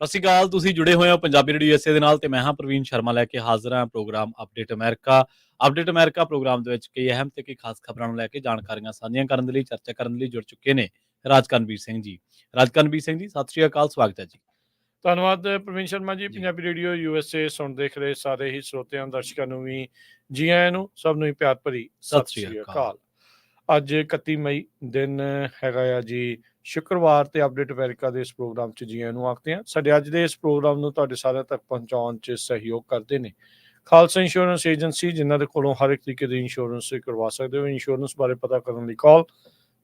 ਸਤਿ ਸ਼੍ਰੀ ਅਕਾਲ। ਤੁਸੀਂ ਜੁੜੇ ਹੋਏ ਹੋ ਪੰਜਾਬੀ ਰੇਡੀਓ USA ਦੇ ਨਾਲ ਤੇ ਮੈਂ ਹਾਂ ਪ੍ਰਵੀਨ ਸ਼ਰਮਾ ਲੈ ਕੇ ਹਾਜ਼ਰ ਹਾਂ programme update America. Update America programme ਦੇ ਵਿੱਚ ਕਈ ਅਹਿਮ ਤੇ ਕਈ ਖਾਸ ਖਬਰਾਂ ਨੂੰ ਲੈ ਕੇ ਜਾਣਕਾਰੀਆਂ ਸਾਂਝੀਆਂ ਕਰਨ ਦੇ ਲਈ ਚਰਚਾ ਕਰਨ ਦੇ ਲਈ ਜੁੜ ਚੁੱਕੇ ਨੇ ਰਾਜਕਰਨਵੀਰ ਸਿੰਘ ਜੀ। ਰਾਜਕਰਨਵੀਰ ਸਿੰਘ ਜੀ, ਸਤਿ ਸ਼੍ਰੀ ਅਕਾਲ, ਸਵਾਗਤ ਹੈ ਜੀ। ਧੰਨਵਾਦ ਪ੍ਰਵੀਨ ਸ਼ਰਮਾ ਜੀ। ਜੀ ਪੰਜਾਬੀ ਰੇਡੀਓ USA ਸੁਣ ਦੇਖ ਰਹੇ ਸਾਰੇ ਹੀ ਸਰੋਤਿਆਂ ਦਰਸ਼ਕਾਂ ਨੂੰ ਵੀ ਜੀ ਆਇਆਂ ਨੂੰ, ਸਭ ਨੂੰ ਹੀ ਪਿਆਰ ਭਰੀ ਸਤਿ ਸਤਿ ਸ਼੍ਰੀ ਸ੍ਰੀ ਅਕਾਲ। ਅਕਾਲ। ਅੱਜ 31 ਮਈ ਦਿਨ ਹੈਗਾ ਆ ਜੀ ਸ਼ੁੱਕਰਵਾਰ, ਤੇ ਅਪਡੇਟ ਅਮਰੀਕਾ ਦੇ ਇਸ ਪ੍ਰੋਗਰਾਮ 'ਚ ਜੀ ਆਇਆਂ ਨੂੰ ਆਖਦੇ ਹਾਂ। ਸਾਡੇ ਅੱਜ ਦੇ ਇਸ ਪ੍ਰੋਗਰਾਮ ਨੂੰ ਤੁਹਾਡੇ ਸਾਰਿਆਂ ਤੱਕ ਪਹੁੰਚਾਉਣ 'ਚ ਸਹਿਯੋਗ ਕਰਦੇ ਨੇ ਖਾਲਸਾ ਇੰਸ਼ੋਰੈਂਸ ਏਜੰਸੀ, ਜਿਨ੍ਹਾਂ ਦੇ ਕੋਲੋਂ ਹਰ ਇੱਕ ਤਰੀਕੇ ਦੀ ਇੰਸ਼ੋਰੈਂਸ ਕਰਵਾ ਸਕਦੇ ਹੋ। ਇੰਸ਼ੋਰੈਂਸ ਬਾਰੇ ਪਤਾ ਕਰਨ ਲਈ ਕਾਲ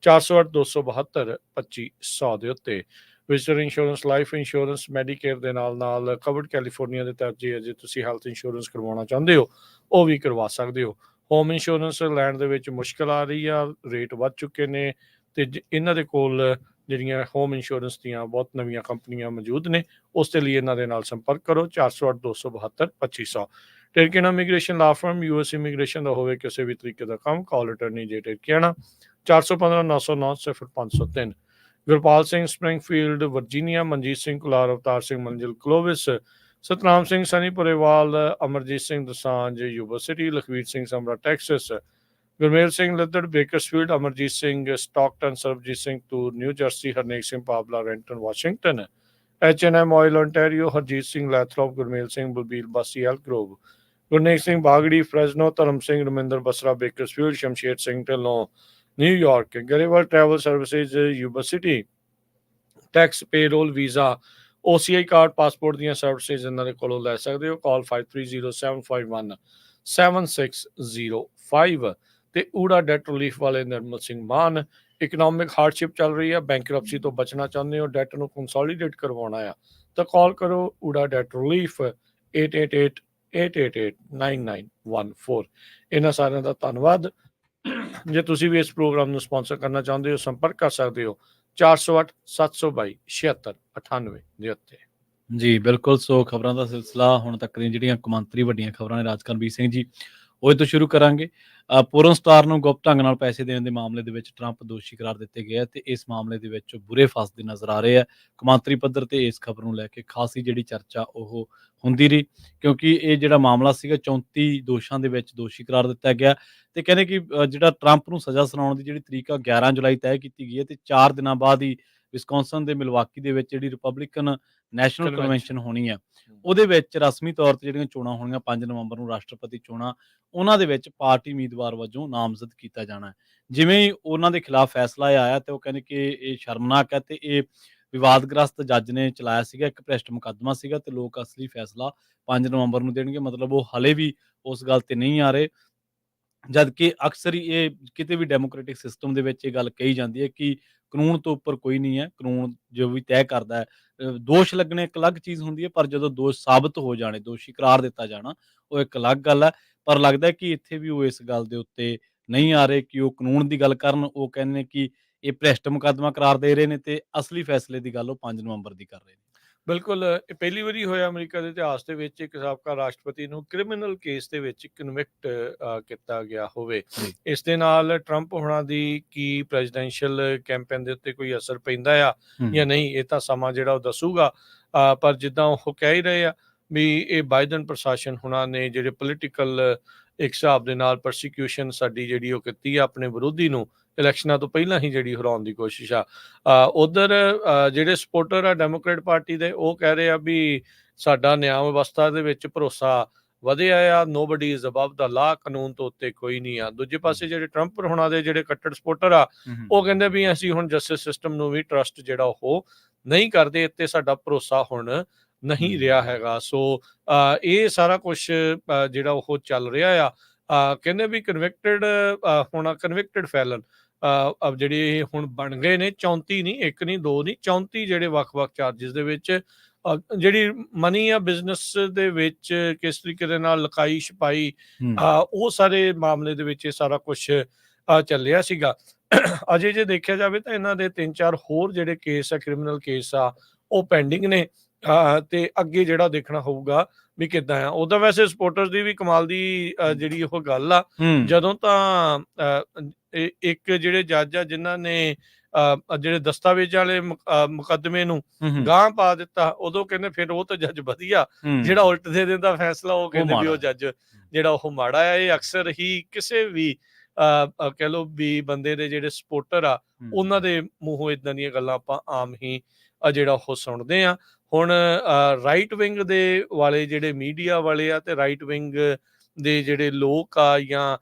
408-272-2500 ਦੇ ਉੱਤੇ। Visitor insurance, life insurance, Medicare ਦੇ ਨਾਲ ਕਵਰਡ ਕੈਲੀਫੋਰਨੀਆ ਦੇ ਤਹਿਤ ਜੇ ਤੁਸੀਂ ਹੈਲਥ ਇੰਸ਼ੋਰੈਂਸ ਕਰਵਾਉਣਾ ਚਾਹੁੰਦੇ ਹੋ ਉਹ ਵੀ ਕਰਵਾ ਸਕਦੇ ਹੋ। ਹੋਮ ਇੰਸ਼ੋਰੈਂਸ ਲੈਣ ਦੇ ਵਿੱਚ ਮੁਸ਼ਕਿਲ ਆ ਰਹੀ ਆ, ਰੇਟ ਵੱਧ ਚੁੱਕੇ ਨੇ, ਤੇ ਇਹਨਾਂ ਦੇ ਕੋਲ ਜਿਹੜੀਆਂ ਹੋਮ ਇੰਸ਼ੋਰੈਂਸ ਦੀਆਂ ਬਹੁਤ ਨਵੀਆਂ ਕੰਪਨੀਆਂ ਮੌਜੂਦ ਨੇ। ਉਸ ਦੇ ਲਈ ਇਹਨਾਂ ਦੇ ਨਾਲ ਸੰਪਰਕ ਕਰੋ 408-272-2500। Tirkiana immigration law firm, US immigration ਦਾ ਹੋਵੇ ਕਿਸੇ ਵੀ ਤਰੀਕੇ ਦਾ ਕੰਮ, call attorney J Tirkiana 415-909-0503। Gurpal Singh Springfield Virginia, Manjit Singh Kular, Avtar Singh Manzil Clovis, Satnam Singh Sunny Purewal, Amarjit Singh Dosanjh Yuba City, Lakhvir Singh Samra Texas, Gurmel Singh Laddar Bakersfield, Amarjit Singh Stockton, Sarabjit Singh Toor New Jersey, Harnek Singh Pabla Renton Washington, H&M oil Ontario, Harjit Singh Lathrop, Gurmel Singh Balbir ਬਾਸੀ ਐਲ ਗਰੋਵ, ਗੁਰਨੇਕ ਸਿੰਘ ਬਾਗੜੀ ਫਰੈਜ਼ਨੋ, ਧਰਮ Singh Raminder Basra Bakersfield, Shamsher Singh Dhillon New York, Grewal travel services Yuba city, tax, payroll, visa, OCI card, passport ਦੀਆਂ services ਇਹਨਾਂ ਦੇ ਕੋਲੋਂ ਲੈ ਸਕਦੇ ਹੋ। ਕਾਲ 5307517605। ਤੇ ਊੜਾ ਡੈਟ ਰਿਲੀਫ ਵਾਲੇ ਨਿਰਮਲ ਸਿੰਘ ਮਾਨ, ਇਕਨੋਮਿਕ ਹਾਰਡਸ਼ਿਪ ਚੱਲ ਰਹੀ ਆ, ਬੈਂਕਰਪਸੀ ਤੋਂ ਬਚਣਾ ਚਾਹੁੰਦੇ ਹੋ, ਡੈਟ ਨੂੰ ਕੰਸੋਲੀਡੇਟ ਕਰਵਾਉਣਾ ਆ, ਤਾਂ ਕਾਲ ਕਰੋ ਊੜਾ ਡੈਟ ਰਿਲੀਫ 888-888-9914। ਇਹਨਾਂ ਸਾਰਿਆਂ ਦਾ ਧੰਨਵਾਦ। ਜੇ ਤੁਸੀਂ ਵੀ ਇਸ ਪ੍ਰੋਗਰਾਮ ਨੂੰ ਸਪਾਂਸਰ ਕਰਨਾ ਚਾਹੁੰਦੇ ਹੋ, ਸੰਪਰਕ ਕਰ ਸਕਦੇ ਹੋ 408-722-7698 ਦੇ ਉੱਤੇ। ਜੀ ਬਿਲਕੁਲ। ਸੋ ਖਬਰਾਂ ਦਾ ਸਿਲਸਿਲਾ ਹੁਣ ਤੱਕ ਦੀਆਂ ਜਿਹੜੀਆਂ ਕੌਮਾਂਤਰੀ ਵੱਡੀਆਂ ਖਬਰਾਂ ਨੇ ਰਾਜਕਰਨਵੀਰ ਸਿੰਘ ਜੀ, ਉਹ ਤੋਂ ਸ਼ੁਰੂ ਕਰਾਂਗੇ। ਪੋਰਨ ਸਟਾਰ ਨੂੰ ਗੁਪਤ ਢੰਗ ਨਾਲ ਪੈਸੇ ਦੇਣ ਦੇ ਮਾਮਲੇ ਦੇ ਵਿੱਚ ਟਰੰਪ ਦੋਸ਼ੀ ਕਰਾਰ ਦਿੱਤੇ ਗਏ ਹੈ ਤੇ ਇਸ ਮਾਮਲੇ ਦੇ ਵਿੱਚ ਬੁਰੇ ਫਸਦੇ ਨਜ਼ਰ ਆ ਰਹੇ ਆ। ਕੌਮਾਂਤਰੀ ਪੱਧਰ ਤੇ ਇਸ ਖਬਰ ਨੂੰ ਲੈ ਕੇ ਖਾਸੀ ਜਿਹੜੀ ਚਰਚਾ ਉਹ ਹੁੰਦੀ ਰਹੀ, ਕਿਉਂਕਿ ਇਹ ਜਿਹੜਾ ਮਾਮਲਾ ਸੀਗਾ 34 ਦੋਸ਼ਾਂ ਦੇ ਵਿੱਚ ਦੋਸ਼ੀ ਕਰਾਰ ਦਿੱਤਾ ਗਿਆ ਤੇ ਕਹਿੰਦੇ ਕਿ ਜਿਹੜਾ ਟਰੰਪ ਨੂੰ ਸਜ਼ਾ ਸੁਣਾਉਣ ਦੀ ਜਿਹੜੀ ਤਰੀਕ ਆ 11 ਜੁਲਾਈ ਤੈਅ ਕੀਤੀ ਗਈ ਹੈ ਤੇ 4 ਦਿਨਾਂ ਬਾਅਦ ਹੀ ਵਿਸਕੌਨਸਨ ਦੇ ਮਿਲਵਾਕੀ ਦੇ ਵਿੱਚ ਜਿਹੜੀ ਰਿਪਬਲਿਕਨ ਨੈਸ਼ਨਲ ਕਨਵੈਨਸ਼ਨ ਹੋਣੀ ਆ, ਉਹਦੇ ਵਿੱਚ ਰਸਮੀ ਤੌਰ ਤੇ ਜਿਹੜੀਆਂ ਚੋਣਾਂ ਹੋਣੀਆਂ 5 ਨਵੰਬਰ ਨੂੰ ਰਾਸ਼ਟਰਪਤੀ ਚੋਣਾਂ, ਉਹਨਾਂ ਦੇ ਵਿੱਚ ਪਾਰਟੀ ਉਮੀਦਵਾਰ ਵਜੋਂ ਨਾਮਜ਼ਦ ਕੀਤਾ ਜਾਣਾ ਹੈ। ਜਿਵੇਂ ਹੀ ਉਹਨਾਂ ਦੇ ਖਿਲਾਫ ਫੈਸਲਾ ਆਇਆ ਤੇ ਉਹ ਕਹਿੰਦੇ ਕਿ ਇਹ ਸ਼ਰਮਨਾਕ ਹੈ ਤੇ ਇਹ ਵਿਵਾਦਗ੍ਰਸਤ ਜੱਜ ਨੇ ਚਲਾਇਆ ਸੀਗਾ, ਇੱਕ ਭ੍ਰਿਸ਼ਟ ਮੁਕੱਦਮਾ ਸੀਗਾ ਤੇ ਲੋਕ ਅਸਲੀ ਫੈਸਲਾ 5 ਨਵੰਬਰ ਨੂੰ ਦੇਣਗੇ। ਮਤਲਬ ਉਹ ਹਲੇ ਵੀ ਉਸ ਗੱਲ ਤੇ ਨਹੀਂ ਆ ਰਹੇ, ਜਦ ਕਿ ਅਕਸਰ ਹੀ ਇਹ ਕਿਤੇ ਵੀ ਡੈਮੋਕ੍ਰੈਟਿਕ ਸਿਸਟਮ ਦੇ ਵਿੱਚ ਇਹ ਗੱਲ ਕਹੀ ਜਾਂਦੀ ਹੈ ਕਿ ਕਾਨੂੰਨ ਤੋਂ ਉੱਪਰ ਕੋਈ ਨਹੀਂ ਹੈ, ਕਾਨੂੰਨ ਜੋ ਵੀ ਤੈਅ ਕਰਦਾ ਹੈ। ਦੋਸ਼ ਲੱਗਣੇ ਇੱਕ ਅਲੱਗ ਚੀਜ਼ ਹੁੰਦੀ ਹੈ, ਪਰ ਜਦੋਂ ਦੋਸ਼ ਸਾਬਤ ਹੋ ਜਾਣੇ, ਦੋਸ਼ੀ ਕਰਾਰ ਦਿੱਤਾ ਜਾਣਾ, ਉਹ ਇੱਕ ਅਲੱਗ ਗੱਲ ਹੈ। ਪਰ ਲੱਗਦਾ ਕਿ ਇੱਥੇ ਵੀ ਉਹ ਇਸ ਗੱਲ ਦੇ ਉੱਤੇ ਨਹੀਂ ਆ ਰਹੇ ਕਿ ਉਹ ਕਾਨੂੰਨ ਦੀ ਗੱਲ ਕਰਨ। ਉਹ ਕਹਿੰਦੇ ਨੇ ਕਿ ਇਹ ਭ੍ਰਿਸ਼ਟ ਮੁਕੱਦਮਾ ਕਰਾਰ ਦੇ ਰਹੇ ਨੇ ਤੇ ਅਸਲੀ ਫੈਸਲੇ ਦੀ ਗੱਲ ਉਹ 5 ਨਵੰਬਰ ਦੀ ਕਰ ਰਹੇ ਨੇ। ਬਿਲਕੁਲ, ਇਹ ਪਹਿਲੀ ਵਾਰੀ ਹੋਇਆ ਅਮਰੀਕਾ ਦੇ ਇਤਿਹਾਸ ਦੇ ਵਿੱਚ ਇੱਕ ਸਾਬਕਾ ਰਾਸ਼ਟਰਪਤੀ ਨੂੰ ਕ੍ਰਿਮੀਨਲ ਕੇਸ ਦੇ ਵਿੱਚ ਕਨਵਿਕਟ ਕੀਤਾ ਗਿਆ ਹੋਵੇ। ਇਸ ਦੇ ਨਾਲ ਟਰੰਪ ਹੋਣਾ ਦੀ ਕੀ ਪ੍ਰੈਜ਼ੀਡੈਂਸ਼ੀਅਲ ਕੈਂਪੇਨ ਦੇ ਉੱਤੇ ਕੋਈ ਅਸਰ ਪੈਂਦਾ ਆ ਜਾਂ ਨਹੀਂ, ਇਹ ਤਾਂ ਸਮਾਂ ਜਿਹੜਾ ਉਹ ਦੱਸੂਗਾ। ਪਰ ਜਿੱਦਾਂ ਉਹ ਕਹਿ ਹੀ ਰਹੇ ਆ ਵੀ ਇਹ ਬਾਈਡਨ ਪ੍ਰਸ਼ਾਸਨ ਹੋਣਾ ਨੇ ਜਿਹੜੇ ਪੋਲੀਟੀਕਲ ਇੱਕ ਹਿਸਾਬ ਦੇ ਨਾਲ ਪ੍ਰਸੀਕਿਊਸ਼ਨ ਸਾਡੀ ਜਿਹੜੀ ਉਹ ਕੀਤੀ ਆ ਆਪਣੇ ਵਿਰੋਧੀ ਨੂੰ ਇਲੈਕਸ਼ਨਾਂ ਤੋਂ ਪਹਿਲਾਂ ਹੀ ਜਿਹੜੀ ਹਰਾਉਣ ਦੀ ਕੋਸ਼ਿਸ਼ ਆ। ਉਧਰ ਜਿਹੜੇ ਸਪੋਰਟਰ ਆ ਡੈਮੋਕ੍ਰੇਟ ਪਾਰਟੀ ਦੇ, ਉਹ ਕਹਿ ਰਹੇ ਆ ਵੀ ਸਾਡਾ ਨਿਆਂ ਵਿਵਸਥਾ ਦੇ ਵਿੱਚ ਭਰੋਸਾ ਵਧਿਆ ਆ, ਨੋਬਡੀ ਇਜ਼ ਅਬਵ ਦਾ ਲਾ, ਕਾਨੂੰਨ ਤੋਂ ਉੱਤੇ ਕੋਈ ਨਹੀਂ ਆ। ਦੂਜੇ ਪਾਸੇ ਜਿਹੜੇ ਟਰੰਪ ਹੋਣਾ ਦੇ ਜਿਹੜੇ ਕੱਟੜ ਸਪੋਰਟਰ ਆ, ਉਹ ਕਹਿੰਦੇ ਵੀ ਅਸੀਂ ਹੁਣ ਜਸਟਿਸ ਸਿਸਟਮ ਨੂੰ ਵੀ ਟਰਸਟ ਜਿਹੜਾ ਉਹ ਨਹੀਂ ਕਰਦੇ, ਤੇ ਸਾਡਾ ਭਰੋਸਾ ਹੁਣ ਨਹੀਂ ਰਿਹਾ ਹੈਗਾ। ਸੋ ਇਹ ਸਾਰਾ ਕੁਛ ਜਿਹੜਾ ਉਹ ਚੱਲ ਰਿਹਾ ਆ। ਕਹਿੰਦੇ ਵੀ ਕਨਵਿਕਟਡ ਹੋਣਾ, ਕਨਵਿਕਟਡ ਫੈਲਨ ਜਿਹੜੇ ਹੁਣ ਬਣ ਗਏ ਨੇ 34 ਨਹੀਂ, ਇੱਕ ਨਹੀਂ, ਦੋ ਨਹੀਂ, 34 ਜਿਹੜੇ ਵੱਖ-ਵੱਖ ਚਾਰਜਿਸ ਦੇ ਵਿੱਚ ਜਿਹੜੀ ਮਨੀ ਆ ਬਿਜ਼ਨਸ ਦੇ ਵਿੱਚ ਕਿਸ ਤਰੀਕੇ ਦੇ ਨਾਲ ਲਕਾਈ ਛਪਾਈ, ਉਹ ਸਾਰੇ ਮਾਮਲੇ ਦੇ ਵਿੱਚ ਇਹ ਸਾਰਾ ਕੁਛ ਚੱਲਿਆ ਸੀਗਾ। ਅਜੇ ਜੇ ਦੇਖਿਆ ਜਾਵੇ ਤਾਂ ਇਹਨਾਂ ਦੇ 3-4 ਹੋਰ ਜਿਹੜੇ ਕੇਸ ਆ, ਕ੍ਰਿਮੀਨਲ ਕੇਸ ਆ, ਉਹ ਪੈਂਡਿੰਗ ਨੇ। ਤੇ ਅੱਗੇ ਜਿਹੜਾ ਦੇਖਣਾ ਹੋਊਗਾ ਵੀ ਕਿੱਦਾਂ ਆ। ਉਹਦਾ ਵੈਸੇ ਸਪੋਰਟਰਸ ਦੀ ਵੀ ਕਮਾਲ ਦੀ ਜਿਹੜੀ ਉਹ ਗੱਲ ਆ, ਜਦੋਂ ਤਾਂ ਇੱਕ ਜਿਹੜੇ ਜੱਜ ਆ ਜਿਨ੍ਹਾਂ ਨੇ ਜਿਹੜੇ ਦਸਤਾਵੇਜ਼ਾਂ ਵਾਲੇ ਮੁਕੱਦਮੇ ਨੂੰ ਗਾਂਹ ਪਾ ਦਿੱਤਾ, ਉਦੋਂ ਕਹਿੰਦੇ ਫਿਰ ਉਹ ਤਾਂ ਜੱਜ ਵਧੀਆ, ਜਿਹੜਾ ਉਲਟ ਦੇ ਦਿੰਦਾ ਫੈਸਲਾ ਉਹ ਕਹਿੰਦੇ ਵੀ ਉਹ ਜੱਜ ਜਿਹੜਾ ਉਹ ਮਾੜਾ ਆ। ਇਹ ਅਕਸਰ ਹੀ ਕਿਸੇ ਵੀ ਕਹਿ ਲਓ ਵੀ ਬੰਦੇ ਦੇ ਜਿਹੜੇ ਸਪੋਰਟਰ ਆ ਉਹਨਾਂ ਦੇ ਮੂੰਹੋਂ ਇਦਾਂ ਦੀਆਂ ਗੱਲਾਂ ਆਪਾਂ ਆਮ ਹੀ ਜਿਹੜਾ ਉਹ ਸੁਣਦੇ ਆ। ਹੁਣ ਰਾਈਟ ਵਿੰਗ ਦੇ ਵਾਲੇ ਜਿਹੜੇ ਮੀਡੀਆ ਵਾਲੇ ਆ ਤੇ ਰਾਈਟ ਵਿੰਗ ਦੇ ਜਿਹੜੇ ਲੋਕ ਆ ਜਾਂ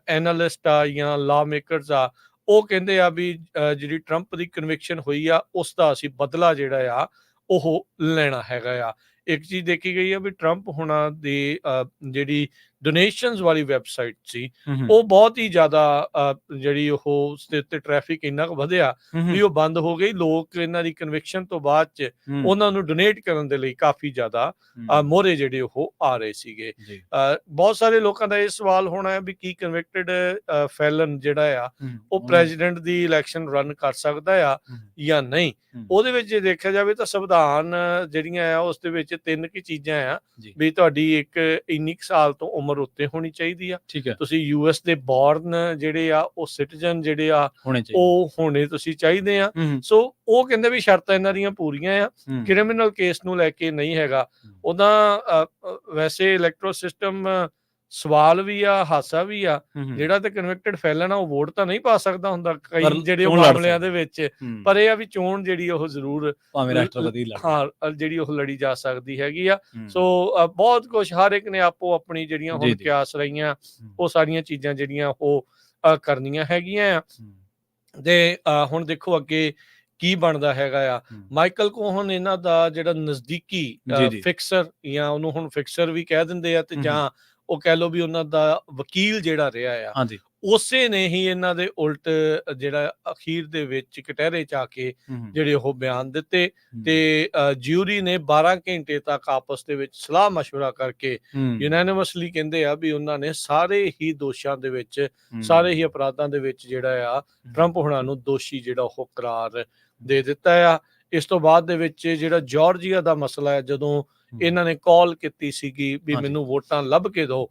ਐਨਾਲਿਸਟ ਆ ਜਾਂ ਲਾ ਮੇਕਰਸ ਆ, ਉਹ ਕਹਿੰਦੇ ਆ ਵੀ ਜਿਹੜੀ ਟਰੰਪ ਦੀ ਕਨਵਿਕਸ਼ਨ ਹੋਈ ਆ ਉਸ ਦਾ ਅਸੀਂ ਬਦਲਾ ਜਿਹੜਾ ਆ ਉਹ ਲੈਣਾ ਹੈਗਾ ਆ। ਇੱਕ ਚੀਜ਼ ਦੇਖੀ ਗਈ ਆ ਵੀ ਟਰੰਪ ਹੁਣਾਂ ਦੀ ਜਿਹੜੀ ਡੋਨੇਸ਼ਨਸ ਵਾਲੀ ਵੈਬਸਾਈਟ ਸੀ ਉਹ ਬਹੁਤ ਹੀ ਜ਼ਿਆਦਾ ਜਿਹੜੀ ਉਹ ਉਸ ਦੇ ਉੱਤੇ ਟ੍ਰੈਫਿਕ ਇੰਨਾ ਕੁ ਵਧਿਆ ਵੀ ਉਹ ਬੰਦ ਹੋ ਗਈ। ਲੋਕ ਇਹਨਾਂ ਦੀ ਕਨਵਿਕਸ਼ਨ ਤੋਂ ਬਾਅਦ ਚ ਉਹਨਾਂ ਨੂੰ ਡੋਨੇਟ ਕਰਨ ਦੇ ਲਈ ਕਾਫੀ ਜ਼ਿਆਦਾ ਮੋਹਰੇ ਜਿਹੜੇ ਉਹ ਆ ਰਹੇ ਸੀਗੇ। ਬਹੁਤ ਸਾਰੇ ਲੋਕਾਂ ਦਾ ਇਹ ਸਵਾਲ ਹੋਣਾ ਹੈ ਵੀ ਕੀ ਕਨਵਿਕਟਡ ਫੈਲਨ ਜਿਹੜਾ ਆ ਉਹ ਪ੍ਰੈਜ਼ੀਡੈਂਟ ਦੀ ਇਲੈਕਸ਼ਨ ਰਨ ਕਰ ਸਕਦਾ ਆ ਜਾਂ ਨਹੀਂ। ਉਹਦੇ ਵਿੱਚ ਜੇ ਦੇਖਿਆ ਜਾਵੇ ਤਾਂ ਸੰਵਿਧਾਨ ਜਿਹੜੀਆਂ ਆ ਉਸ ਦੇ ਵਿੱਚ 3 ਕੀ ਚੀਜ਼ਾਂ ਆ ਵੀ ਤੁਹਾਡੀ ਇੱਕ ਇੰਨੀ ਕੁ ਸਾਲ ਤੋਂ ਉਮਰ ਉੱਤੇ ਹੋਣੀ ਚਾਹੀਦੀ ਆ, ਤੁਸੀਂ ਯੂਐਸ ਦੇ ਬੋਰਨ ਜਿਹੜੇ ਆ ਉਹ ਸਿਟੀਜ਼ਨ ਜਿਹੜੇ ਆ ਉਹ ਹੋਣੇ ਤੁਸੀਂ ਚਾਹੀਦੇ ਆ। ਸੋ ਉਹ ਕਹਿੰਦੇ ਵੀ ਸ਼ਰਤਾਂ ਇਹਨਾਂ ਦੀਆਂ ਪੂਰੀਆਂ ਆ। ਕ੍ਰਿਮੀਨਲ ਕੇਸ ਨੂੰ ਲੈ ਕੇ ਨਹੀਂ ਹੈਗਾ। ਉਹਦਾ ਵੈਸੇ ਇਲੈਕਟਰਲ ਸਿਸਟਮ ਸਵਾਲ ਵੀ ਆ, ਹਾਸਾ ਵੀ ਆ। ਜਿਹੜਾ ਤੇ ਕਨਵਿਕਟਡ ਫੈਲਨ ਆ ਉਹ ਵੋਟ ਤਾਂ ਨਹੀਂ ਪਾ ਸਕਦਾ ਹੁੰਦਾ ਕਈ ਜਿਹੜੇ ਮਾਮਲਿਆਂ ਦੇ ਵਿੱਚ, ਪਰ ਇਹ ਆ ਵੀ ਚੋਣ ਜਿਹੜੀ ਉਹ ਜ਼ਰੂਰ ਜਿਹੜੀ ਉਹ ਲੜੀ ਜਾ ਸਕਦੀ ਹੈਗੀ ਆ। ਸੋ ਬਹੁਤ ਕੁਝ ਹਰ ਇੱਕ ਨੇ ਆਪੋ ਆਪਣੀ ਜਿਹੜੀਆਂ ਹੁਣ ਕਿਆਸ ਰਹੀਆਂ ਉਹ ਸਾਰੀਆਂ ਚੀਜ਼ਾਂ ਜਿਹੜੀਆਂ ਉਹ ਕਰਨੀਆਂ ਹੈਗੀਆਂ ਆ। ਤੇ ਹੁਣ ਦੇਖੋ ਅੱਗੇ ਕੀ ਬਣਦਾ ਹੈਗਾ ਆ। ਮਾਈਕਲ ਕੋਹਨ ਇਹਨਾਂ ਦਾ ਜਿਹੜਾ ਨਜ਼ਦੀਕੀ ਫਿਕਸਰ ਜਾਂ ਉਹਨੂੰ ਹੁਣ ਫਿਕਸਰ ਵੀ ਕਹਿ ਦਿੰਦੇ ਆ ਤੇ ਜਾਂ ਉਹ ਕਹਿ ਲਓ ਵੀ ਉਹਨਾਂ ਦਾ ਵਕੀਲ ਜਿਹੜਾ ਰਿਹਾ ਆ, ਉਸੇ ਨੇ ਹੀ ਇਹਨਾਂ ਦੇ ਉਲਟ ਜਿਹੜਾ ਅਖੀਰ ਦੇ ਵਿੱਚ ਕਟਹਿਰੇ ਚ ਆ ਕੇ ਜਿਹੜੇ ਉਹ ਬਿਆਨ ਦਿੱਤੇ ਤੇ ਜਿਊਰੀ ਨੇ 12 ਘੰਟੇ ਤੱਕ ਆਪਸ ਦੇ ਵਿੱਚ ਸਲਾਹ ਮਸ਼ਵਰਾ ਕਰਕੇ ਯੂਨੈਨਿਮਸਲੀ ਕਹਿੰਦੇ ਆ ਵੀ ਉਹਨਾਂ ਨੇ ਸਾਰੇ ਹੀ ਦੋਸ਼ਾਂ ਦੇ ਵਿੱਚ, ਸਾਰੇ ਹੀ ਅਪਰਾਧਾਂ ਦੇ ਵਿੱਚ ਜਿਹੜਾ ਆ ਟਰੰਪ ਹੁਣਾਂ ਨੂੰ ਦੋਸ਼ੀ ਜਿਹੜਾ ਉਹ ਕਰਾਰ ਦੇ ਦਿੱਤਾ ਆ। ਇਸ ਤੋਂ ਬਾਅਦ ਦੇ ਵਿੱਚ ਜਿਹੜਾ ਜਾਰਜੀਆ ਦਾ ਮਸਲਾ ਹੈ, ਜਦੋਂ ਇਹਨਾਂ ਨੇ ਕਾਲ ਕੀਤੀ ਸੀਗੀ ਵੀ ਮੈਨੂੰ ਵੋਟਾਂ ਲੱਭ ਕੇ ਦਿਓ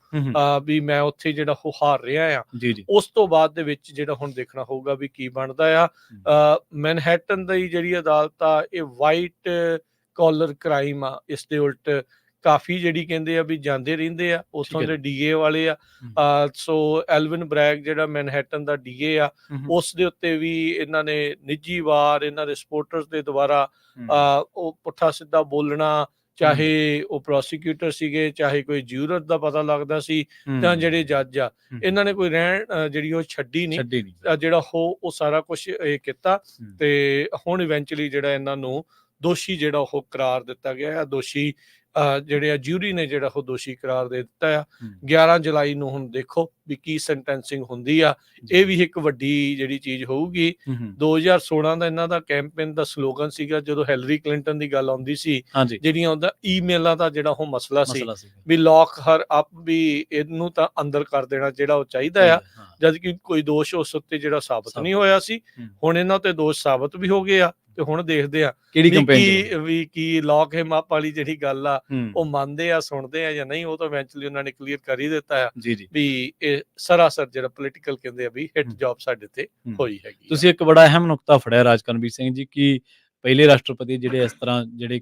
ਵੀ ਮੈਂ ਉੱਥੇ ਜਿਹੜਾ ਉਹ ਹਾਰ ਰਿਹਾ ਆ, ਉਸ ਤੋਂ ਬਾਅਦ ਦੇ ਵਿੱਚ ਜਿਹੜਾ ਹੁਣ ਦੇਖਣਾ ਹੋਊਗਾ ਵੀ ਕੀ ਬਣਦਾ ਆ। ਮੈਨਹੈਟਨ ਦੀ ਜਿਹੜੀ ਅਦਾਲਤ ਆ ਇਹ ਵਾਈਟ ਕਾਲਰ ਕ੍ਰਾਈਮ ਆ, ਇਸ ਦੇ ਉਲਟ ਕਾਫੀ ਜਿਹੜੀ ਕਹਿੰਦੇ ਆ ਵੀ ਜਾਂਦੇ ਰਹਿੰਦੇ ਆ ਉੱਥੋਂ ਦੇ ਡੀਏ ਵਾਲੇ ਆ। ਸੋ ਐਲਵਿਨ ਬ੍ਰੈਗ ਜਿਹੜਾ ਮੈਨਹੈਟਨ ਦਾ ਡੀਏ ਆ, ਉਸ ਦੇ ਉੱਤੇ ਵੀ ਇਹਨਾਂ ਨੇ ਨਿੱਜੀ ਵਾਰ ਇਹਨਾਂ ਦੇ ਸਪੋਰਟਰਸ ਦੇ ਦੁਆਰਾ ਉਹ ਪੁੱਠਾ ਸਿੱਧਾ ਬੋਲਣਾ, ਚਾਹੇ ਉਹ ਪ੍ਰੋਸੀਕਿਊਟਰ ਸੀਗੇ ਚਾਹੇ ਕੋਈ ਜਿਊਰਰ ਦਾ ਪਤਾ ਲੱਗਦਾ ਸੀ ਤਾਂ ਜਿਹੜੇ ਜੱਜ ਆ ਇਹਨਾਂ ਨੇ ਕੋਈ ਰਹਿਣ ਜਿਹੜੀ ਉਹ ਛੱਡੀ ਨਹੀਂ, ਜਿਹੜਾ ਉਹ ਸਾਰਾ ਕੁਝ ਇਹ ਕੀਤਾ ਤੇ ਹੁਣ ਇਵੈਂਚੁਅਲੀ ਜਿਹੜਾ ਇਹਨਾਂ ਨੂੰ ਦੋਸ਼ੀ ਜਿਹੜਾ ਉਹ ਕਰਾਰ ਦਿੱਤਾ ਗਿਆ ਹੈ। ਦੋਸ਼ੀ ਜਿਹੜੇ ਆ ਜਿਊਰੀ ਨੇ ਜਿਹੜਾ ਉਹ ਦੋਸ਼ੀ ਕਰਾਰ ਦੇ ਦਿੱਤਾ ਆ। 11 ਜੁਲਾਈ ਨੂੰ ਹੁਣ ਦੇਖੋ ਵੀ ਕੀ ਸੈਂਟੈਂਸਿੰਗ ਹੁੰਦੀ ਆ। ਇਹ ਵੀ ਇੱਕ ਵੱਡੀ ਜਿਹੜੀ ਚੀਜ਼ ਹੋਊਗੀ। 2016 ਦਾ ਇਹਨਾਂ ਦਾ ਕੈਂਪੇਨ ਦਾ ਸਲੋਗਨ ਸੀਗਾ, ਜਦੋਂ ਹੈਲਰੀ ਕਲਿੰਟਨ ਦੀ ਗੱਲ ਆਉਂਦੀ ਸੀ, ਜਿਹੜੀਆਂ ਉਹਦਾ ਈਮੇਲਾਂ ਦਾ ਜਿਹੜਾ ਉਹ ਮਸਲਾ ਸੀ ਵੀ ਲੌਕ ਹਰ ਅਪ, ਵੀ ਇਹਨੂੰ ਤਾਂ ਅੰਦਰ ਕਰ ਦੇਣਾ ਜਿਹੜਾ ਉਹ ਚਾਹੀਦਾ ਆ, ਜਦ ਕਿ ਕੋਈ ਦੋਸ਼ ਉਸ ਉੱਤੇ ਜਿਹੜਾ ਸਾਬਤ ਨਹੀਂ ਹੋਇਆ ਸੀ। ਹੁਣ ਇਹਨਾਂ ਤੇ ਦੋਸ਼ ਸਾਬਤ ਵੀ ਹੋ ਗਏ ਆ ਤੇ ਹੁਣ ਦੇਖਦੇ ਆ ਵੀ ਕੀ ਲੌਕ ਹਿਮ ਅਪ ਵਾਲੀ ਜਿਹੜੀ ਗੱਲ ਆ ਉਹ ਮੰਨਦੇ ਆ, ਸੁਣਦੇ ਆ ਜਾਂ ਨਹੀਂ। ਉਹ ਤਾਂ ਇਵੈਂਚੁਅਲੀ ਉਹਨਾਂ ਨੇ ਕਲੀਅਰ ਕਰ ਹੀ ਦਿੱਤਾ ਆ ਵੀ ਇਹ ਸਰਾਸਰ ਜਿਹੜਾ ਪੋਲੀਟੀਕਲ ਕਹਿੰਦੇ ਆ ਵੀ ਹਿੱਟ ਜੌਬ ਸਾਡੇ ਤੇ ਹੋਈ ਹੈਗੀ। ਤੁਸੀਂ ਇੱਕ ਬੜਾ ਅਹਿਮ ਨੁਕਤਾ ਫੜਿਆ ਰਾਜਕਰਨਵੀਰ ਸਿੰਘ ਜੀ ਕਿ ਪਹਿਲੇ ਰਾਸ਼ਟਰਪਤੀ ਜਿਹੜੇ ਇਸ ਤਰ੍ਹਾਂ ਜਿਹੜੇ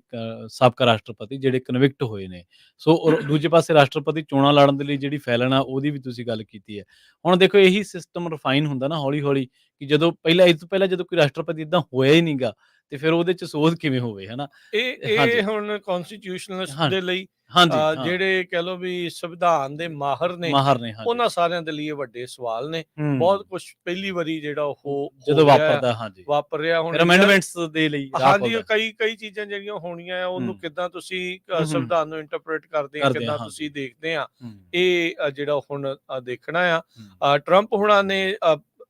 ਸਾਬਕਾ ਰਾਸ਼ਟਰਪਤੀ ਜਿਹੜੇ ਕਨਵਿਕਟ ਹੋਏ ਨੇ, ਸੋ ਦੂਜੇ ਪਾਸੇ ਰਾਸ਼ਟਰਪਤੀ ਚੋਣਾਂ ਲੜਨ ਦੇ ਲਈ ਜਿਹੜੀ ਫੈਲਨ ਆ ਉਹਦੀ ਵੀ ਤੁਸੀਂ ਗੱਲ ਕੀਤੀ ਹੈ। ਹੁਣ ਦੇਖੋ ਇਹੀ ਸਿਸਟਮ ਰਿਫਾਈਨ ਹੁੰਦਾ ਨਾ ਹੌਲੀ ਹੌਲੀ, ਕਿ ਜਦੋਂ ਇਸ ਤੋਂ ਪਹਿਲਾਂ ਜਦੋਂ ਕੋਈ ਰਾਸ਼ਟਰਪਤੀ ਇਦਾਂ ਹੋਇਆ ਹੀ ਨਹੀਂਗਾ ਤੇ ਫਿਰ ਉਹਦੇ ਚ ਸੋਧ ਕਿਵੇਂ ਹੋਵੇ, ਹਨਾ। ਇਹ ਹੁਣ ਕਨਸਟੀਟਿਊਸ਼ਨਲਿਸਟ ਦੇ ਲਈ ਜਿਹੜੇ ਕਹਿ ਲੋ ਵੀ ਸੰਵਿਧਾਨ ਦੇ ਮਾਹਰ ਨੇ ਉਹਨਾਂ ਸਾਰਿਆਂ ਦੇ ਲਈ ਵੱਡੇ ਸਵਾਲ ਨੇ। ਬਹੁਤ ਕੁਝ ਪਹਿਲੀ ਵਾਰੀ ਜਿਹੜਾ ਉਹ ਜਦੋਂ ਵਾਪਰ ਰਿਹਾ ਹੁਣ ਅਮੈਂਡਮੈਂਟਸ ਦੇ ਲਈ ਕਈ ਚੀਜ਼ਾਂ ਜਿਹੜੀਆਂ ਹੋਣੀਆਂ ਆ ਉਹਨੂੰ ਕਿੱਦਾਂ ਤੁਸੀਂ ਸੰਵਿਧਾਨ ਨੂੰ ਇੰਟਰਪ੍ਰੀਟ ਕਰਦੇ ਆ, ਕਿੱਦਾਂ ਤੁਸੀਂ ਦੇਖਦੇ ਆ, ਇਹ ਜਿਹੜਾ ਹੁਣ ਦੇਖਣਾ ਆ। ਟਰੰਪ ਹੁਣਾਂ ਨੇ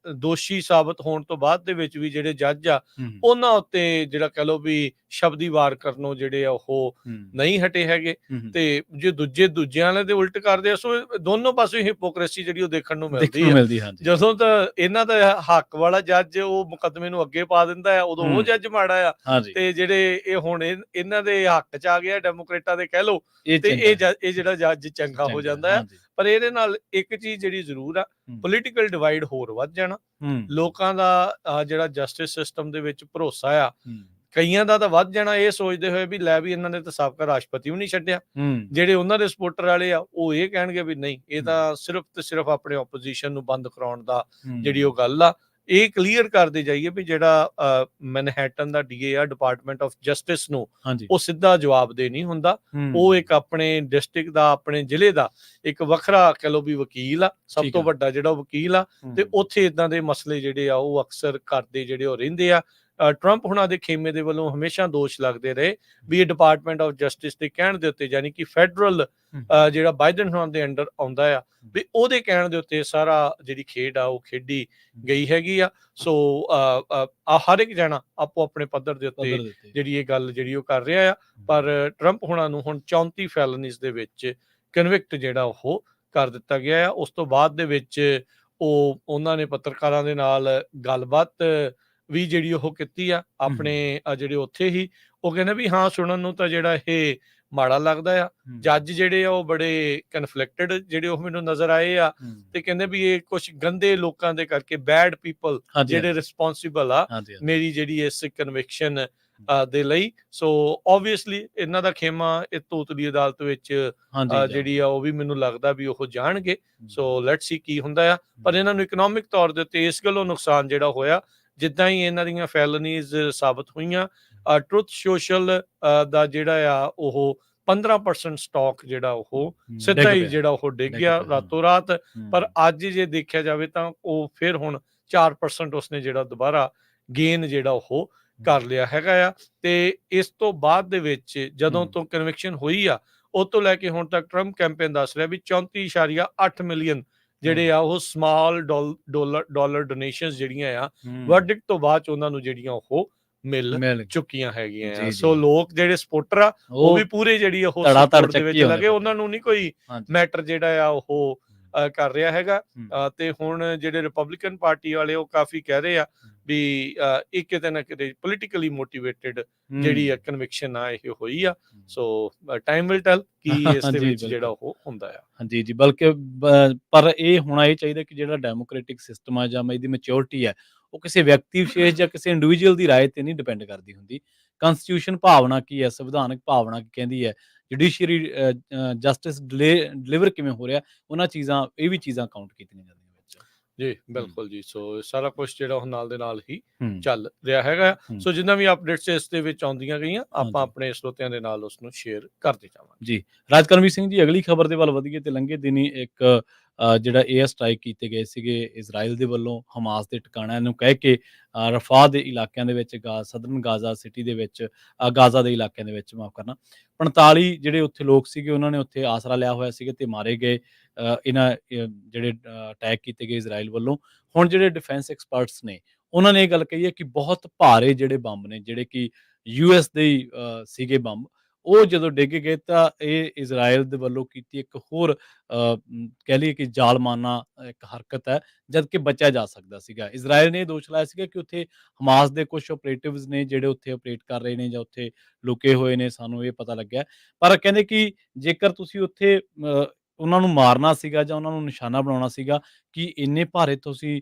ਦੋਸ਼ੀ ਸਾਬਤ ਹੋਣ ਤੋਂ ਬਾਅਦ ਦੇ ਵਿੱਚ ਵੀ ਜਿਹੜੇ ਜੱਜ ਆ ਹੂੰ ਉਹਨਾਂ ਉੱਤੇ ਜਿਹੜਾ ਕਹ ਲਓ ਵੀ ਸ਼ਬਦੀ ਵਾਰ ਕਰਨੋਂ ਜਿਹੜੇ ਆ ਉਹ ਹੂੰ ਨਹੀਂ ਹਟੇ ਹੈਗੇ। ਹੂੰ ਤੇ ਜੇ ਦੂਜਿਆਂ ਵਾਲੇ ਦੇ ਉਲਟ ਕਰਦੇ ਆ, ਸੋ ਦੋਨੋਂ ਪਾਸੇ ਹਿਪੋਕ੍ਰੇਸੀ ਜਿਹੜੀ ਉਹ ਦੇਖਣ ਨੂੰ ਦੇਖਣ ਮਿਲਦੀ ਨੂੰ ਆ। ਮਿਲਦੀ, ਹਾਂਜੀ। ਜਦੋਂ ਤਾਂ ਇਹਨਾਂ ਦਾ ਹੱਕ ਵਾਲਾ ਜੱਜ ਉਹ ਮੁਕੱਦਮੇ ਨੂੰ ਅੱਗੇ ਪਾ ਦਿੰਦਾ ਆ, ਉਦੋਂ ਉਹ ਹੂੰ ਜੱਜ ਮਾੜਾ ਆ। ਹਾਂਜੀ, ਤੇ ਜਿਹੜੇ ਇਹ ਹੁਣ ਇਹਨਾਂ ਦੇ ਹੱਕ ਚ ਆ ਗਿਆ ਡੈਮੋਕ੍ਰੇਟਾਂ ਦੇ ਕਹਿ ਲਓ, ਇਹ ਤੇ ਚੰਗਾ ਇਹ ਜਿਹੜਾ ਜੱਜ ਚੰਗਾ ਹੋ ਜਾਂਦਾ ਆ। ਹਾਂਜੀ। ਪਰ ਇਹਦੇ ਨਾਲ ਇੱਕ ਚੀਜ਼ ਜਿਹੜੀ ਜ਼ਰੂਰ ਆ, ਹੂੰ। ਪੋਲੀਟੀਕਲ ਡਿਵਾਈਡ ਹੋਰ ਵੱਧ ਜਾਣਾ। ਹੂੰ ਲੋਕਾਂ ਦਾ ਜਿਹੜਾ ਜਸਟਿਸ ਸਿਸਟਮ ਦੇ ਵਿੱਚ ਭਰੋਸਾ ਆ, ਹੂੰ ਕਈਆਂ ਦਾ ਤਾਂ ਵੱਧ ਜਾਣਾ, ਇਹ ਸੋਚਦੇ ਹੋਏ ਵੀ ਲੈ ਵੀ ਇਹਨਾਂ ਨੇ ਤਾਂ ਸਾਬਕਾ ਰਾਸ਼ਟਰਪਤੀ ਵੀ ਨਹੀਂ ਛੱਡਿਆ। ਹੂੰ ਜਿਹੜੇ ਉਹਨਾਂ ਦੇ ਸਪੋਰਟਰ ਵਾਲੇ ਆ ਉਹ ਇਹ ਕਹਿਣਗੇ ਵੀ ਨਹੀਂ, ਇਹ ਤਾਂ ਸਿਰਫ ਤੇ ਸਿਰਫ ਆਪਣੇ ਆਪੋਜੀਸ਼ਨ ਨੂੰ ਬੰਦ ਕਰਾਉਣ ਦਾ ਜਿਹੜੀ ਉਹ ਗੱਲ ਆ। ਇਹ ਕਲੀਅਰ ਕਰਦੇ ਜਾਈਏ ਵੀ ਜਿਹੜਾ ਮੈਨਹੈਟਨ ਦਾ ਡੀਏ ਆ, ਡਿਪਾਰਟਮੈਂਟ ਆਫ ਜਸਟਿਸ ਨੂੰ, ਹਾਂਜੀ ਉਹ ਸਿੱਧਾ ਜਵਾਬਦੇਹ ਨਹੀਂ ਹੁੰਦਾ। ਉਹ ਇੱਕ ਆਪਣੇ ਡਿਸਟ੍ਰਿਕਟ ਦਾ, ਆਪਣੇ ਜ਼ਿਲ੍ਹੇ ਦਾ ਇੱਕ ਵੱਖਰਾ ਕਹ ਲਓ ਵੀ ਵਕੀਲ ਆ, ਸਭ ਠੀਕ ਤੋਂ ਆ। ਵੱਡਾ ਜਿਹੜਾ ਉਹ ਵਕੀਲ ਆ। ਤੇ ਉੱਥੇ ਇਦਾਂ ਦੇ ਮਸਲੇ ਜਿਹੜੇ ਆ ਉਹ ਅਕਸਰ ਕਰਦੇ ਜਿਹੜੇ ਉਹ ਰਹਿੰਦੇ ਆ। ਟਰੰਪ ਹੁਣਾਂ ਦੇ ਖੇਮੇ ਦੇ ਵੱਲੋਂ ਹਮੇਸ਼ਾ ਦੋਸ਼ ਲੱਗਦੇ ਰਹੇ ਵੀ ਇਹ ਡਿਪਾਰਟਮੈਂਟ ਆਫ ਜਸਟਿਸ ਦੇ ਕਹਿਣ ਦੇ ਉੱਤੇ, ਯਾਨੀ ਕਿ ਫੈਡਰਲ ਜਿਹੜਾ ਬਾਈਡਨ ਹੁਣਾਂ ਦੇ ਅੰਡਰ ਆਉਂਦਾ ਆ, ਵੀ ਉਹਦੇ ਕਹਿਣ ਦੇ ਉੱਤੇ ਸਾਰਾ ਜਿਹੜੀ ਖੇਡ ਆ ਉਹ ਖੇਡੀ ਗਈ ਹੈਗੀ ਆ। ਸੋ ਹਰ ਇੱਕ ਜਣਾ ਆਪੋ ਆਪਣੇ ਪੱਧਰ ਦੇ ਉੱਤੇ ਜਿਹੜੀ ਇਹ ਗੱਲ ਜਿਹੜੀ ਉਹ ਕਰ ਰਿਹਾ ਆ। ਪਰ ਟਰੰਪ ਹੁਣਾਂ ਨੂੰ ਹੁਣ 34 ਫੈਲਨੀਜ਼ ਦੇ ਵਿੱਚ ਕਨਵਿਕਟ ਜਿਹੜਾ ਉਹ ਕਰ ਦਿੱਤਾ ਗਿਆ ਆ। ਉਸ ਤੋਂ ਬਾਅਦ ਦੇ ਵਿੱਚ ਉਹਨਾਂ ਨੇ ਪੱਤਰਕਾਰਾਂ ਦੇ ਨਾਲ ਗੱਲਬਾਤ ਵੀ ਜਿਹੜੀ ਉਹ ਕੀਤੀ ਆ ਆਪਣੇ ਜਿਹੜੇ ਉੱਥੇ ਹੀ। ਉਹ ਕਹਿੰਦੇ ਵੀ ਹਾਂ, ਸੁਣਨ ਨੂੰ ਤਾਂ ਜਿਹੜਾ ਇਹ ਮਾੜਾ ਲੱਗਦਾ ਆ। ਜੱਜ ਜਿਹੜੇ ਆ ਉਹ ਬੜੇ ਕਨਫਲਿਕਟਡ ਜਿਹੜੇ ਉਹ ਮੈਨੂੰ ਨਜ਼ਰ ਆਏ ਆ। ਤੇ ਕਹਿੰਦੇ ਵੀ ਇਹ ਕੁਝ ਗੰਦੇ ਲੋਕਾਂ ਦੇ ਕਰਕੇ, ਬੈਡ ਪੀਪਲ ਜਿਹੜੇ ਰਿਸਪੌਂਸਿਬਲ ਆ ਮੇਰੀ ਜਿਹੜੀ ਇਸ ਕਨਵਿਕਸ਼ਨ ਦੇ ਲਈ। ਸੋ ਓਬਵੀਅਸਲੀ ਇਹਨਾਂ ਦਾ ਖੇਮਾ ਇਹ ਤੋਤਲੀ ਅਦਾਲਤ ਵਿੱਚ ਜਿਹੜੀ ਆ ਉਹ ਵੀ ਮੈਨੂੰ ਲੱਗਦਾ ਵੀ ਉਹ ਜਾਣਗੇ। ਸੋ ਲੈਟਸ ਸੀ ਕੀ ਹੁੰਦਾ ਆ। ਪਰ ਇਹਨਾਂ ਨੂੰ ਇਕਨੋਮਿਕ ਤੌਰ ਦੇ ਉੱਤੇ ਇਸ ਗੱਲੋਂ ਨੁਕਸਾਨ ਜਿਹੜਾ ਹੋਇਆ, ਜਿੱਦਾਂ ਹੀ ਇਹਨਾਂ ਦੀਆਂ ਫੈਲਨੀਜ਼ ਸਾਬਤ ਹੋਈਆਂ, ਟਰੁਥ ਸੋਸ਼ਲ ਦਾ ਜਿਹੜਾ ਆ ਉਹ 15% ਸਟਾਕ ਜਿਹੜਾ ਉਹ ਸਿੱਧਾ ਹੀ ਜਿਹੜਾ ਉਹ ਡਿੱਗ ਗਿਆ ਰਾਤੋਂ ਰਾਤ। ਪਰ ਅੱਜ ਜੇ ਦੇਖਿਆ ਜਾਵੇ ਤਾਂ ਉਹ ਫਿਰ ਹੁਣ 4% ਉਸਨੇ ਜਿਹੜਾ ਦੁਬਾਰਾ ਗੇਨ ਜਿਹੜਾ ਉਹ ਕਰ ਲਿਆ ਹੈਗਾ ਆ। ਤੇ ਇਸ ਤੋਂ ਬਾਅਦ ਦੇ ਵਿੱਚ ਜਦੋਂ ਤੋਂ ਕਨਵਿਕਸ਼ਨ ਹੋਈ ਆ, ਉਹ ਤੋਂ ਲੈ ਕੇ ਹੁਣ ਤੱਕ ਟਰੰਪ ਕੈਂਪੇਨ ਦੱਸ ਰਿਹਾ ਵੀ 34.8 ਮਿਲੀਅਨ ਜਿਹੜੇ ਆ ਉਹ ਸਮਾਲ ਡਾਲਰ ਡੋਨੇਸ਼ਨਸ ਜਿਹੜੀਆਂ ਆ ਵਰਡਿਕਟ ਤੋਂ ਬਾਅਦ ਚ ਉਹਨਾਂ ਨੂੰ ਜਿਹੜੀਆਂ ਉਹ ਮਿਲ ਚੁੱਕੀਆਂ ਹੈਗੀਆਂ ਆ। ਸੋ ਲੋਕ ਜਿਹੜੇ ਸਪੋਰਟਰ ਆ ਉਹ ਵੀ ਪੂਰੇ ਜਿਹੜੀ ਉਹ ਸਪੋਰਟ ਦੇ ਵਿੱਚ ਲੱਗੇ, ਉਹਨਾਂ ਨੂੰ ਨਹੀਂ ਕੋਈ ਮੈਟਰ ਜਿਹੜਾ ਆ ਉਹ ਕਰ ਰਿਹਾ ਹੈਗਾ। ਤੇ ਹੁਣ ਜਿਹੜੇ ਰਿਪਬਲਿਕਨ ਪਾਰਟੀ ਵਾਲੇ ਉਹ ਕਾਫੀ ਕਹਿ ਰਹੇ ਆ ਵੀ ਇਹ ਕਿਤੇ ਨਾ ਕਿਤੇ ਪੋਲੀਟੀਕਲੀ ਮੋਟੀਵੇਟਡ ਜਿਹੜੀ ਕਨਵਿਕਸ਼ਨ ਆ ਇਹ ਹੋਈ ਆ। ਸੋ ਟਾਈਮ ਵਿਲ ਟੈਲ ਕੀ ਇਸ ਦੇ ਵਿੱਚ ਜਿਹੜਾ ਉਹ ਹੁੰਦਾ ਆ। ਹਾਂਜੀ ਜੀ, ਬਲਕਿ ਪਰ ਇਹ ਹੋਣਾ ਇਹ ਚਾਹੀਦਾ ਕਿ ਜਿਹੜਾ ਡੈਮੋਕ੍ਰੈਟਿਕ ਸਿਸਟਮ ਆ ਜਾਂ ਇਹਦੀ ਮੈਚਿਓਰਿਟੀ ਹੈ, ਉਹ ਕਿਸੇ ਵਿਅਕਤੀ ਵਿਸ਼ੇਸ਼ ਜਾਂ ਕਿਸੇ ਇੰਡੀਵਿਜੂਅਲ ਦੀ ਰਾਏ ਤੇ ਨਹੀਂ ਡਿਪੈਂਡ ਕਰਦੀ ਹੁੰਦੀ। ਕਨਸਟੀਟਿਊਸ਼ਨ ਭਾਵਨਾ ਕੀ ਹੈ, ਸੰਵਿਧਾਨਕ ਭਾਵਨਾ ਕੀ ਕਹਿੰਦੀ ਹੈ, ਜੁਡੀਸ਼ੀਅਰੀ ਜਸਟਿਸ ਡਿਲੀਵਰ ਕਿਵੇਂ ਹੋ ਰਿਹਾ, ਉਹਨਾਂ ਚੀਜ਼ਾਂ, ਇਹ ਵੀ ਚੀਜ਼ਾਂ ਕਾਊਂਟ ਕੀਤੀਆਂ ਜਾਂਦੀਆਂ ਵਿੱਚ। ਜੀ ਬਿਲਕੁਲ ਜੀ। ਸੋ ਸਾਰਾ ਕੁਝ ਜਿਹੜਾ ਉਹ ਨਾਲ ਦੇ ਨਾਲ ਹੀ ਚੱਲ ਰਿਹਾ ਹੈਗਾ। ਸੋ ਜਿੰਨਾ ਵੀ ਅਪਡੇਟਸ ਇਸ ਦੇ ਵਿੱਚ ਆਉਂਦੀਆਂ ਗਈਆਂ, ਆਪਾਂ ਆਪਣੇ ਸਰੋਤਿਆਂ ਦੇ ਨਾਲ ਉਸ ਨੂੰ ਸ਼ੇਅਰ ਕਰਦੇ ਜਾਵਾਂਗੇ। ਜੀ, ਰਾਜਕਰਮਵੀਰ ਸਿੰਘ ਜੀ, ਅਗਲੀ ਖਬਰ ਦੇ ਵੱਲ ਵਧੀਏ ਤੇ ਲੰਘੇ ਦਿਨੀ ਇੱਕ ਜਿਹੜਾ 에ਅਰ ਸਟ੍ਰਾਈਕ ਕੀਤੇ ਗਏ ਸੀਗੇ ਇਜ਼ਰਾਈਲ ਦੇ ਵੱਲੋਂ ਹਮਾਸ ਦੇ ਟਿਕਾਣਿਆਂ ਨੂੰ ਕਹਿ ਕੇ ਰਫਾਹ ਦੇ ਇਲਾਕਿਆਂ ਦੇ ਵਿੱਚ, ਸਦਰਨ ਗਾਜ਼ਾ ਸਿਟੀ ਦੇ ਵਿੱਚ, ਗਾਜ਼ਾ ਦੇ ਇਲਾਕਿਆਂ ਦੇ ਵਿੱਚ, ਮਾਫ ਕਰਨਾ, 45 ਜਿਹੜੇ ਉੱਥੇ ਲੋਕ ਸੀਗੇ ਉਹਨਾਂ ਨੇ ਉੱਥੇ ਆਸਰਾ ਲਿਆ ਹੋਇਆ ਸੀਗੇ ਤੇ ਮਾਰੇ ਗਏ ਇਹਨਾਂ ਜਿਹੜੇ ਅਟੈਕ ਕੀਤੇ ਗਏ ਇਜ਼ਰਾਈਲ ਵੱਲੋਂ। ਹੁਣ ਜਿਹੜੇ ਡਿਫੈਂਸ ਐਕਸਪਰਟਸ ਨੇ ਉਹਨਾਂ ਨੇ ਇਹ ਗੱਲ ਕਹੀ ਹੈ ਕਿ ਬਹੁਤ ਭਾਰੇ ਜਿਹੜੇ ਬੰਬ ਨੇ, ਜਿਹੜੇ ਕਿ US ਦੇ ਹੀ ਸੀਗੇ ਬੰਬ, ਉਹ ਜਦੋਂ ਡਿੱਗ ਗਏ ਤਾਂ ਇਹ ਇਜ਼ਰਾਈਲ ਦੇ ਵੱਲੋਂ ਕੀਤੀ ਇੱਕ ਹੋਰ ਕਹਿ ਲਈਏ ਕਿ ਜ਼ਾਲਮਾਨਾ ਇੱਕ ਹਰਕਤ ਹੈ, ਜਦ ਕਿ ਬਚਿਆ ਜਾ ਸਕਦਾ ਸੀਗਾ। ਇਜ਼ਰਾਈਲ ਨੇ ਇਹ ਦੋਸ਼ ਲਾਇਆ ਸੀਗਾ ਕਿ ਉੱਥੇ ਹਮਾਸ ਦੇ ਕੁਝ ਆਪਰੇਟਿਵਸ ਨੇ ਜਿਹੜੇ ਉੱਥੇ ਆਪਰੇਟ ਕਰ ਰਹੇ ਨੇ ਜਾਂ ਉੱਥੇ ਲੁਕੇ ਹੋਏ ਨੇ, ਸਾਨੂੰ ਇਹ ਪਤਾ ਲੱਗਿਆ। ਪਰ ਕਹਿੰਦੇ ਕਿ ਜੇਕਰ ਤੁਸੀਂ ਉੱਥੇ ਉਹਨਾਂ ਨੂੰ ਮਾਰਨਾ ਸੀਗਾ ਜਾਂ ਉਹਨਾਂ ਨੂੰ ਨਿਸ਼ਾਨਾ ਬਣਾਉਣਾ ਸੀਗਾ, ਕਿ ਇੰਨੇ ਭਾਰੇ ਤੁਸੀਂ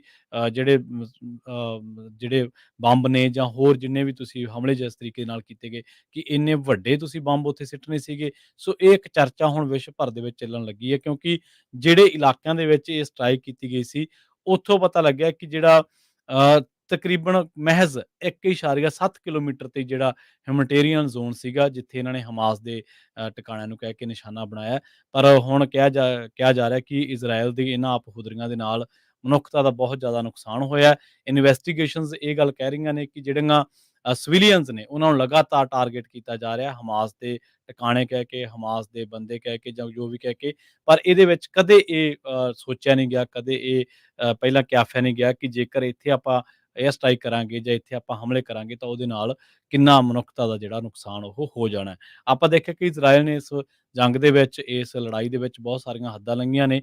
ਜਿਹੜੇ ਬੰਬ ਨੇ ਜਾਂ ਹੋਰ ਜਿੰਨੇ ਵੀ ਤੁਸੀਂ ਹਮਲੇ ਜਿਸ ਤਰੀਕੇ ਨਾਲ ਕੀਤੇ ਗਏ, ਕਿ ਇੰਨੇ ਵੱਡੇ ਤੁਸੀਂ ਬੰਬ ਉੱਥੇ ਸਿੱਟਣੇ ਸੀਗੇ। ਸੋ ਇਹ ਇੱਕ ਚਰਚਾ ਹੁਣ ਵਿਸ਼ਵ ਭਰ ਦੇ ਵਿੱਚ ਚੱਲਣ ਲੱਗੀ ਹੈ, ਕਿਉਂਕਿ ਜਿਹੜੇ ਇਲਾਕਿਆਂ ਦੇ ਵਿੱਚ ਇਹ ਸਟ੍ਰਾਈਕ ਕੀਤੀ ਗਈ ਸੀ, ਉੱਥੋਂ ਪਤਾ ਲੱਗਿਆ ਕਿ ਜਿਹੜਾ ਤਕਰੀਬਨ ਮਹਿਜ਼ 1.7 ਕਿਲੋਮੀਟਰ ਤੇ ਜਿਹੜਾ ਹਿਊਮੈਨਿਟੇਰੀਅਨ ਜ਼ੋਨ ਸੀਗਾ, ਜਿੱਥੇ ਇਹਨਾਂ ਨੇ ਹਮਾਸ ਦੇ ਟਿਕਾਣਿਆਂ ਨੂੰ ਕਹਿ ਕੇ ਨਿਸ਼ਾਨਾ ਬਣਾਇਆ। ਪਰ ਹੁਣ ਕਿਹਾ ਜਾ ਰਿਹਾ ਕਿ ਇਜ਼ਰਾਈਲ ਦੀ ਇਹਨਾਂ ਆਪਹੁਦਰੀਆਂ ਦੇ ਨਾਲ ਮਨੁੱਖਤਾ ਦਾ ਬਹੁਤ ਜ਼ਿਆਦਾ ਨੁਕਸਾਨ ਹੋਇਆ। ਇਨਵੈਸਟੀਗੇਸ਼ਨਸ ਇਹ ਗੱਲ ਕਹਿ ਰਹੀਆਂ ਨੇ ਕਿ ਜਿਹੜੀਆਂ ਸਿਵਿਲੀਅਨਸ ਨੇ ਉਹਨਾਂ ਨੂੰ ਲਗਾਤਾਰ ਟਾਰਗੇਟ ਕੀਤਾ ਜਾ ਰਿਹਾ, ਹਮਾਸ ਦੇ ਟਿਕਾਣੇ ਕਹਿ ਕੇ, ਹਮਾਸ ਦੇ ਬੰਦੇ ਕਹਿ ਕੇ ਜਾਂ ਜੋ ਵੀ ਕਹਿ ਕੇ। ਪਰ ਇਹਦੇ ਵਿੱਚ ਕਦੇ ਇਹ ਸੋਚਿਆ ਨਹੀਂ ਗਿਆ, ਕਦੇ ਇਹ ਪਹਿਲਾਂ ਕਿਆਫਿਆ ਨਹੀਂ ਗਿਆ ਕਿ ਜੇਕਰ ਇੱਥੇ ਆਪਾਂ 에ਅਰ ਸਟ੍ਰਾਈਕ ਕਰਾਂਗੇ ਜਾਂ ਇੱਥੇ ਆਪਾਂ ਹਮਲੇ ਕਰਾਂਗੇ ਤਾਂ ਉਹਦੇ ਨਾਲ ਕਿੰਨਾ ਮਨੁੱਖਤਾ ਦਾ ਜਿਹੜਾ ਨੁਕਸਾਨ ਉਹ ਹੋ ਜਾਣਾ ਹੈ। ਆਪਾਂ ਦੇਖਿਆ ਕਿ ਇਜ਼ਰਾਈਲ ਨੇ ਇਸ ਜੰਗ ਦੇ ਵਿੱਚ, ਇਸ ਲੜਾਈ ਦੇ ਵਿੱਚ ਬਹੁਤ ਸਾਰੀਆਂ ਹੱਦਾਂ ਲੰਘੀਆਂ ਨੇ।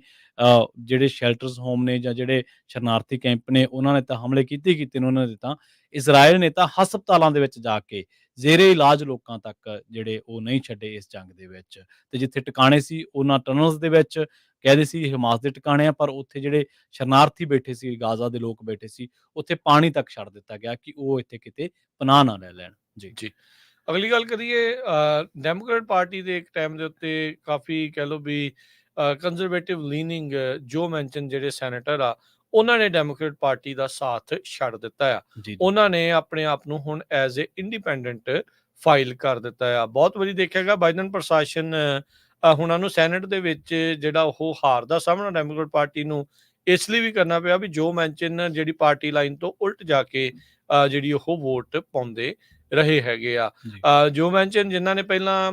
ਜਿਹੜੇ ਸ਼ੈਲਟਰਸ ਹੋਮ ਨੇ ਜਾਂ ਜਿਹੜੇ ਸ਼ਰਨਾਰਥੀ ਕੈਂਪ ਨੇ, ਉਹਨਾਂ ਨੇ ਤਾਂ ਹਮਲੇ ਕੀਤੇ ਨੇ ਉਹਨਾਂ ਦੇ ਤਾਂ। ਇਜ਼ਰਾਈਲ ਨੇ ਤਾਂ ਹਸਪਤਾਲਾਂ ਦੇ ਵਿੱਚ ਜਾ ਕੇ ਜ਼ੇਰੇ ਇਲਾਜ ਲੋਕਾਂ ਤੱਕ ਜਿਹੜੇ ਉਹ ਨਹੀਂ ਛੱਡੇ ਇਸ ਜੰਗ ਦੇ ਵਿੱਚ। ਤੇ ਜਿੱਥੇ ਟਿਕਾਣੇ ਸੀ ਉਹਨਾਂ ਟਨਲਸ ਦੇ ਵਿੱਚ ਕਹਿੰਦੇ ਸੀ ਹਮਾਸ ਦੇ ਟਿਕਾਣੇ ਆ, ਪਰ ਉੱਥੇ ਜਿਹੜੇ ਸ਼ਰਨਾਰਥੀ ਬੈਠੇ ਸੀ, ਗਾਜ਼ਾ ਦੇ ਲੋਕ ਬੈਠੇ ਸੀ, ਉੱਥੇ ਪਾਣੀ ਤੱਕ ਛੱਡ ਦਿੱਤਾ ਗਿਆ ਕਿ ਉਹ ਇੱਥੇ ਕਿਤੇ ਪਨਾਹ ਨਾ ਲੈ ਲੈਣ। ਜੀ। ਜੀ। ਅਗਲੀ ਗੱਲ ਕਰੀਏ, ਡੈਮੋਕ੍ਰੇਟ ਪਾਰਟੀ ਦੇ ਇੱਕ ਟਾਈਮ ਦੇ ਉੱਤੇ ਕਾਫੀ ਕਹਿ ਲਓ ਵੀ ਕੰਜ਼ਰਵੇਟਿਵ ਲੀਨਿੰਗ ਜੋ ਮੈਨਸ਼ਨ ਜਿਹੜੇ ਸੈਨੇਟਰ ਆ, ਉਹਨਾਂ ਨੇ ਡੈਮੋਕ੍ਰੇਟ ਪਾਰਟੀ ਦਾ ਸਾਥ ਛੱਡ ਦਿੱਤਾ ਆ। ਜੀ। ਉਹਨਾਂ ਨੇ ਆਪਣੇ ਆਪ ਨੂੰ ਹੁਣ ਐਜ਼ ਏ ਇੰਡੀਪੈਂਡੈਂਟ ਫਾਈਲ ਕਰ ਦਿੱਤਾ ਆ। ਬਹੁਤ ਵਾਰੀ ਦੇਖਿਆ ਗਿਆ ਬਾਈਡਨ ਪ੍ਰਸ਼ਾਸਨ ਉਹਨਾਂ ਨੂੰ ਸੈਨੇਟ ਦੇ ਵਿੱਚ ਜਿਹੜਾ ਉਹ ਹਾਰ ਦਾ ਸਾਹਮਣਾ ਡੈਮੋਕ੍ਰੇਟ ਪਾਰਟੀ ਨੂੰ ਇਸ ਲਈ ਵੀ ਕਰਨਾ ਪਿਆ ਵੀ ਜੋ ਮੈਨਸ਼ਨ ਜਿਹੜੀ ਪਾਰਟੀ ਲਾਈਨ ਤੋਂ ਉਲਟ ਜਾ ਕੇ ਜਿਹੜੀ ਉਹ ਵੋਟ ਪਾਉਂਦੇ ਰਹੇ ਹੈਗੇ ਆ। ਜੀ। ਜੋ ਮੈਨਸ਼ਨ ਜਿਨ੍ਹਾਂ ਨੇ ਪਹਿਲਾਂ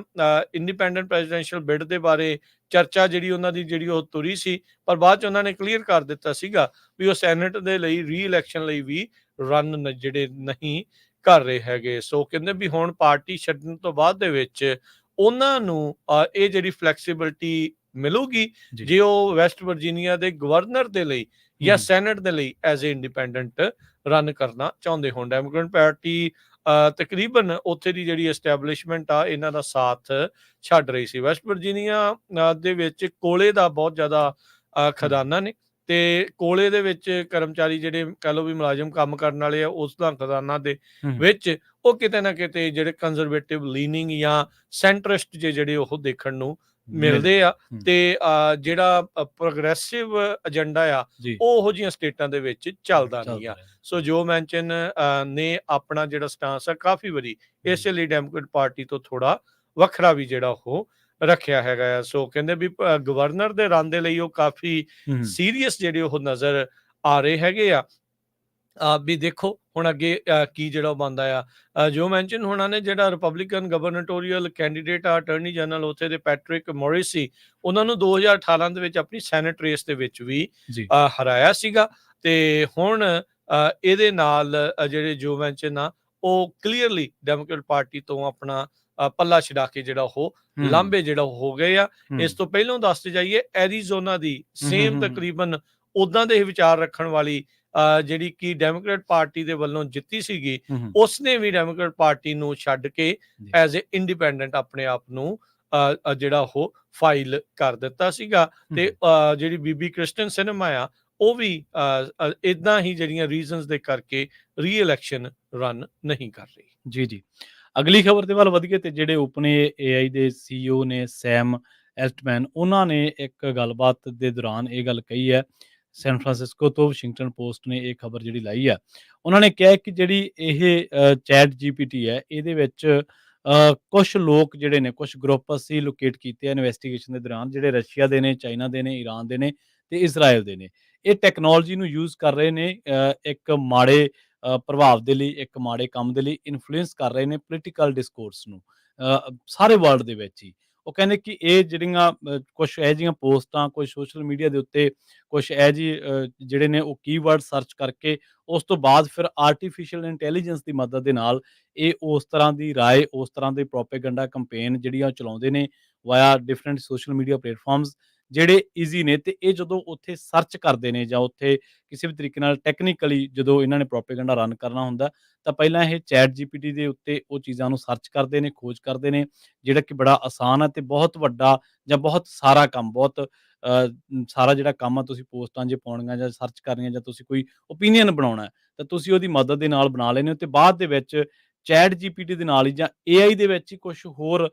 ਇੰਡੀਪੈਂਡੈਂਟ ਪ੍ਰੈਜ਼ੀਡੈਂਸ਼ੀਅਲ ਬਿਡ ਦੇ ਬਾਰੇ ਚਰਚਾ ਜਿਹੜੀ ਉਹਨਾਂ ਦੀ ਜਿਹੜੀ ਉਹ ਤੁਰੀ ਸੀ, ਪਰ ਬਾਅਦ ਚ ਉਹਨਾਂ ਨੇ ਕਲੀਅਰ ਕਰ ਦਿੱਤਾ ਸੀਗਾ ਵੀ ਉਹ ਸੈਨੇਟ ਦੇ ਲਈ ਰੀ ਇਲੈਕਸ਼ਨ ਲਈ ਵੀ ਰਨ ਜਿਹੜੇ ਨਹੀਂ ਕਰ ਰਹੇ ਹੈਗੇ। ਸੋ ਕਹਿੰਦੇ ਵੀ ਹੁਣ ਪਾਰਟੀ ਛੱਡਣ ਤੋਂ ਬਾਅਦ ਦੇ ਵਿੱਚ ਉਹਨਾਂ ਨੂੰ ਇਹ ਜਿਹੜੀ ਫਲੈਕਸੀਬਿਲਿਟੀ ਮਿਲੂਗੀ ਜੀ। ਜੇ ਉਹ ਵੈਸਟ ਵਰਜੀਨੀਆ ਦੇ ਗਵਰਨਰ ਦੇ ਲਈ ਜਾਂ ਹਮ। ਸੈਨੇਟ ਦੇ ਲਈ ਐਜ਼ ਏ ਇੰਡੀਪੈਂਡੈਂਟ ਰਨ ਕਰਨਾ ਚਾਹੁੰਦੇ ਹੋਣ। ਡੈਮੋਕ੍ਰੇਟ ਪਾਰਟੀ ਤਕਰੀਬਨ ਉੱਥੇ ਦੀ ਜਿਹੜੀ ਐਸਟੈਬਲਿਸ਼ਮੈਂਟ ਆ ਇਹਨਾਂ ਦਾ ਸਾਥ ਛੱਡ ਰਹੀ ਸੀ। ਵੈਸਟ ਵਰਜੀਨੀਆ ਦੇ ਵਿੱਚ ਕੋਲੇ ਦਾ ਬਹੁਤ ਜ਼ਿਆਦਾ ਖਜ਼ਾਨਾ ਨੇ ਤੇ ਕੋਲੇ ਦੇ ਵਿੱਚ ਕਰਮਚਾਰੀ ਜਿਹੜੇ ਕਹਿ ਲਓ ਵੀ ਮੁਲਾਜ਼ਮ ਕੰਮ ਕਰਨ ਵਾਲੇ ਆ, ਉਸ ਦਾ ਖਜ਼ਾਨਾ ਦੇ ਵਿੱਚ ਉਹ ਕਿਤੇ ਨਾ ਕਿਤੇ ਜਿਹੜੇ ਕੰਜ਼ਰਵੇਟਿਵ ਲੀਨਿੰਗ ਜਾਂ ਸੈਂਟਰਿਸਟ ਜਿਹੜੇ ਉਹ ਦੇਖਣ ਨੂੰ ਮਿਲਦੇ ਆ। ਤੇ ਜਿਹੜਾ ਪ੍ਰੋਗਰੈਸਿਵ ਏਜੰਡਾ ਆ ਜੀ। ਉਹ ਉਹੋ ਜਿਹੀਆਂ ਸਟੇਟਾਂ ਦੇ ਵਿੱਚ ਚੱਲਦਾ ਨਹੀਂ ਆ। ਸੋ ਜੋ ਮੈਨਸ਼ਨ ਨੇ ਆਪਣਾ ਜਿਹੜਾ ਸਟਾਂਸ ਆ ਕਾਫੀ ਵਾਰੀ ਇਸੇ ਲਈ ਡੈਮੋਕ੍ਰੇਟ ਪਾਰਟੀ ਤੋਂ ਥੋੜਾ ਵੱਖਰਾ ਵੀ ਜਿਹੜਾ ਉਹ ਰੱਖਿਆ ਹੈਗਾ ਆ। ਸੋ ਕਹਿੰਦੇ ਵੀ ਗਵਰਨਰ ਦੇ ਰਨ ਦੇ ਲਈ ਉਹ ਕਾਫੀ ਸੀਰੀਅਸ ਜਿਹੜੇ ਉਹ ਨਜ਼ਰ ਆ ਰਹੇ ਹੈਗੇ ਆ। ਵੀ ਦੇਖੋ ਹੁਣ ਅੱਗੇ ਕੀ ਜਿਹੜਾ ਉਹ ਬਣਦਾ ਆ। ਜੋ ਮੈਨਸ਼ਨ ਹੋਣਾ ਨੇ ਜਿਹੜਾ ਰਿਪਬਲਿਕਨ ਗਵਰਨਟੋਰੀਅਲ ਕੈਂਡੀਡੇਟ ਆ, ਅਟਰਨੀ ਜਨਰਲ ਉੱਥੇ ਦੇ ਪੈਟਰਿਕ ਮੋਰਿਸ ਸੀ, ਉਹਨਾਂ ਨੂੰ 2018 ਦੇ ਵਿੱਚ ਆਪਣੀ ਸੈਨੇਟ ਰੇਸ ਦੇ ਵਿੱਚ ਵੀ ਹਰਾਇਆ ਸੀਗਾ। ਤੇ ਹੁਣ ਇਹਦੇ ਨਾਲ ਜਿਹੜੇ ਜੋ ਮੈਨਸ਼ਨ ਆ ਉਹ ਕਲੀਅਰਲੀ ਡੈਮੋਕ੍ਰੇਟ ਪਾਰਟੀ ਤੋਂ ਆਪਣਾ ਪੱਲਾ ਛਡਾ ਕੇ ਜਿਹੜਾ ਉਹ ਲਾਂਭੇ ਜਿਹੜਾ ਹੋ ਗਏ ਆ। ਇਸ ਤੋਂ ਪਹਿਲਾਂ ਦੱਸਦੇ ਜਾਈਏ ਐਰੀਜ਼ੋਨਾ ਦੀ ਸੇਮ ਤਕਰੀਬਨ ਉਦਾਂ ਦੇ ਵਿਚਾਰ ਰੱਖਣ ਵਾਲੀ ਜਿਹੜੀ ਕਿ ਡੈਮੋਕ੍ਰੇਟ ਪਾਰਟੀ ਦੇ ਵੱਲੋਂ ਜਿੱਤੀ ਸੀਗੀ, ਉਸਨੇ ਵੀ ਡੈਮੋਕ੍ਰੇਟ ਪਾਰਟੀ ਨੂੰ ਛੱਡ ਕੇ ਐਜ਼ ਏ ਇੰਡੀਪੈਂਡੈਂਟ ਆਪਣੇ ਆਪ ਨੂੰ ਜਿਹੜਾ ਉਹ ਫਾਈਲ ਕਰ ਦਿੱਤਾ ਸੀਗਾ। ਤੇ ਜਿਹੜੀ ਬੀਬੀ ਕ੍ਰਿਸਟਨ ਸਿਨੇਮਾ ਆ ਉਹ ਵੀ ਇਦਾਂ ਹੀ ਜਿਹੜੀਆਂ ਰੀਜ਼ਨਸ ਦੇ ਕਰਕੇ ਰੀ ਇਲੈਕਸ਼ਨ ਰਨ ਨਹੀਂ ਕਰ ਰਹੀ। ਜੀ। ਜੀ। ਅਗਲੀ ਖਬਰ ਦੇ ਵੱਲ ਵਧੀਏ ਤੇ ਜਿਹੜੇ ਓਪਨ AI ਦੇ CEO ਨੇ ਸੈਮ ਐਲਟਮੈਨ, ਉਹਨਾਂ ਨੇ ਇੱਕ ਗੱਲਬਾਤ ਦੇ ਦੌਰਾਨ ਇਹ ਗੱਲ ਕਹੀ ਹੈ। ਸੈਨ ਫਰਾਂਸਿਸਕੋ ਤੋਂ ਵਾਸ਼ਿੰਗਟਨ ਪੋਸਟ ਨੇ ਇਹ ਖਬਰ ਜਿਹੜੀ ਲਾਈ ਆ। ਉਹਨਾਂ ਨੇ ਕਿਹਾ ਕਿ ਜਿਹੜੀ ਇਹ ਚੈਟ GPT ਹੈ, ਇਹਦੇ ਵਿੱਚ ਕੁਛ ਲੋਕ ਜਿਹੜੇ ਨੇ, ਕੁਛ ਗਰੁੱਪ ਅਸੀਂ ਲੋਕੇਟ ਕੀਤੇ ਆ ਇਨਵੈਸਟੀਗੇਸ਼ਨ ਦੇ ਦੌਰਾਨ, ਜਿਹੜੇ ਰਸ਼ੀਆ ਦੇ ਨੇ, ਚਾਈਨਾ ਦੇ ਨੇ, ਈਰਾਨ ਦੇ ਨੇ ਤੇ ਇਜ਼ਰਾਈਲ ਦੇ ਨੇ। ਇਹ ਟੈਕਨੋਲੋਜੀ ਨੂੰ ਯੂਜ਼ ਕਰ ਰਹੇ ਨੇ ਇੱਕ ਮਾੜੇ ਪ੍ਰਭਾਵ ਦੇ ਲਈ, ਇੱਕ ਮਾੜੇ ਕੰਮ ਦੇ ਲਈ ਇਨਫਲੂਐਂਸ ਕਰ ਰਹੇ ਨੇ ਪੋਲੀਟੀਕਲ ਡਿਸਕੋਰਸ ਨੂੰ ਸਾਰੇ ਵਰਲਡ ਦੇ ਵਿੱਚ ਹੀ। ਉਹ ਕਹਿੰਦੇ ਕਿ ਇਹ ਜਿਹੜੀਆਂ ਕੁਛ ਇਹੋ ਜਿਹੀਆਂ ਪੋਸਟਾਂ, ਕੁਛ ਸੋਸ਼ਲ ਮੀਡੀਆ ਦੇ ਉੱਤੇ ਕੁਛ ਇਹੋ ਜਿਹੇ ਜਿਹੜੇ ਨੇ ਉਹ ਕੀਵਰਡ ਸਰਚ ਕਰਕੇ ਉਸ ਤੋਂ ਬਾਅਦ ਫਿਰ ਆਰਟੀਫਿਸ਼ੀਅਲ ਇੰਟੈਲੀਜੈਂਸ ਦੀ ਮਦਦ ਦੇ ਨਾਲ ਇਹ ਉਸ ਤਰ੍ਹਾਂ ਦੀ ਰਾਏ, ਉਸ ਤਰ੍ਹਾਂ ਦੇ ਪ੍ਰੋਪੇਗੈਂਡਾ ਕੰਪੇਨ ਜਿਹੜੀਆਂ ਉਹ ਚਲਾਉਂਦੇ ਨੇ via different social media platforms ਜਿਹੜੇ ਈਜ਼ੀ ਨੇ। ਤੇ ਇਹ ਜਦੋਂ ਉੱਥੇ ਸਰਚ ਕਰਦੇ ਨੇ ਜਾਂ ਉੱਥੇ ਕਿਸੇ ਵੀ ਤਰੀਕੇ ਨਾਲ ਟੈਕਨੀਕਲੀ ਜਦੋਂ ਇਹਨਾਂ ਨੇ ਪ੍ਰੋਪੇਗੈਂਡਾ ਰਨ ਕਰਨਾ ਹੁੰਦਾ, ਤਾਂ ਪਹਿਲਾਂ ਇਹ ਚੈਟ GPT ਦੇ ਉੱਤੇ ਉਹ ਚੀਜ਼ਾਂ ਨੂੰ ਸਰਚ ਕਰਦੇ ਨੇ, ਖੋਜ ਕਰਦੇ ਨੇ, ਜਿਹੜਾ ਕਿ ਬੜਾ ਆਸਾਨ ਹੈ ਤੇ ਬਹੁਤ ਵੱਡਾ ਜਾਂ ਬਹੁਤ ਸਾਰਾ ਕੰਮ, ਬਹੁਤ ਸਾਰਾ ਜਿਹੜਾ ਕੰਮ ਆ, ਤੁਸੀਂ ਪੋਸਟਾਂ ਜੇ ਪਾਉਣੀਆਂ ਜਾਂ ਸਰਚ ਕਰਨੀਆਂ ਜਾਂ ਤੁਸੀਂ ਕੋਈ ਓਪੀਨੀਅਨ ਬਣਾਉਣਾ ਤਾਂ ਤੁਸੀਂ ਉਹਦੀ ਮਦਦ ਦੇ ਨਾਲ ਬਣਾ ਲੈਂਦੇ ਹੋ। ਤੇ ਬਾਅਦ ਦੇ ਵਿੱਚ ਚੈਟ GPT ਦੇ ਨਾਲ ਹੀ ਜਾਂ AI ਦੇ ਵਿੱਚ ਹੀ ਕੁਛ ਹੋਰ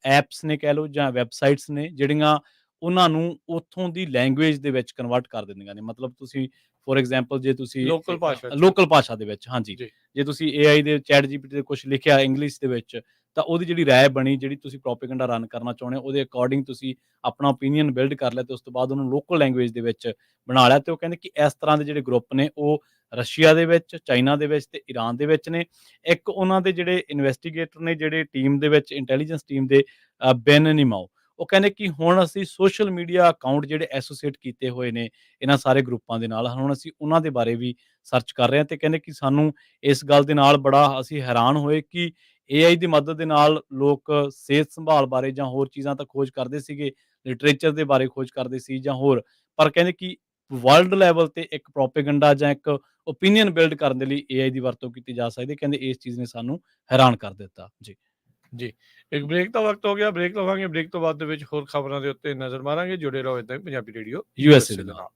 ਐਪਸ ਨੇ ਕਹਿ ਲਓ ਜਾਂ ਵੈਬਸਾਈਟਸ ਨੇ ਜਿਹੜੀਆਂ ਉਹਨਾਂ ਨੂੰ ਉੱਥੋਂ ਦੀ ਲੈਂਗੁਏਜ ਦੇ ਵਿੱਚ ਕਨਵਰਟ ਕਰ ਦਿੰਦੀਆਂ ਨੇ। ਮਤਲਬ ਤੁਸੀਂ ਫੋਰ ਐਗਜ਼ਾਮਪਲ ਜੇ ਤੁਸੀਂ ਲੋਕਲ ਭਾਸ਼ਾ ਦੇ ਵਿੱਚ, ਹਾਂਜੀ, ਜੇ ਤੁਸੀਂ AI ਦੇ ਚੈਟ GPT ਤੇ ਕੁਛ ਲਿਖਿਆ ਇੰਗਲਿਸ਼ ਦੇ ਵਿੱਚ, ਤਾਂ ਉਹਦੀ ਜਿਹੜੀ ਰਾਏ ਬਣੀ, ਜਿਹੜੀ ਤੁਸੀਂ ਪ੍ਰੋਪੇਗੈਂਡਾ ਰਨ ਕਰਨਾ ਚਾਹੁੰਦੇ ਹੋ, ਉਹਦੇ ਅਕੋਰਡਿੰਗ ਤੁਸੀਂ ਆਪਣਾ ਓਪੀਨੀਅਨ ਬਿਲਡ ਕਰ ਲਿਆ ਤੇ ਉਸ ਤੋਂ ਬਾਅਦ ਉਹਨੂੰ ਲੋਕਲ ਲੈਂਗੁਏਜ ਦੇ ਵਿੱਚ ਬਣਾ ਲਿਆ। ਤੇ ਉਹ ਕਹਿੰਦੇ ਕਿ ਇਸ ਤਰ੍ਹਾਂ ਦੇ ਜਿਹੜੇ ਗਰੁੱਪ ਨੇ ਉਹ ਰਸ਼ੀਆ ਦੇ ਵਿੱਚ, ਚਾਈਨਾ ਦੇ ਵਿੱਚ ਤੇ ਈਰਾਨ ਦੇ ਵਿੱਚ ਨੇ। ਇੱਕ ਉਹਨਾਂ ਦੇ ਜਿਹੜੇ ਇਨਵੈਸਟੀਗੇਟਰ ਨੇ, ਜਿਹੜੇ ਟੀਮ ਦੇ ਵਿੱਚ ਇੰਟੈਲੀਜੈਂਸ ਟੀਮ ਦੇ ਬੈਨ ਨਿਮਾਓ, ਉਹ ਕਹਿੰਦੇ ਕਿ ਹੁਣ ਅਸੀਂ ਸੋਸ਼ਲ ਮੀਡੀਆ ਅਕਾਊਂਟ ਜਿਹੜੇ ਐਸੋਸੀਏਟ ਕੀਤੇ ਹੋਏ ਨੇ ਇਹਨਾਂ ਸਾਰੇ ਗਰੁੱਪਾਂ ਦੇ ਨਾਲ, ਹੁਣ ਅਸੀਂ ਉਹਨਾਂ ਦੇ ਬਾਰੇ ਵੀ ਸਰਚ ਕਰ ਰਹੇ ਹਾਂ ਤੇ ਕਹਿੰਦੇ ਕਿ ਸਾਨੂੰ ਇਸ ਗੱਲ ਦੇ ਨਾਲ ਬੜਾ ਅਸੀਂ ਹੈਰਾਨ ਹੋਏ ਕਿ ਏਆਈ ਦੀ ਮਦਦ ਦੇ ਨਾਲ ਲੋਕ ਸਿਹਤ ਸੰਭਾਲ ਬਾਰੇ ਜਾਂ ਹੋਰ ਚੀਜ਼ਾਂ ਤਾਂ ਖੋਜ ਕਰਦੇ ਸੀਗੇ, ਲਿਟਰੇਚਰ ਦੇ ਬਾਰੇ ਖੋਜ ਕਰਦੇ ਸੀ ਜਾਂ ਹੋਰ, ਪਰ ਕਹਿੰਦੇ ਕਿ ਵਰਲਡ ਲੈਵਲ ਤੇ ਇੱਕ ਪ੍ਰੋਪੇਗੈਂਡਾ ਜਾਂ ਇੱਕ ਓਪੀਨੀਅਨ ਬਿਲਡ ਕਰਨ ਦੇ ਲਈ ਏਆਈ ਦੀ ਵਰਤੋਂ ਕੀਤੀ ਜਾ ਸਕਦੀ ਹੈ। ਕਹਿੰਦੇ ਇਸ ਚੀਜ਼ ਨੇ ਸਾਨੂੰ ਹੈਰਾਨ ਕਰ ਦਿੱਤਾ। ਜੀ। ਜੀ, ਇੱਕ ਬ੍ਰੇਕ ਦਾ ਵਕਤ ਹੋ ਗਿਆ, ਬ੍ਰੇਕ ਲਵਾਂਗੇ। ਬ੍ਰੇਕ ਤੋਂ ਬਾਅਦ ਦੇ ਵਿੱਚ ਹੋਰ ਖਬਰਾਂ ਦੇ ਉੱਤੇ ਨਜ਼ਰ ਮਾਰਾਂਗੇ। ਜੁੜੇ ਰਹੋ ਏਦਾਂ ਹੀ ਪੰਜਾਬੀ ਰੇਡੀਓ ਯੂਐਸਏ USA ਦੇ ਦੇ ਨਾਲ। ਨਾਲ।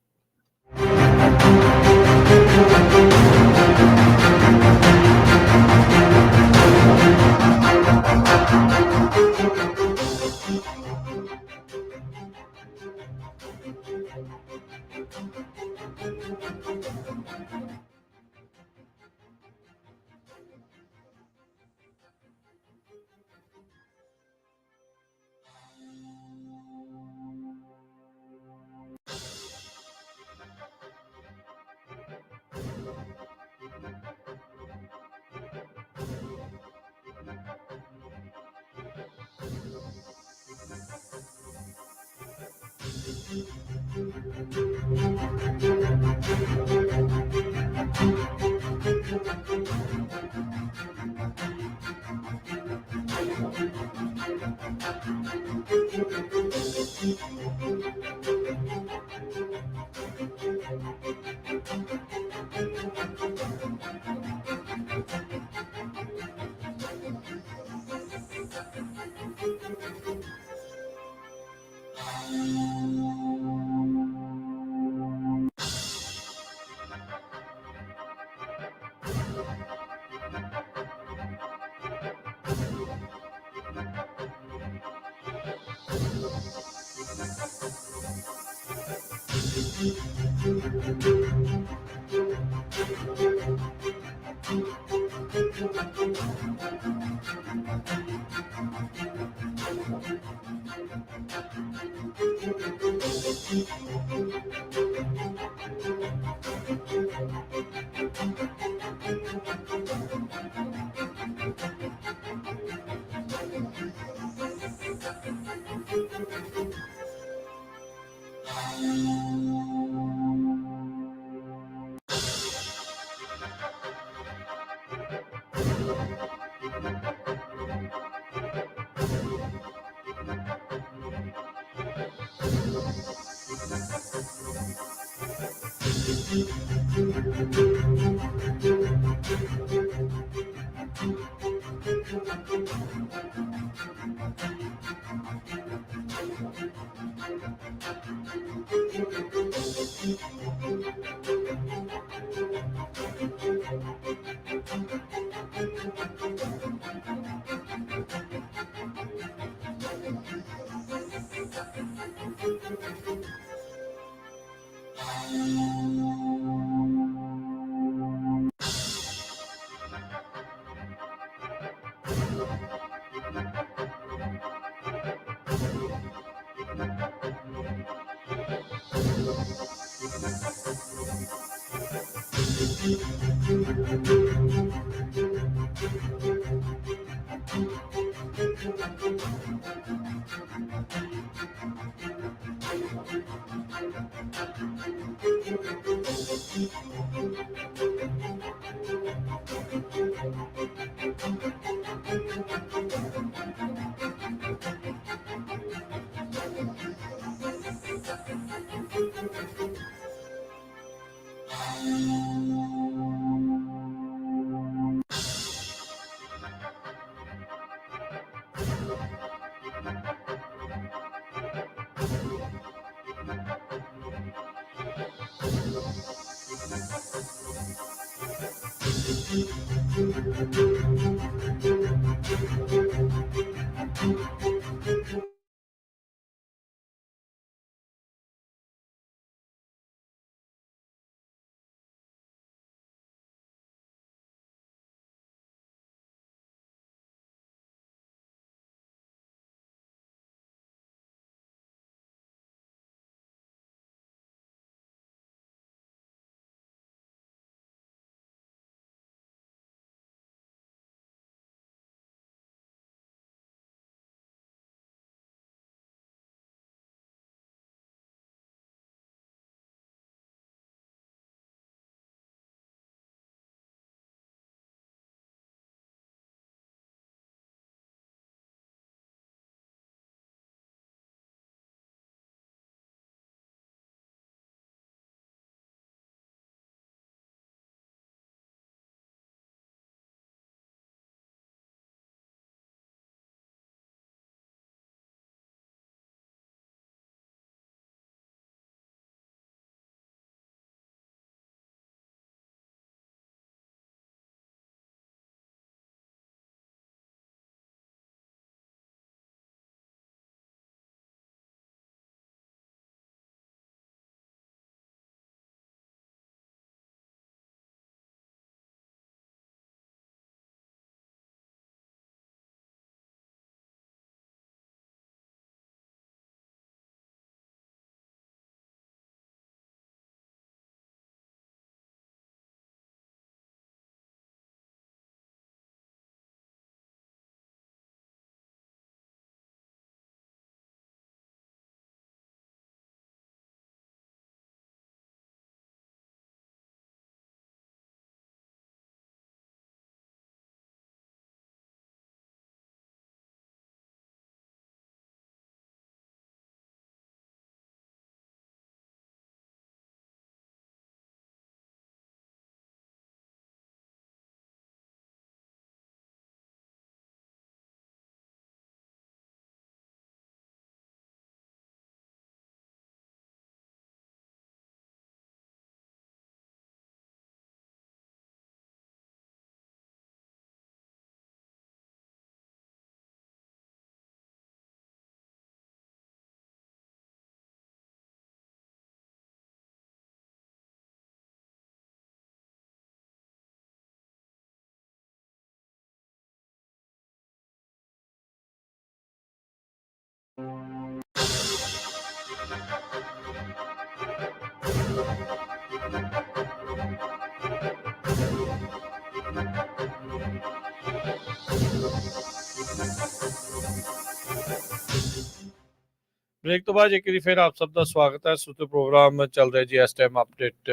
ਬ੍ਰੇਕ ਤੋਂ ਬਾਅਦ ਇੱਕ ਵਾਰੀ ਫਿਰ ਆਪ ਸਭ ਦਾ ਸਵਾਗਤ ਹੈ। ਸੁਤੇ ਪ੍ਰੋਗਰਾਮ ਚੱਲ ਰਿਹਾ ਜੀ ਇਸ ਟਾਈਮ ਅਪਡੇਟ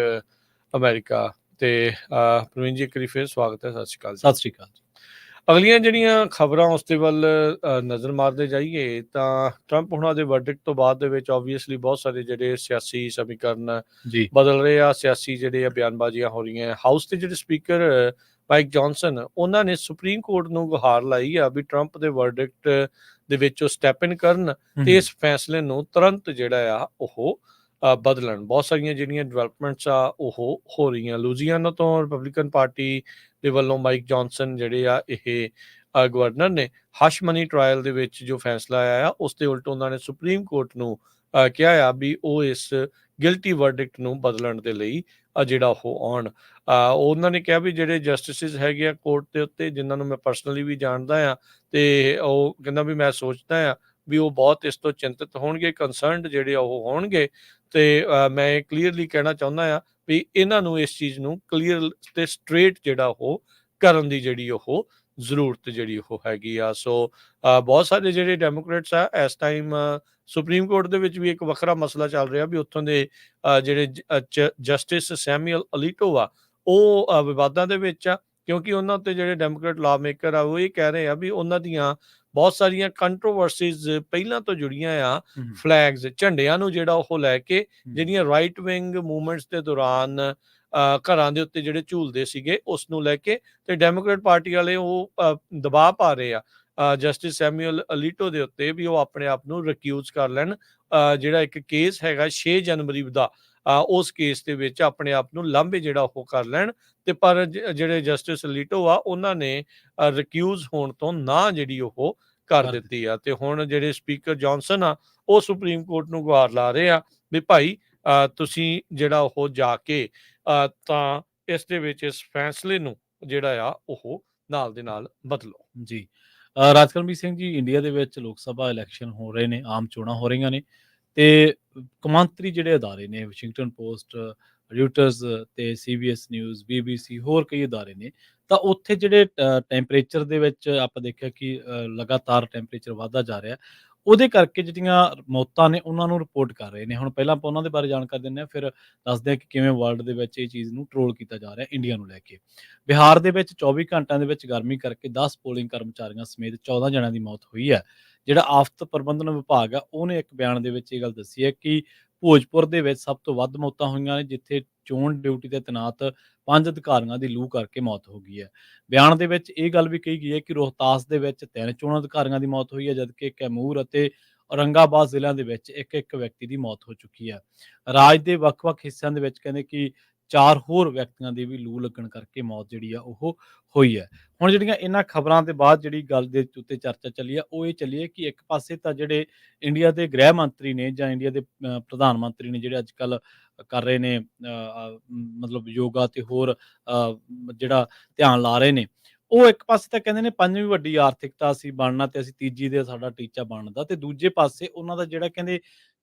ਅਮਰੀਕਾ ਤੇ ਪ੍ਰਵੀਨ ਜੀ ਇੱਕ ਵਾਰੀ ਫਿਰ ਸਵਾਗਤ ਹੈ। ਸਤਿ ਸ਼੍ਰੀ ਅਕਾਲ ਜੀ। ਸਤਿ ਸ਼੍ਰੀ ਅਕਾਲ। ਅਗਲੀਆਂ ਜਿਹੜੀਆਂ ਖਬਰਾਂ ਉਸ ਦੇ ਵੱਲ ਨਜ਼ਰ ਮਾਰਦੇ ਜਾਈਏ ਤਾਂ ਟਰੰਪ ਹੁਣਾਂ ਦੇ ਵਰਡਿਕਟ ਤੋਂ ਬਾਅਦ ਦੇ ਵਿੱਚ ਓਬਵੀਅਸਲੀ ਬਹੁਤ ਸਾਰੇ ਜਿਹੜੇ ਸਿਆਸੀ ਸਮੀਕਰਨ ਜੀ ਬਦਲ ਰਹੇ ਆ, ਸਿਆਸੀ ਜਿਹੜੇ ਆ ਬਿਆਨਬਾਜ਼ੀਆਂ ਹੋ ਰਹੀਆਂ। ਹਾਊਸ ਦੇ ਜਿਹੜੇ ਸਪੀਕਰ ਮਾਈਕ ਜੌਨਸਨ ਉਹਨਾਂ ਨੇ ਸੁਪਰੀਮ ਕੋਰਟ ਨੂੰ ਗੁਹਾਰ ਲਾਈ ਆ ਵੀ ਟਰੰਪ ਦੇ ਵਰਡਿਕਟ ਦੇ ਵਿੱਚ ਉਹ ਸਟੈਪ ਇਨ ਕਰਨ ਤੇ ਇਸ ਫੈਸਲੇ ਨੂੰ ਤੁਰੰਤ ਜਿਹੜਾ ਆ ਉਹ ਬਦਲਣ। ਬਹੁਤ ਸਾਰੀਆਂ ਜਿਹੜੀਆਂ ਡਿਵੈਲਪਮੈਂਟਸ ਆ ਉਹ ਹੋ ਰਹੀਆਂ। ਲੂਜ਼ੀਆਨਾ ਤੋਂ ਰਿਪਬਲਿਕਨ ਪਾਰਟੀ ਦੇ ਵੱਲੋਂ ਮਾਈਕ ਜੌਨਸਨ ਜਿਹੜੇ ਆ ਇਹ ਗਵਰਨਰ ਨੇ ਹਸ਼ ਮਨੀ ਟਰਾਇਲ ਦੇ ਵਿੱਚ ਜੋ ਫੈਸਲਾ ਆਇਆ ਆ ਉਸ ਦੇ ਉਲਟ ਉਹਨਾਂ ਨੇ ਸੁਪਰੀਮ ਕੋਰਟ ਨੂੰ ਕਿਹਾ ਆ ਵੀ ਉਹ ਇਸ ਗਿਲਟੀ ਵਰਡਿਕਟ ਨੂੰ ਬਦਲਣ ਦੇ ਲਈ ਜਿਹੜਾ ਉਹ ਆਉਣ। ਉਹਨਾਂ ਨੇ ਕਿਹਾ ਵੀ ਜਿਹੜੇ ਜਸਟਿਸਿਸ ਹੈਗੇ ਆ ਕੋਰਟ ਦੇ ਉੱਤੇ, ਜਿਨ੍ਹਾਂ ਨੂੰ ਮੈਂ ਪਰਸਨਲੀ ਵੀ ਜਾਣਦਾ ਆ, ਤੇ ਉਹ ਕਹਿੰਦਾ ਵੀ ਮੈਂ ਸੋਚਦਾ ਆ ਵੀ ਉਹ ਬਹੁਤ ਇਸ ਤੋਂ ਚਿੰਤਤ ਹੋਣਗੇ, ਕੰਸਰਨਡ ਜਿਹੜੇ ਆ ਉਹ ਹੋਣਗੇ। ਤੇ ਮੈਂ ਕਲੀਅਰਲੀ ਕਹਿਣਾ ਚਾਹੁੰਦਾ ਆ ਵੀ ਇਹਨਾਂ ਨੂੰ ਇਸ ਚੀਜ਼ ਨੂੰ ਕਲੀਅਰ ਤੇ ਸਟ੍ਰੇਟ ਜਿਹੜਾ ਉਹ ਕਰਨ ਦੀ ਜਿਹੜੀ ਉਹ ਜ਼ਰੂਰਤ ਜਿਹੜੀ ਉਹ ਹੈਗੀ ਆ। ਸੋ ਬਹੁਤ ਸਾਰੇ ਜਿਹੜੇ ਡੈਮੋਕ੍ਰੇਟਸ ਆ ਇਸ ਟਾਈਮ ਸੁਪਰੀਮ ਕੋਰਟ ਦੇ ਵਿੱਚ ਵੀ ਇੱਕ ਵੱਖਰਾ ਮਸਲਾ ਚੱਲ ਰਿਹਾ ਵੀ ਉੱਥੋਂ ਦੇ ਜਿਹੜੇ ਜਸਟਿਸ ਸੈਮੂਅਲ ਅਲੀਟੋ ਆ ਉਹ ਵਿਵਾਦਾਂ ਦੇ ਵਿੱਚ ਆ, ਕਿਉਂਕਿ ਉਹਨਾਂ ਉੱਤੇ ਜਿਹੜੇ ਡੈਮੋਕ੍ਰੇਟ ਲਾ ਮੇਕਰ ਆ ਉਹ ਇਹ ਕਹਿ ਰਹੇ ਆ ਵੀ ਉਹਨਾਂ ਦੀਆਂ ਬਹੁਤ ਸਾਰੀਆਂ ਕੰਟਰੋਵਰਸੀਜ਼ ਪਹਿਲਾਂ ਤੋਂ ਜੁੜੀਆਂ ਆ ਫਲੈਗਸ, ਝੰਡਿਆਂ ਨੂੰ ਜਿਹੜਾ ਉਹ ਲੈ ਕੇ, ਜਿਹੜੀਆਂ ਰਾਈਟ ਵਿੰਗ ਮੂਵਮੈਂਟਸ ਦੇ ਦੌਰਾਨ ਘਰਾਂ ਦੇ ਉੱਤੇ ਜਿਹੜੇ ਝੂਲਦੇ ਸੀਗੇ ਉਸ ਨੂੰ ਲੈ ਕੇ। ਤੇ ਡੈਮੋਕ੍ਰੇਟ ਪਾਰਟੀ ਵਾਲੇ ਉਹ ਦਬਾਅ ਪਾ ਰਹੇ ਆ ਜਸਟਿਸ ਸੈਮੂਅਲ ਅਲੀਟੋ ਦੇ ਉੱਤੇ ਵੀ ਉਹ ਆਪਣੇ ਆਪ ਨੂੰ ਰਿਕਿਊਜ਼ ਕਰ ਲੈਣ। ਜਿਹੜਾ ਇੱਕ ਕੇਸ ਹੈਗਾ 6 ਜਨਵਰੀ ਦਾ, ਉਸ ਕੇਸ ਦੇ ਵਿੱਚ ਆਪਣੇ ਆਪ ਨੂੰ ਲਾਂਭੇ ਜਿਹੜਾ ਉਹ ਕਰ ਲੈਣ। ਤੇ ਪਰ ਜਿਹੜੇ ਜਸਟਿਸ ਅਲੀਟੋ ਆ ਉਹਨਾਂ ਨੇ ਰਿਕਿਊਜ਼ ਹੋਣ ਤੋਂ ਨਾ ਜਿਹੜੀ ਉਹ ਕਰ ਦਿੱਤੀ ਆ। ਤੇ ਹੁਣ ਜਿਹੜੇ ਸਪੀਕਰ ਜੌਨਸਨ ਆ ਉਹ ਸੁਪਰੀਮ ਕੋਰਟ ਨੂੰ ਗੁਹਾਰ ਲਾ ਰਹੇ ਆ ਵੀ ਭਾਈ ਤੁਸੀਂ ਜਿਹੜਾ ਉਹ ਜਾ ਕੇ ਤਾਂ ਇਸ ਦੇ ਵਿੱਚ ਇਸ ਫੈਸਲੇ ਨੂੰ ਜਿਹੜਾ ਆ ਉਹ ਨਾਲ ਦੇ ਨਾਲ ਬਦਲੋ। ਜੀ ਰਾਜਕਰਮਜੀਤ ਸਿੰਘ ਜੀ, ਇੰਡੀਆ ਦੇ ਵਿੱਚ ਲੋਕ ਸਭਾ ਇਲੈਕਸ਼ਨ ਹੋ ਰਹੇ ਨੇ, ਆਮ ਚੋਣਾਂ ਹੋ ਰਹੀਆਂ ਨੇ ਤੇ ਕੌਮਾਂਤਰੀ ਜਿਹੜੇ ਅਦਾਰੇ ਨੇ ਵਾਸ਼ਿੰਗਟਨ ਪੋਸਟ, ਰਿਊਟਰਸ ਤੇ CBS ਨਿਊਜ਼, BBC, ਹੋਰ ਕਈ ਅਦਾਰੇ ਨੇ, ਤਾਂ ਉੱਥੇ ਜਿਹੜੇ ਟੈਂਪਰੇਚਰ ਦੇ ਵਿੱਚ ਆਪਾਂ ਦੇਖਿਆ ਕਿ ਲਗਾਤਾਰ ਟੈਂਪਰੇਚਰ ਵਧਦਾ ਜਾ ਰਿਹਾ। ਉਹਦੇ ਕਰਕੇ ਜਿਹੜੀਆਂ ਮੌਤਾਂ ਨੇ ਉਹਨਾਂ ਨੂੰ ਰਿਪੋਰਟ ਕਰ ਰਹੇ ਨੇ। ਹੁਣ ਪਹਿਲਾਂ ਆਪਾਂ ਉਹਨਾਂ ਦੇ ਬਾਰੇ ਜਾਣਕਾਰੀ ਦਿੰਦੇ ਹਾਂ, ਫਿਰ ਦੱਸਦੇ ਹਾਂ ਕਿ ਕਿਵੇਂ ਵਰਲਡ ਦੇ ਵਿੱਚ ਇਹ ਚੀਜ਼ ਨੂੰ ਟਰੋਲ ਕੀਤਾ ਜਾ ਰਿਹਾ ਇੰਡੀਆ ਨੂੰ ਲੈ ਕੇ। ਬਿਹਾਰ ਦੇ ਵਿੱਚ 24 ਘੰਟਿਆਂ ਦੇ ਵਿੱਚ ਗਰਮੀ ਕਰਕੇ 10 ਪੋਲਿੰਗ ਕਰਮਚਾਰੀਆਂ ਸਮੇਤ 14 ਜਣਿਆਂ ਦੀ ਮੌਤ ਹੋਈ ਹੈ। ਜਿਹੜਾ ਆਫਤ ਪ੍ਰਬੰਧਨ ਵਿਭਾਗ ਆ ਉਹਨੇ ਇੱਕ ਬਿਆਨ ਦੇ ਵਿੱਚ ਇਹ ਗੱਲ ਦੱਸੀ ਹੈ ਕਿ ਭੋਜਪੁਰ ਦੇ ਵਿੱਚ ਸਭ ਤੋਂ ਵੱਧ ਮੌਤਾਂ ਹੋਈਆਂ ਨੇ, ਜਿੱਥੇ ਚੋਣ ਡਿਊਟੀ ਤੇ ਤੈਨਾਤ 5 ਅਧਿਕਾਰੀਆਂ ਦੀ ਲੂ ਕਰਕੇ ਮੌਤ ਹੋ ਗਈ ਹੈ। ਬਿਆਨ ਦੇ ਵਿੱਚ ਇਹ ਗੱਲ ਵੀ ਕਹੀ ਗਈ ਹੈ ਕਿ ਰੋਹਤਾਸ ਦੇ ਵਿੱਚ 3 ਚੋਣ ਅਧਿਕਾਰੀਆਂ ਦੀ ਮੌਤ ਹੋਈ ਹੈ, ਜਦਕਿ ਕੈਮੂਰ ਅਤੇ ਔਰੰਗਾਬਾਦ ਜ਼ਿਲ੍ਹਿਆਂ ਦੇ ਵਿੱਚ ਇੱਕ ਵਿਅਕਤੀ ਦੀ ਮੌਤ ਹੋ ਚੁੱਕੀ ਹੈ। ਰਾਜ ਦੇ ਵੱਖ-ਵੱਖ ਹਿੱਸਿਆਂ ਦੇ ਵਿੱਚ ਕਹਿੰਦੇ ਕਿ 4 ਹੋਰ ਵਿਅਕਤੀਆਂ ਦੀ ਵੀ ਲੂ ਲੱਗਣ ਕਰਕੇ ਮੌਤ ਜਿਹੜੀ ਆ ਉਹ ਹੋਈ ਹੈ। ਹੁਣ ਜਿਹੜੀਆਂ ਇਹਨਾਂ ਖਬਰਾਂ ਦੇ ਬਾਅਦ ਜਿਹੜੀ ਗੱਲ ਦੇ ਉੱਤੇ ਚਰਚਾ ਚੱਲੀ ਆ ਉਹ ਇਹ ਚੱਲੀ ਹੈ ਕਿ ਇੱਕ ਪਾਸੇ ਤਾਂ ਜਿਹੜੇ ਇੰਡੀਆ ਦੇ ਗ੍ਰਹਿ ਮੰਤਰੀ ਨੇ ਜਾਂ ਇੰਡੀਆ ਦੇ ਪ੍ਰਧਾਨ ਮੰਤਰੀ ਨੇ ਜਿਹੜੇ ਅੱਜ ਕੱਲ੍ਹ ਕਰ ਰਹੇ ਨੇ ਮਤਲਬ ਯੋਗਾ ਤੇ ਹੋਰ ਜਿਹੜਾ ਧਿਆਨ ਲਾ ਰਹੇ ਨੇ, ਉਹ ਇੱਕ ਪਾਸੇ ਤਾਂ ਕਹਿੰਦੇ ਨੇ 5ਵੀਂ ਵੱਡੀ ਆਰਥਿਕਤਾ ਅਸੀਂ ਬਣਨਾ ਤੇ ਅਸੀਂ ਤੀਜੀ ਦੇ ਸਾਡਾ ਟੀਚਾ ਬਣਦਾ, ਤੇ ਦੂਜੇ ਪਾਸੇ ਉਹਨਾਂ ਦਾ ਜਿਹੜਾ ਕਹਿੰਦੇ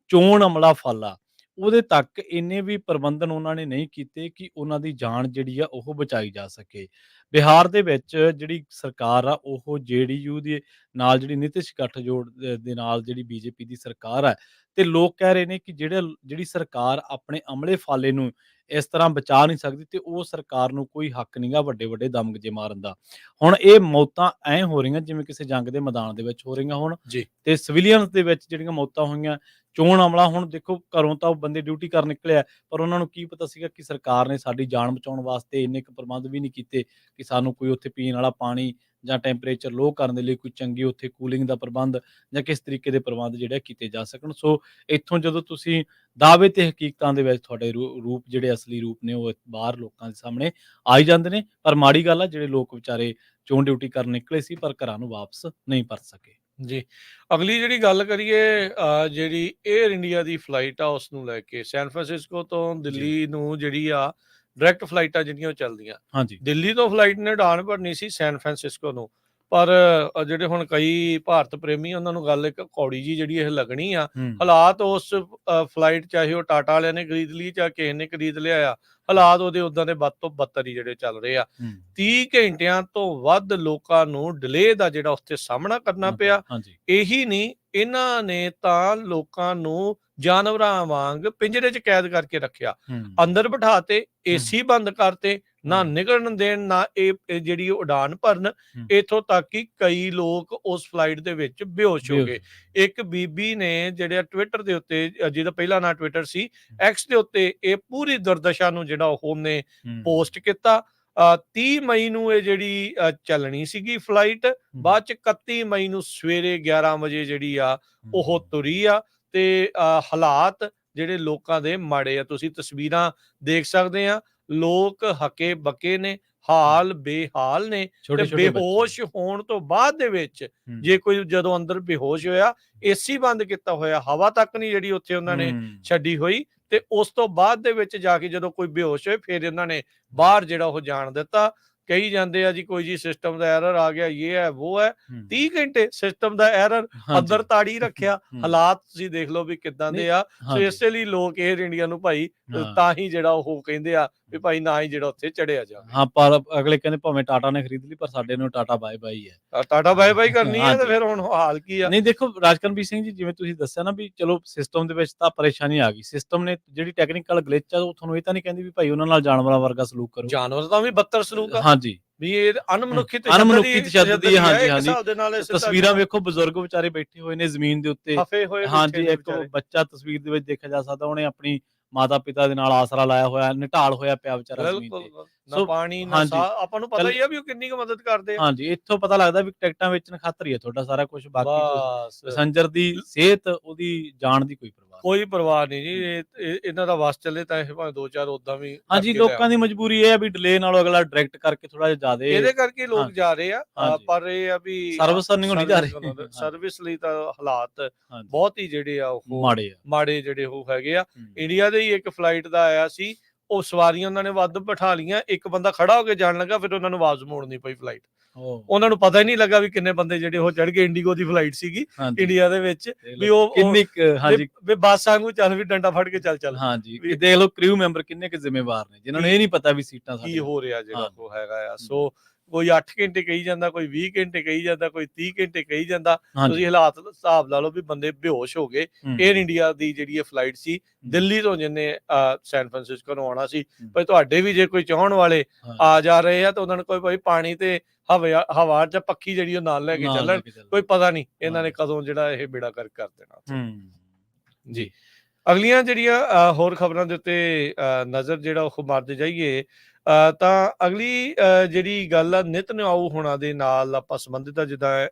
ਚੋਣ ਅਮਲਾ ਫਲ ਆ ਉਹਦੇ ਤੱਕ ਇੰਨੇ ਵੀ ਪ੍ਰਬੰਧਨ ਉਹਨਾਂ ਨੇ ਨਹੀਂ ਕੀਤੇ ਕਿ ਉਹਨਾਂ ਦੀ ਜਾਨ ਜਿਹੜੀ ਆ ਉਹ ਬਚਾਈ ਜਾ ਸਕੇ। ਬਿਹਾਰ ਦੇ ਵਿੱਚ ਜਿਹੜੀ ਸਰਕਾਰ ਆ ਉਹ JDU ਦੇ ਨਾਲ ਜਿਹੜੀ ਨਿਤਿਸ਼ ਗੱਠਜੋੜ ਦੇ ਨਾਲ ਜਿਹੜੀ BJP ਦੀ ਸਰਕਾਰ ਹੈ, ਤੇ ਲੋਕ ਕਹਿ ਰਹੇ ਨੇ ਕਿ ਜਿਹੜੀ ਸਰਕਾਰ ਆਪਣੇ ਅਮਲੇ ਫਾਲੇ ਨੂੰ ਇਸ ਤਰ੍ਹਾਂ ਬਚਾ ਨਹੀਂ ਸਕਦੀ ਤੇ ਉਹ ਸਰਕਾਰ ਨੂੰ ਕੋਈ ਹੱਕ ਨਹੀਂਗਾ ਵੱਡੇ ਦਮਗਜੇ ਮਾਰਨ ਦਾ। ਹੁਣ ਇਹ ਮੌਤਾਂ ਐ ਹੋ ਰਹੀਆਂ ਜਿਵੇਂ ਕਿਸੇ ਜੰਗ ਦੇ ਮੈਦਾਨ ਦੇ ਵਿੱਚ ਹੋ ਰਹੀਆਂ ਹੋਣ ਜੀ। ਤੇ ਸਿਵਿਲੀਅਨਸ ਦੇ ਵਿੱਚ ਜਿਹੜੀਆਂ ਮੌਤਾਂ ਹੋਈਆਂ, ਚੋਣ ਅਮਲਾ ਹੁਣ ਦੇਖੋ ਘਰੋਂ ਤਾਂ ਉਹ ਬੰਦੇ ਡਿਊਟੀ ਕਰਨ ਨਿਕਲਿਆ, ਪਰ ਉਹਨਾਂ ਨੂੰ ਕੀ ਪਤਾ ਸੀਗਾ ਕਿ ਸਰਕਾਰ ਨੇ ਸਾਡੀ ਜਾਨ ਬਚਾਉਣ ਵਾਸਤੇ ਇੰਨੇ ਕੁ ਪ੍ਰਬੰਧ ਵੀ ਨਹੀਂ ਕੀਤੇ ਕਿ ਸਾਨੂੰ ਕੋਈ ਉੱਥੇ ਪੀਣ ਵਾਲਾ ਪਾਣੀ ਜਾਂ ਟੈਂਪਰੇਚਰ ਲੋ ਕਰਨ ਦੇ ਲਈ ਕੋਈ ਚੰਗੀ ਉੱਥੇ ਕੂਲਿੰਗ ਦਾ ਪ੍ਰਬੰਧ ਜਾਂ ਕਿਸ ਤਰੀਕੇ ਦੇ ਪ੍ਰਬੰਧ ਜਿਹੜੇ ਕੀਤੇ ਜਾ ਸਕਣ। ਸੋ ਇੱਥੋਂ ਜਦੋਂ ਤੁਸੀਂ ਦਾਅਵੇ ਤੇ ਹਕੀਕਤਾਂ ਦੇ ਵਿੱਚ ਤੁਹਾਡੇ ਰੂਪ ਜਿਹੜੇ ਅਸਲੀ ਰੂਪ ਨੇ ਉਹ ਬਾਹਰ ਲੋਕਾਂ ਦੇ ਸਾਹਮਣੇ ਆਈ ਜਾਂਦੇ ਨੇ। ਪਰ ਮਾੜੀ ਗੱਲ ਆ ਜਿਹੜੇ ਲੋਕ ਵਿਚਾਰੇ ਚੋਣ ਡਿਊਟੀ ਕਰਨ ਨਿਕਲੇ ਸੀ ਪਰ ਘਰਾਂ ਨੂੰ ਵਾਪਸ ਨਹੀਂ ਪਰਤ ਸਕੇ। ਜੀ, ਅਗਲੀ ਜਿਹੜੀ ਗੱਲ ਕਰੀਏ ਜਿਹੜੀ 에ਅਰ ਇੰਡੀਆ ਦੀ ਫਲਾਈਟ ਆ ਉਸ ਨੂੰ ਲੈ ਕੇ, ਸੈਨ ਫਰਾਂਸਿਸਕੋ ਤੋਂ ਦਿੱਲੀ ਨੂੰ ਜਿਹੜੀ ਆ ਡਾਇਰੈਕਟ ਫਲਾਈਟਾਂ ਜਿਹੜੀਆਂ ਉਹ ਚੱਲਦੀਆਂ। ਹਾਂਜੀ, ਦਿੱਲੀ ਤੋਂ ਫਲਾਈਟ ਨੇ ਉਡਾਣ ਭਰਨੀ ਸੀ ਸੈਨ ਫਰਾਂਸਿਸਕੋ ਨੂੰ, ਪਰ ਜਿਹੜੇ ਹੁਣ ਕਈ ਭਾਰਤ ਪ੍ਰੇਮੀ ਉਹਨਾਂ ਨੂੰ ਗੱਲ ਇੱਕ ਕੌੜੀ ਜੀ ਜਿਹੜੀ ਇਹ ਲੱਗਣੀ ਆ। ਹਾਲਾਤ ਉਸ ਫਲਾਈਟ ਚਾਹੇ ਉਹ ਟਾਟਾ ਵਾਲਿਆਂ ਨੇ ਖਰੀਦ ਲਈ ਚਾਹੇ ਕਿਸੇ ਨੇ ਖਰੀਦ ਲਿਆ ਆ, ਹਾਲਾਤ ਉਹਦੇ ਉਦਾਂ ਦੇ ਬਦ ਤੋਂ ਬਦਤਰ ਹੀ ਜਿਹੜੇ ਚੱਲ ਰਹੇ ਆ। 30 ਘੰਟਿਆਂ ਤੋਂ ਵੱਧ ਲੋਕਾਂ ਨੂੰ ਡਿਲੇ ਦਾ ਜਿਹੜਾ ਉੱਥੇ ਸਾਹਮਣਾ ਕਰਨਾ ਪਿਆ। ਇਹੀ ਨਹੀਂ, ਇਹਨਾਂ ਨੇ ਤਾਂ ਲੋਕਾਂ ਨੂੰ ਜਾਨਵਰਾਂ ਵਾਂਗ ਪਿੰਜਰੇ 'ਚ ਕੈਦ ਕਰਕੇ ਰੱਖਿਆ, ਅੰਦਰ ਬਿਠਾਤੇ, ਏਸੀ ਬੰਦ ਕਰਤੇ, ਨਾ ਨਿਕਲਣ ਦੇਣ, ਨਾ ਇਹ ਜਿਹੜੀ ਉਡਾਨ ਭਰਨ। ਇੱਥੋਂ ਤੱਕ ਕਿ ਕਈ ਲੋਕ ਉਸ ਫਲਾਈਟ ਦੇ ਵਿੱਚ ਬੇਹੋਸ਼ ਹੋ ਗਏ। ਇੱਕ ਬੀਬੀ ਨੇ ਜਿਹੜਾ ਟਵਿੱਟਰ ਦੇ ਉੱਤੇ, ਜਿਹਦਾ ਪਹਿਲਾ ਨਾਂ ਟਵਿੱਟਰ ਸੀ, ਐਕਸ ਦੇ ਉੱਤੇ ਇਹ ਪੂਰੀ ਦੁਰਦਸ਼ਾ ਨੂੰ ਜਿਹੜਾ ਉਹਨੇ ਪੋਸਟ ਕੀਤਾ। 30 ਮਈ ਨੂੰ ਇਹ ਜਿਹੜੀ ਚੱਲਣੀ ਸੀਗੀ ਫਲਾਈਟ, ਬਾਅਦ ਚ 31 ਮਈ ਨੂੰ ਸਵੇਰੇ 11 ਵਜੇ ਜਿਹੜੀ ਆ ਉਹ ਤੁਰੀ ਆ। ਤੇ ਹਾਲਾਤ ਜਿਹੜੇ ਲੋਕਾਂ ਦੇ ਮਾੜੇ ਆ, ਤੁਸੀਂ ਤਸਵੀਰਾਂ ਦੇਖ ਸਕਦੇ ਆ, ਲੋਕ ਹੱਕੇ ਬੱਕੇ ਨੇ, ਹਾਲ ਬੇਹਾਲ ਨੇ। ਤੇ ਬੇਹੋਸ਼ ਹੋਣ ਤੋਂ ਬਾਅਦ ਦੇ ਵਿੱਚ ਜੇ ਕੋਈ ਜਦੋਂ ਅੰਦਰ ਬੇਹੋਸ਼ ਹੋਇਆ, ਏਸੀ ਬੰਦ ਕੀਤਾ ਹੋਇਆ, ਹਵਾ ਤੱਕ ਨਹੀਂ ਜਿਹੜੀ ਉੱਥੇ ਉਹਨਾਂ ਨੇ ਛੱਡੀ ਹੋਈ। ਤੇ ਉਸ ਤੋਂ ਬਾਅਦ ਦੇ ਵਿੱਚ ਜਾ ਕੇ ਜਦੋਂ ਕੋਈ ਬੇਹੋਸ਼ ਹੋਏ, ਫਿਰ ਇਹਨਾਂ ਨੇ ਬਾਹਰ ਜਿਹੜਾ ਉਹ ਜਾਣ ਦਿੱਤਾ। ਕਹੀ ਜਾਂਦੇ ਆ ਜੀ ਕੋਈ ਜੀ ਸਿਸਟਮ ਦਾ ਐਰਰ ਆ ਗਿਆ, ਇਹ ਹੈ ਉਹ ਹੈ। 30 ਘੰਟੇ ਸਿਸਟਮ ਦਾ ਐਰਰ, ਅੰਦਰ ਤਾੜੀ ਰੱਖਿਆ। ਹਾਲਾਤ ਤੁਸੀਂ ਦੇਖ ਲਓ ਵੀ ਕਿੱਦਾਂ ਦੇ ਆ। ਸੋ ਇਸੇ ਲਈ ਲੋਕ 에ਅਰ ਇੰਡੀਆ ਨੂੰ ਭਾਈ ਤਾਂ ਹੀ ਜਿਹੜਾ ਉਹ ਕਹਿੰਦੇ ਆ ਵੀ ਭਾਈ ਨਾ ਹੀ ਜਿਹੜਾ ਉੱਥੇ ਚੜਿਆ ਜਾਵੇ। ਹਾਂ, ਪਰ ਅਗਲੇ ਕਹਿੰਦੇ ਭਾਵੇਂ ਟਾਟਾ ਨੇ ਖਰੀਦ ਲਈ, ਪਰ ਸਾਡੇ ਨੂੰ ਟਾਟਾ ਬਾਏ ਬਾਏ ਹੈ। ਟਾਟਾ ਬਾਏ ਬਾਏ ਕਰਨੀ ਹੈ ਤੇ ਫਿਰ ਹੁਣ ਹਾਲ ਕੀ ਆ? ਨਹੀਂ ਦੇਖੋ ਰਾਜਕਰਮਵੀਰ ਸਿੰਘ ਜੀ, ਜਿਵੇਂ ਤੁਸੀਂ ਦੱਸਿਆ ਨਾ ਵੀ ਚਲੋ ਸਿਸਟਮ ਦੇ ਵਿੱਚ ਤਾਂ ਪਰੇਸ਼ਾਨੀ ਆ ਗਈ, ਸਿਸਟਮ ਨੇ ਜਿਹੜੀ ਟੈਕਨੀਕਲ ਗਲਿਚ ਆ ਉਹ ਤੁਹਾਨੂੰ ਇਹ ਤਾਂ ਨਹੀਂ ਕਹਿੰਦੀ ਵੀ ਭਾਈ ਉਹਨਾਂ ਨਾਲ ਜਾਨਵਰਾਂ ਵਰਗਾ ਸਲੂਕ ਕਰੋ। ਜਾਨਵਰ ਤਾਂ ਵੀ ਬੱਤਰ ਸਲੂਕ ਆ। ਹਾਂਜੀ, ਵੀ ਇਹ ਅਣਮਨੁੱਖੀ ਤਸ਼ੱਦਦ ਹਾਂਜੀ। ਤਸਵੀਰਾਂ ਵੇਖੋ, ਬਜ਼ੁਰਗ ਵਿਚਾਰੇ ਬੈਠੇ ਹੋਏ ਨੇ ਜ਼ਮੀਨ ਦੇ ਉੱਤੇ। ਹਾਂਜੀ, ਇੱਕ ਬੱਚਾ ਤਸਵੀਰ ਦੇ ਵਿੱਚ ਦੇਖਿਆ ਜਾ ਸਕਦਾ, ਉਹਨੇ ਆਪਣੀ ਮਾਤਾ ਪਿਤਾ ਦੇ ਨਾਲ ਆਸਰਾ ਲਾਇਆ ਹੋਇਆ, ਨਿਢਾਲ ਹੋਇਆ ਪਿਆ ਵਿਚਾਰਾ ਜ਼ਮੀਨ ਤੇ। ਨਾ ਪਾਣੀ ਨਾ ਸਾਹ, ਆਪਾਂ ਨੂੰ ਪਤਾ ਹੀ ਆ ਵੀ ਉਹ ਕਿੰਨੀ ਕੁ ਮਦਦ ਕਰਦੇ ਆ। ਹਾਂਜੀ, ਇੱਥੋਂ ਪਤਾ ਲੱਗਦਾ ਵੀ ਟਿਕਟਾਂ ਵੇਚਣ ਖਾਤਰ ਹੀ ਹੈ ਤੁਹਾਡਾ ਸਾਰਾ ਕੁਝ, ਬਾਕੀ ਪੈਸੰਜਰ ਦੀ ਸਿਹਤ, ਉਹਦੀ ਜਾਨ ਦੀ ਕੋਈ ਪਰਵਾਹ ਨਹੀਂ ਜੀ। ਇਹਨਾਂ ਦਾ ਵਸ ਚੱਲੇ ਤਾਂ ਇਹ ਭਾਵੇਂ 2-4 ਉਦਾਂ ਵੀ। ਹਾਂਜੀ, ਲੋਕਾਂ ਦੀ ਮਜਬੂਰੀ ਇਹ ਆ ਵੀ ਡਿਲੇ ਨਾਲੋਂ ਅਗਲਾ ਡਾਇਰੈਕਟ ਕਰਕੇ ਥੋੜਾ ਜਿਹਾ ਜ਼ਿਆਦਾ, ਇਹਦੇ ਕਰਕੇ ਲੋਕ ਜਾ ਰਹੇ ਆ। ਪਰ ਇਹ ਆ ਵੀ ਸਰਵਿਸ ਨਹੀਂ ਹੋਣੀ ਜਾ ਰਹੀ, ਸਰਵਿਸ ਲਈ ਤਾਂ ਹਾਲਾਤ ਬਹੁਤ ਹੀ ਜਿਹੜੇ ਆ ਉਹ ਮਾੜੇ ਜਿਹੜੇ ਉਹ ਹੈਗੇ ਆ। ਇੰਡੀਆ ਦੇ ਹੀ ਇੱਕ ਫਲਾਈਟ ਦਾ ਆਇਆ ਸੀ, ਉਹ ਸਵਾਰੀਆਂ ਉਹਨਾਂ ਨੇ ਵੱਧ ਬਿਠਾ ਲੀਆਂ, ਇੱਕ ਬੰਦਾ ਖੜਾ ਹੋ ਕੇ ਜਾਣ ਲੱਗਾ, ਫਿਰ ਉਹਨਾਂ ਨੂੰ ਆਵਾਜ਼ ਮੋੜਨੀ ਪਈ ਫਲਾਈਟ। ਉਹਨਾਂ ਨੂੰ ਪਤਾ ਹੀ ਨਹੀਂ ਲੱਗਾ ਵੀ ਕਿੰਨੇ ਬੰਦੇ ਜਿਹੜੇ ਉਹ ਚੜ ਗਏ। ਇੰਡੀਗੋ ਦੀ ਫਲਾਈਟ ਸੀਗੀ ਇੰਡੀਆ ਦੇ ਵਿੱਚ, ਵੀ ਉਹ ਕਿੰਨੀ ਵੀ ਬੱਸ ਵਾਂਗੂ ਚੱਲ, ਵੀ ਡੰਡਾ ਫੜ ਕੇ ਚੱਲ। ਹਾਂਜੀ, ਦੇਖ ਲਓ ਕ੍ਰਿਊ ਮੈਂਬਰ ਕਿੰਨੇ ਕੁ ਜ਼ਿੰਮੇਵਾਰ ਨੇ, ਜਿਨ੍ਹਾਂ ਨੂੰ ਇਹ ਨਹੀਂ ਪਤਾ ਵੀ ਸੀਟਾਂ ਕੀ ਹੋ ਰਿਹਾ ਜਿਹੜਾ ਉਹ ਹੈਗਾ ਆ। ਸੋ ਕੋਈ 8 ਘੰਟੇ ਕਹੀ ਜਾਂਦਾ, ਕੋਈ 20 ਘੰਟੇ ਕਹੀ ਜਾਂਦਾ, ਕੋਈ 30 ਘੰਟੇ ਕਹੀ ਜਾਂਦਾ। ਤੁਸੀਂ ਹਾਲਾਤ ਹਿਸਾਬ ਲਾ ਲਓ ਵੀ ਬੰਦੇ ਬੇਹੋਸ਼ ਹੋ ਗਏ। 에ਅਰ ਇੰਡੀਆ ਦੀ ਜਿਹੜੀ ਇਹ ਫਲਾਈਟ ਸੀ, ਦਿੱਲੀ ਤੋਂ ਜਿਹਨੇ ਸੈਨ ਫਰਾਂਸਿਸਕੋ ਨੂੰ ਆਉਣਾ ਸੀ, ਭਾਈ ਤੁਹਾਡੇ ਵੀ ਜੇ ਕੋਈ ਚਾਹਣ ਵਾਲੇ ਆ ਜਾ ਰਹੇ ਆ ਤਾਂ ਉਹਨਾਂ ਨੂੰ ਕੋਈ ਭਾਈ ਪਾਣੀ ਤੇ ਹਵਾ ਚ ਪੱਖੀ ਜਿਹੜੀ ਉਹ ਨਾਲ ਲੈ ਕੇ ਚੱਲਣ। ਕੋਈ ਪਤਾ ਨਹੀਂ ਇਹਨਾਂ ਨੇ ਕਦੋਂ ਜਿਹੜਾ ਇਹ ਬੇੜਾ ਕਰ ਦੇਣਾ ਜੀ। ਅਗਲੀਆਂ ਜਿਹੜੀਆਂ ਹੋਰ ਖਬਰਾਂ ਦੇ ਉੱਤੇ ਨਜ਼ਰ ਜਿਹੜਾ ਉਹ ਮਾਰਦੇ ਜਾਈਏ ਤਾਂ ਅਗਲੀ ਜਿਹੜੀ ਗੱਲ ਆ ਨਿਤਨਿਆਹੂ ਹੋਣਾ ਦੇ ਨਾਲ ਆਪਾਂ ਸੰਬੰਧਿਤ ਆ। ਜਿੱਦਾਂ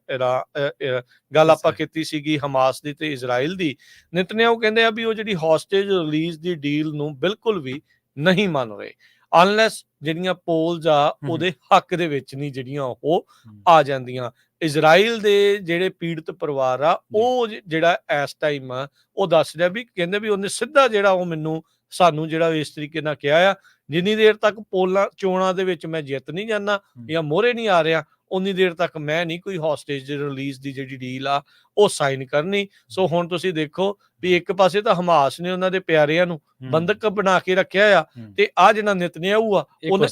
ਗੱਲ ਆਪਾਂ ਕੀਤੀ ਸੀਗੀ ਹਮਾਸ ਦੀ ਤੇ ਇਜ਼ਰਾਈਲ ਦੀ, ਨਿਤਨਿਆਹੂ ਕਹਿੰਦੇ ਆ ਵੀ ਉਹ ਜਿਹੜੀ ਹੌਸਟੇਜ ਰਿਲੀਜ਼ ਦੀ ਡੀਲ ਨੂੰ ਬਿਲਕੁਲ ਵੀ ਨਹੀਂ ਮੰਨ ਰਹੇ, ਅਨਲੈਸ ਜਿਹੜੀਆਂ ਪੋਲਸ ਆ ਉਹਦੇ ਹੱਕ ਦੇ ਵਿੱਚ ਨਹੀਂ ਜਿਹੜੀਆਂ ਉਹ ਆ ਜਾਂਦੀਆਂ। ਇਜ਼ਰਾਈਲ ਦੇ ਜਿਹੜੇ ਪੀੜਤ ਪਰਿਵਾਰ ਆ, ਉਹ ਜਿਹੜਾ ਇਸ ਟਾਈਮ ਆ ਉਹ ਦੱਸ ਰਿਹਾ ਵੀ ਕਹਿੰਦੇ ਵੀ ਉਹਨੇ ਸਿੱਧਾ ਜਿਹੜਾ ਉਹ ਸਾਨੂੰ ਜਿਹੜਾ ਇਸ ਤਰੀਕੇ ਨਾਲ ਕਿਹਾ ਆ, ਜਿੰਨੀ ਦੇਰ ਤੱਕ ਚੋਣਾਂ ਦੇ ਵਿੱਚ ਮੈਂ ਜਿੱਤ ਨਹੀਂ ਜਾਂਦਾ ਜਾਂ ਮੋਹਰੇ ਨਹੀਂ ਆ ਰਿਹਾ, ਉਨੀ ਦੇਰ ਤੱਕ ਮੈਂ ਨਹੀਂ ਕੋਈ ਹੌਸਟੇਜ ਰਿਲੀਜ਼ ਦੀ ਜਿਹੜੀ ਡੀਲ ਆ ਉਹ ਸਾਈਨ ਕਰਨੀ। ਸੋ ਹੁਣ ਤੁਸੀਂ ਦੇਖੋ ਵੀ ਇੱਕ ਪਾਸੇ ਤਾਂ ਹਮਾਸ ਨੇ ਉਹਨਾਂ ਦੇ ਪਿਆਰਿਆਂ ਨੂੰ ਬੰਦਕ ਬਣਾ ਕੇ ਰੱਖਿਆ ਆ, ਤੇ ਆ ਜਿਹੜਾ ਨਿਤਨਿਆਹੂ ਆ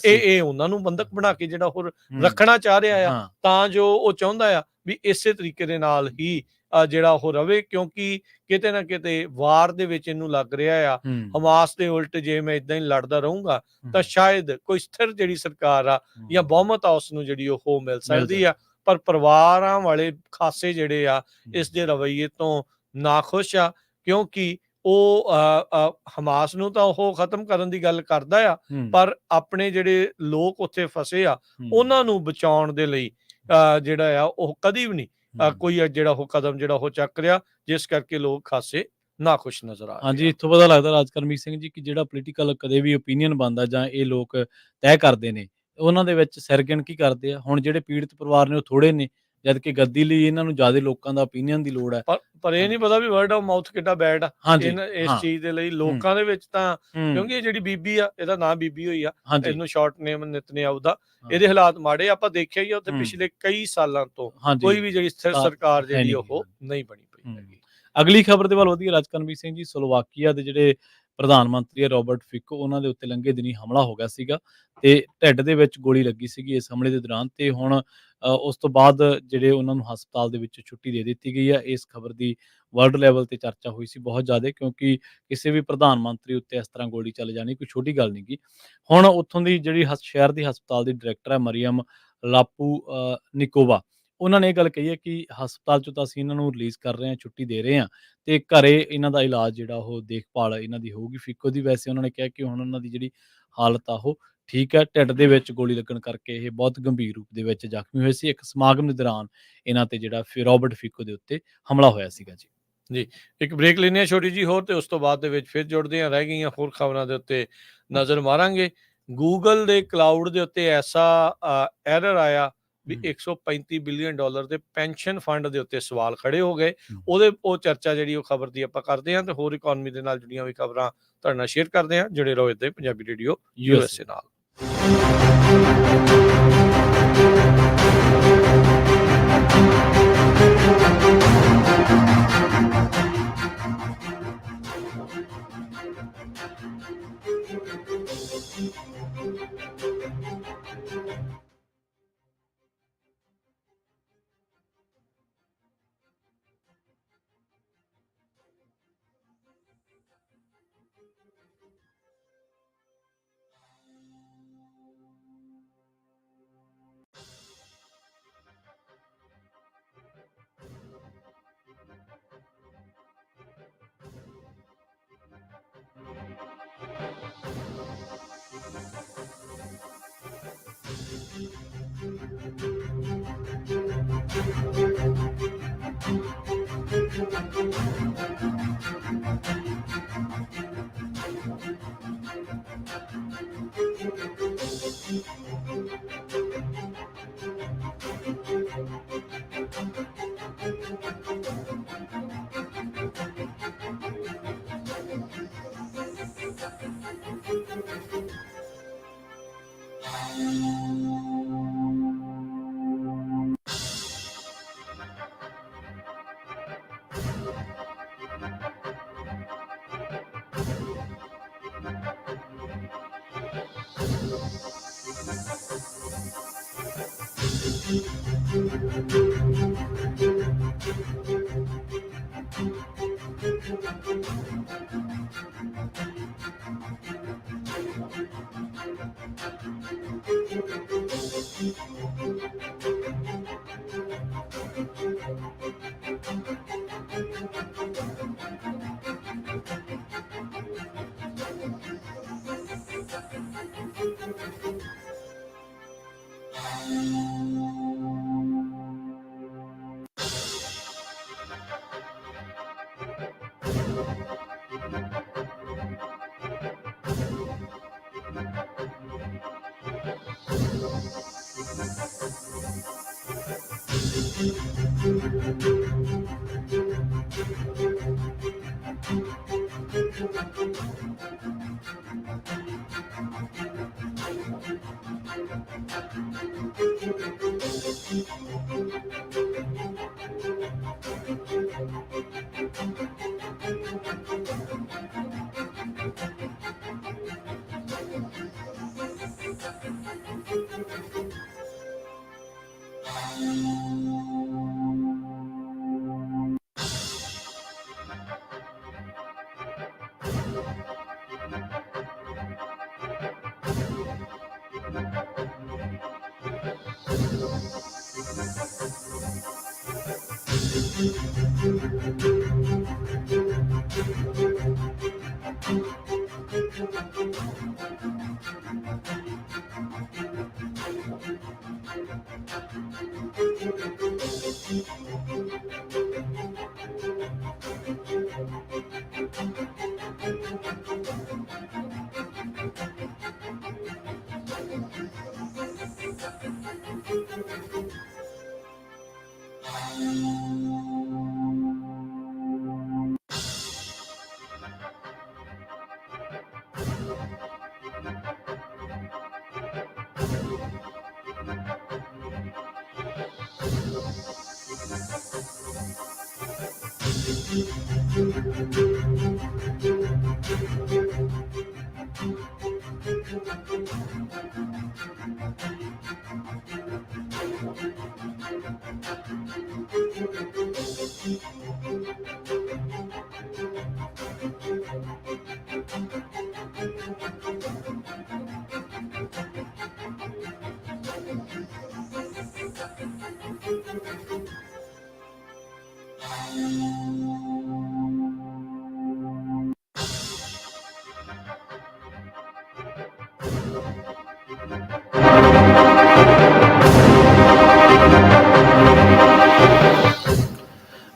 ਇਹ ਉਹਨਾਂ ਨੂੰ ਬੰਦਕ ਬਣਾ ਕੇ ਜਿਹੜਾ ਹੋਰ ਰੱਖਣਾ ਚਾਹ ਰਿਹਾ ਆ, ਤਾਂ ਜੋ ਉਹ ਚਾਹੁੰਦਾ ਆ ਵੀ ਇਸੇ ਤਰੀਕੇ ਦੇ ਨਾਲ ਹੀ ਜਿਹੜਾ ਉਹ ਰਵੇ। ਕਿਉਂਕਿ ਕਿਤੇ ਨਾ ਕਿਤੇ ਵਾਰ ਦੇ ਵਿੱਚ ਇਹਨੂੰ ਲੱਗ ਰਿਹਾ ਆ ਹਮਾਸ ਦੇ ਉਲਟ ਜੇ ਮੈਂ ਇਦਾਂ ਹੀ ਲੜਦਾ ਰਹੂੰਗਾ ਤਾਂ ਸ਼ਾਇਦ ਕੋਈ ਸਥਿਰ ਜਿਹੜੀ ਸਰਕਾਰ ਆ ਜਾਂ ਬਹੁਮਤ ਆ ਉਸ ਨੂੰ ਜਿਹੜੀ ਉਹ ਮਿਲ ਸਕਦੀ ਆ। ਪਰ ਪਰਿਵਾਰਾਂ ਵਾਲੇ ਖਾਸੇ ਜਿਹੜੇ ਆ ਇਸ ਦੇ ਰਵੱਈਏ ਤੋਂ ਨਾਖੁਸ਼ ਆ, ਕਿਉਂਕਿ ਉਹ ਹਮਾਸ ਨੂੰ ਤਾਂ ਉਹ ਖਤਮ ਕਰਨ ਦੀ ਗੱਲ ਕਰਦਾ ਆ, ਪਰ ਆਪਣੇ ਜਿਹੜੇ ਲੋਕ ਉੱਥੇ ਫਸੇ ਆ ਉਹਨਾਂ ਨੂੰ ਬਚਾਉਣ ਦੇ ਲਈ ਜਿਹੜਾ ਆ ਉਹ ਕਦੀ ਵੀ ਨਹੀਂ ਕੋਈ ਜਿਹੜਾ ਉਹ ਕਦਮ ਜਿਹੜਾ ਉਹ ਚੱਕ ਰਿਹਾ, ਜਿਸ ਕਰਕੇ ਲੋਕ ਖਾਸੇ ਨਾਖੁਸ਼ ਨਜ਼ਰ ਆ ਰਹੇ। ਹਾਂਜੀ, ਇੱਥੋਂ ਪਤਾ ਲੱਗਦਾ ਰਾਜਕਰਮਵੀਰ ਸਿੰਘ ਜੀ ਕਿ ਜਿਹੜਾ ਪੋਲੀਟੀਕਲ ਕਦੇ ਵੀ ਓਪੀਨੀਅਨ ਬਣਦਾ ਜਾਂ ਇਹ ਲੋਕ ਤੈਅ ਕਰਦੇ ਨੇ, ਉਹਨਾਂ ਦੇ ਵਿੱਚ ਸਿਰਗਣ ਕੀ ਕਰਦੇ ਆ। ਹੁਣ ਜਿਹੜੇ ਪੀੜਤ ਪਰਿਵਾਰ ਨੇ ਉਹ ਥੋੜੇ ਨੇ, ਜਦ ਕਿ ਗੱਦੀ ਲਈ ਇਹਨਾਂ ਨੂੰ ਜ਼ਿਆਦਾ ਲੋਕਾਂ ਦਾ ਓਪੀਨੀਅਨ ਦੀ ਲੋੜ ਹੈ। ਪਰ ਇਹ ਨਹੀਂ ਪਤਾ ਵੀ ਵਰਡ ਆਫ ਮਾਊਥ ਕਿੱਡਾ ਬੈਡ ਆ ਇਸ ਚੀਜ਼ ਦੇ ਲਈ ਲੋਕਾਂ ਦੇ ਵਿੱਚ ਤਾਂ, ਕਿਉਂਕਿ ਇਹ ਜਿਹੜੀ ਬੀਬੀ ਆ, ਇਹਦਾ ਨਾਮ ਬੀਬੀ ਹੋਈ ਆ, ਇਹਨੂੰ ਸ਼ਾਰਟ ਨੇਮ ਨਿਤਨਿਆਹੂ ਦਾ। ਇਹਦੇ ਹਾਲਾਤ ਮਾੜੇ ਆਪਾਂ ਦੇਖਿਆ ਹੀ ਆ ਉੱਥੇ ਪਿਛਲੇ ਕਈ ਸਾਲਾਂ ਤੋਂ ਕੋਈ ਵੀ ਜਿਹੜੀ ਸਥਿਰ ਸਰਕਾਰ ਜਿਹੜੀ ਉਹ ਨਹੀਂ ਬਣੀ ਪਈ ਹੈਗੀ। ਅਗਲੀ ਖਬਰ ਦੇ ਵੱਲ ਵਧੀਆ ਰਾਜਕਰਮਵੀਰ ਸਿੰਘ ਜੀ, ਸਲੋਵਾਕੀਆ ਦੇ ਜਿਹੜੇ ਪ੍ਰਧਾਨ ਮੰਤਰੀ ਰੋਬਰਟ ਫਿਕੋ, ਉਹਨਾਂ ਦੇ ਉੱਤੇ ਲੰਘੇ ਦਿਨੀ ਹਮਲਾ ਹੋ ਗਿਆ ਸੀਗਾ ਤੇ ਢਿੱਡ ਦੇ ਵਿੱਚ ਗੋਲੀ ਲੱਗੀ ਸੀਗੀ ਇਸ ਹਮਲੇ ਦੇ ਦੌਰਾਨ। ਤੇ ਹੁਣ ਉਸ ਤੋਂ ਬਾਅਦ ਜਿਹੜੇ ਉਹਨਾਂ ਨੂੰ ਹਸਪਤਾਲ ਦੇ ਵਿੱਚੋਂ ਛੁੱਟੀ ਦੇ ਦਿੱਤੀ ਗਈ ਹੈ। ਇਸ ਖਬਰ ਦੀ ਵਰਲਡ ਲੈਵਲ ਤੇ ਚਰਚਾ ਹੋਈ ਸੀ ਬਹੁਤ ਜ਼ਿਆਦਾ, ਕਿਉਂਕਿ ਕਿਸੇ ਵੀ ਪ੍ਰਧਾਨ ਮੰਤਰੀ ਉੱਤੇ ਇਸ ਤਰ੍ਹਾਂ ਗੋਲੀ ਚੱਲ ਜਾਣੀ ਕੋਈ ਛੋਟੀ ਗੱਲ ਨਹੀਂ ਗੀ। ਹੁਣ ਉੱਥੋਂ ਦੀ ਜਿਹੜੀ ਸ਼ਹਿਰ ਦੀ ਹਸਪਤਾਲ ਦੀ ਡਾਇਰੈਕਟਰ ਹੈ ਮਰੀਅਮ ਲਾਪੂ ਨਿਕੋਵਾ, ਉਹਨਾਂ ਨੇ ਇਹ ਗੱਲ ਕਹੀ ਹੈ ਕਿ ਹਸਪਤਾਲ 'ਚੋਂ ਤਾਂ ਅਸੀਂ ਇਹਨਾਂ ਨੂੰ ਰਿਲੀਜ਼ ਕਰ ਰਹੇ ਹਾਂ, ਛੁੱਟੀ ਦੇ ਰਹੇ ਹਾਂ ਤੇ ਘਰੇ ਇਹਨਾਂ ਦਾ ਇਲਾਜ ਜਿਹੜਾ ਉਹ ਦੇਖਭਾਲ ਇਹਨਾਂ ਦੀ ਹੋਊਗੀ ਫਿਕੋ ਦੀ। ਵੈਸੇ ਉਹਨਾਂ ਨੇ ਕਿਹਾ ਕਿ ਹੁਣ ਉਹਨਾਂ ਦੀ ਜਿਹੜੀ ਹਾਲਤ ਆ ਉਹ ਠੀਕ ਹੈ। ਢਿੱਡ ਦੇ ਵਿੱਚ ਗੋਲੀ ਲੱਗਣ ਕਰਕੇ ਇਹ ਬਹੁਤ ਗੰਭੀਰ ਰੂਪ ਦੇ ਵਿੱਚ ਜ਼ਖਮੀ ਹੋਏ ਸੀ। ਇੱਕ ਸਮਾਗਮ ਦੇ ਦੌਰਾਨ ਇਹਨਾਂ ਤੇ ਜਿਹੜਾ ਰੋਬਰਟ ਫਿਕੋ ਦੇ ਉੱਤੇ ਹਮਲਾ ਹੋਇਆ ਸੀਗਾ ਜੀ। ਜੀ, ਇੱਕ ਬ੍ਰੇਕ ਲੈਂਦੇ ਹਾਂ ਛੋਟੀ ਜੀ ਹੋਰ, ਤੇ ਉਸ ਤੋਂ ਬਾਅਦ ਦੇ ਵਿੱਚ ਫਿਰ ਜੁੜਦੇ ਹਾਂ। ਰਹਿ ਗਈਆਂ ਹੋਰ ਖਬਰਾਂ ਦੇ ਉੱਤੇ ਨਜ਼ਰ ਮਾਰਾਂਗੇ। ਗੂਗਲ ਦੇ ਕਲਾਊਡ ਦੇ ਉੱਤੇ ਐਸਾ ਐਰਰ ਆਇਆ ਵੀ $135 ਬਿਲੀਅਨ ਦੇ ਪੈਨਸ਼ਨ ਫੰਡ ਦੇ ਉੱਤੇ ਸਵਾਲ ਖੜੇ ਹੋ ਗਏ। ਉਹ ਚਰਚਾ ਜਿਹੜੀ ਉਹ ਖਬਰ ਦੀ ਆਪਾਂ ਕਰਦੇ ਹਾਂ, ਤੇ ਹੋਰ ਇਕਨੋਮੀ ਦੇ ਨਾਲ ਜੁੜੀਆਂ ਵੀ ਖਬਰਾਂ ਤੁਹਾਡੇ ਨਾਲ ਸ਼ੇਅਰ ਕਰਦੇ ਹਾਂ। ਜੁੜੇ ਰਹੋ ਇੱਥੇ ਪੰਜਾਬੀ ਰੇਡੀਓ USA ਨਾਲ।